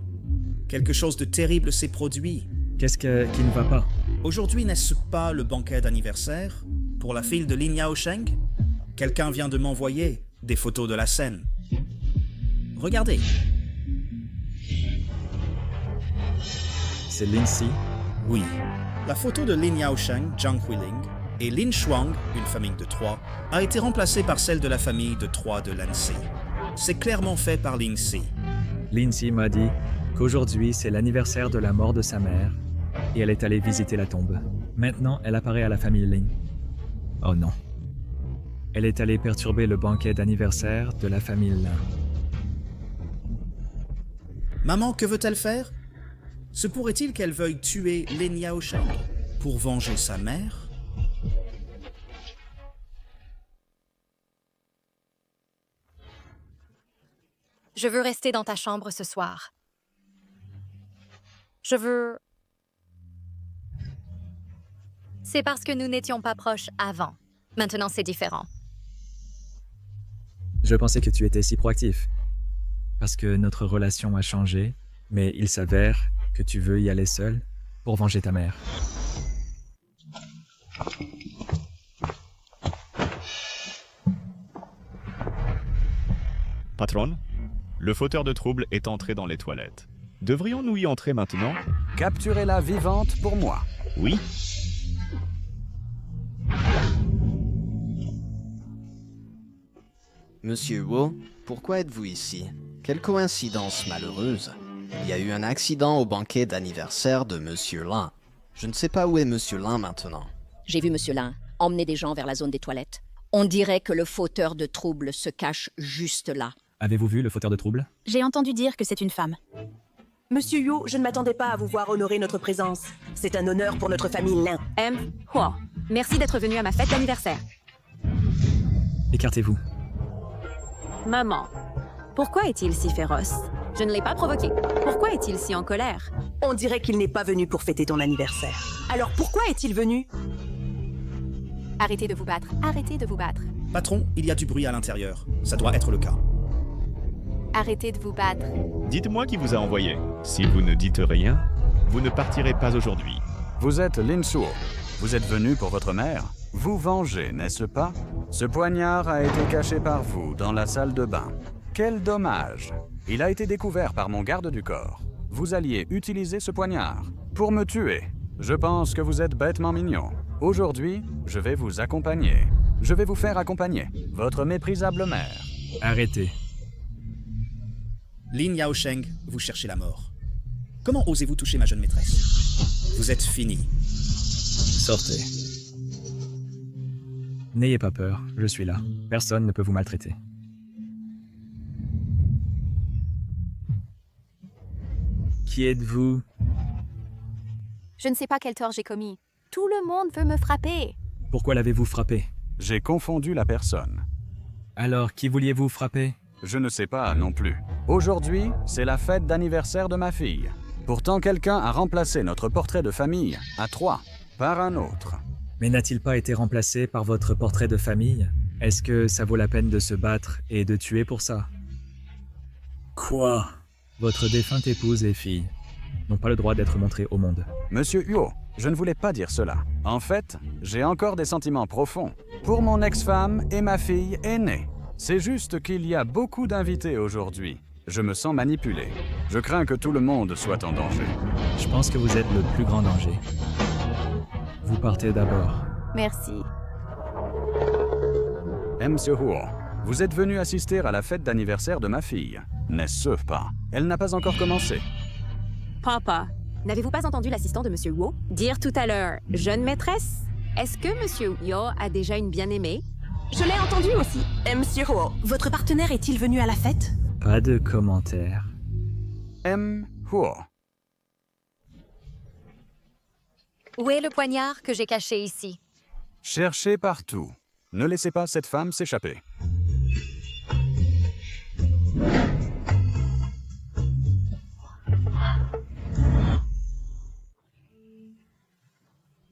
[SPEAKER 6] quelque chose de terrible s'est produit.
[SPEAKER 5] Qu'est-ce qui ne va pas?
[SPEAKER 6] Aujourd'hui, n'est-ce pas le banquet d'anniversaire pour la fille de Lin Yaosheng? Quelqu'un vient de m'envoyer des photos de la scène. Regardez.
[SPEAKER 5] C'est Lindsay?
[SPEAKER 6] Oui. La photo de Lin Yaosheng, Jiang Huiling, et Lin Shuang, une famille de 3, a été remplacée par celle de la famille de 3 de Lindsay. C'est clairement fait par Lindsay.
[SPEAKER 5] Lindsay m'a dit qu'aujourd'hui c'est l'anniversaire de la mort de sa mère et elle est allée visiter la tombe. Maintenant, elle apparaît à la famille Lin. Oh non. Elle est allée perturber le banquet d'anniversaire de la famille Lin.
[SPEAKER 6] Maman, que veut-elle faire? Se pourrait-il qu'elle veuille tuer Lin Yaosheng pour venger sa mère?
[SPEAKER 3] Je veux rester dans ta chambre ce soir. Je veux... C'est parce que nous n'étions pas proches avant. Maintenant, c'est différent.
[SPEAKER 5] Je pensais que tu étais si proactif. Parce que notre relation a changé, mais il s'avère que tu veux y aller seul pour venger ta mère.
[SPEAKER 13] Patronne, le fauteur de trouble est entré dans les toilettes. Devrions-nous y entrer maintenant?
[SPEAKER 7] Capturez-la vivante pour moi.
[SPEAKER 13] Oui.
[SPEAKER 11] Monsieur Wu, pourquoi êtes-vous ici? Quelle coïncidence malheureuse. Il y a eu un accident au banquet d'anniversaire de Monsieur Lin. Je ne sais pas où est Monsieur Lin maintenant.
[SPEAKER 12] J'ai vu Monsieur Lin emmener des gens vers la zone des toilettes. On dirait que le fauteur de trouble se cache juste là.
[SPEAKER 5] Avez-vous vu le fauteur de trouble?
[SPEAKER 21] J'ai entendu dire que c'est une femme.
[SPEAKER 22] Monsieur Yu, je ne m'attendais pas à vous voir honorer notre présence. C'est un honneur pour notre famille Lin.
[SPEAKER 8] Huo, merci d'être venu à ma fête d'anniversaire.
[SPEAKER 5] Écartez-vous.
[SPEAKER 8] Maman, pourquoi est-il si féroce? Je ne l'ai pas provoqué. Pourquoi est-il si en colère?
[SPEAKER 22] On dirait qu'il n'est pas venu pour fêter ton anniversaire. Alors pourquoi est-il venu?
[SPEAKER 14] Arrêtez de vous battre. Arrêtez de vous battre.
[SPEAKER 6] Patron, il y a du bruit à l'intérieur. Ça doit être le cas.
[SPEAKER 14] Arrêtez de vous battre.
[SPEAKER 13] Dites-moi qui vous a envoyé. Si vous ne dites rien, vous ne partirez pas aujourd'hui.
[SPEAKER 7] Vous êtes Lin Suo. Vous êtes venu pour votre mère. Vous venger, n'est-ce pas? Ce poignard a été caché par vous dans la salle de bain. Quel dommage. Il a été découvert par mon garde du corps. Vous alliez utiliser ce poignard pour me tuer. Je pense que vous êtes bêtement mignon. Aujourd'hui, je vais vous accompagner. Je vais vous faire accompagner. Votre méprisable mère.
[SPEAKER 5] Arrêtez.
[SPEAKER 6] Lin Yaosheng, vous cherchez la mort. Comment osez-vous toucher ma jeune maîtresse? Vous êtes fini.
[SPEAKER 5] Sortez. N'ayez pas peur, je suis là. Personne ne peut vous maltraiter. Qui êtes-vous?
[SPEAKER 14] Je ne sais pas quel tort j'ai commis. Tout le monde veut me frapper.
[SPEAKER 5] Pourquoi l'avez-vous frappé?
[SPEAKER 7] J'ai confondu la personne.
[SPEAKER 5] Alors, qui vouliez-vous frapper?
[SPEAKER 7] Je ne sais pas non plus. Aujourd'hui, c'est la fête d'anniversaire de ma fille. Pourtant, quelqu'un a remplacé notre portrait de famille à 3 par un autre.
[SPEAKER 5] Mais n'a-t-il pas été remplacé par votre portrait de famille? Est-ce que ça vaut la peine de se battre et de tuer pour ça? Quoi? Votre défunte épouse et fille n'ont pas le droit d'être montrées au monde.
[SPEAKER 7] Monsieur Huo, je ne voulais pas dire cela. En fait, j'ai encore des sentiments profonds pour mon ex-femme et ma fille aînée. C'est juste qu'il y a beaucoup d'invités aujourd'hui. Je me sens manipulé. Je crains que tout le monde soit en danger.
[SPEAKER 5] Je pense que vous êtes le plus grand danger. Vous partez d'abord.
[SPEAKER 14] Merci.
[SPEAKER 7] Monsieur Huo, vous êtes venu assister à la fête d'anniversaire de ma fille, n'est-ce pas? Elle n'a pas encore commencé.
[SPEAKER 8] Papa, n'avez-vous pas entendu l'assistant de Monsieur Huo dire tout à l'heure « jeune maîtresse » Est-ce que Monsieur Huo a déjà une bien-aimée?
[SPEAKER 22] Je l'ai entendu aussi. Monsieur Huo, votre partenaire est-il venu à la fête?
[SPEAKER 5] Pas de commentaires.
[SPEAKER 7] Huo.
[SPEAKER 3] Où est le poignard que j'ai caché ici?
[SPEAKER 7] Cherchez partout. Ne laissez pas cette femme s'échapper.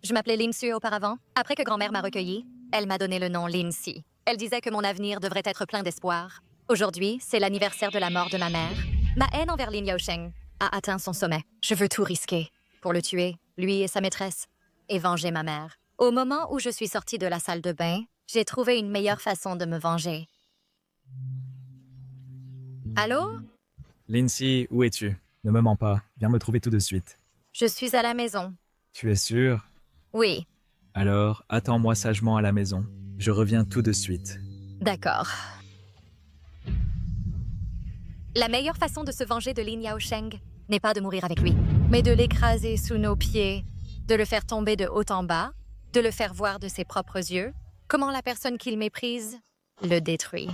[SPEAKER 3] Je m'appelais Lindsay auparavant. Après que grand-mère m'a recueillie, elle m'a donné le nom Lindsay. Elle disait que mon avenir devrait être plein d'espoir. Aujourd'hui, c'est l'anniversaire de la mort de ma mère. Ma haine envers Lin Yaosheng a atteint son sommet. Je veux tout risquer pour le tuer, lui et sa maîtresse, et venger ma mère. Au moment où je suis sortie de la salle de bain, j'ai trouvé une meilleure façon de me venger. Allô?
[SPEAKER 5] Lindsay, où es-tu? Ne me mens pas. Viens me trouver tout de suite.
[SPEAKER 3] Je suis à la maison.
[SPEAKER 5] Tu es sûr?
[SPEAKER 3] Oui.
[SPEAKER 5] Alors, attends-moi sagement à la maison. Je reviens tout de suite.
[SPEAKER 3] D'accord. La meilleure façon de se venger de Lin Yaosheng n'est pas de mourir avec lui, mais de l'écraser sous nos pieds, de le faire tomber de haut en bas, de le faire voir de ses propres yeux, comment la personne qu'il méprise le détruit.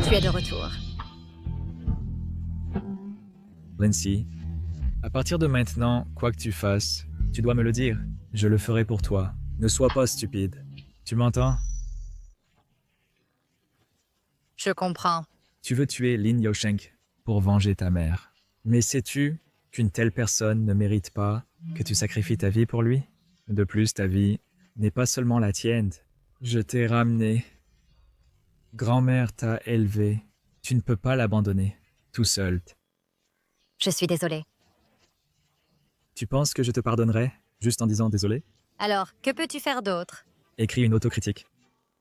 [SPEAKER 3] Tu es de retour.
[SPEAKER 5] Lindsay, à partir de maintenant, quoi que tu fasses, tu dois me le dire. Je le ferai pour toi. Ne sois pas stupide. Tu m'entends?
[SPEAKER 3] Je comprends.
[SPEAKER 5] Tu veux tuer Lin Yaosheng pour venger ta mère. Mais sais-tu qu'une telle personne ne mérite pas que tu sacrifies ta vie pour lui? De plus, ta vie n'est pas seulement la tienne. Je t'ai ramené. Grand-mère t'a élevé. Tu ne peux pas l'abandonner, tout seul.
[SPEAKER 3] Je suis désolée.
[SPEAKER 5] Tu penses que je te pardonnerai, juste en disant désolé?
[SPEAKER 3] Alors, que peux-tu faire d'autre?
[SPEAKER 5] Écris une autocritique.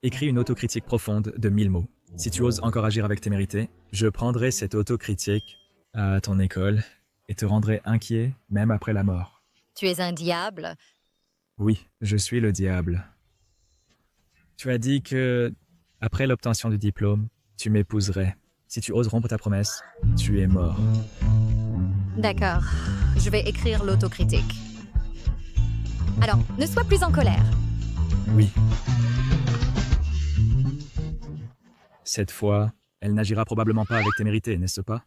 [SPEAKER 5] Écris une autocritique profonde de 1000 mots. Si tu oses encore agir avec témérité, je prendrai cette autocritique à ton école et te rendrai inquiet même après la mort.
[SPEAKER 3] Tu es un diable?
[SPEAKER 5] Oui, je suis le diable. Tu as dit que, après l'obtention du diplôme, tu m'épouserais. Si tu oses rompre ta promesse, tu es mort.
[SPEAKER 3] D'accord, je vais écrire l'autocritique. Alors, ne sois plus en colère.
[SPEAKER 5] Oui. Cette fois, elle n'agira probablement pas avec témérité, n'est-ce pas?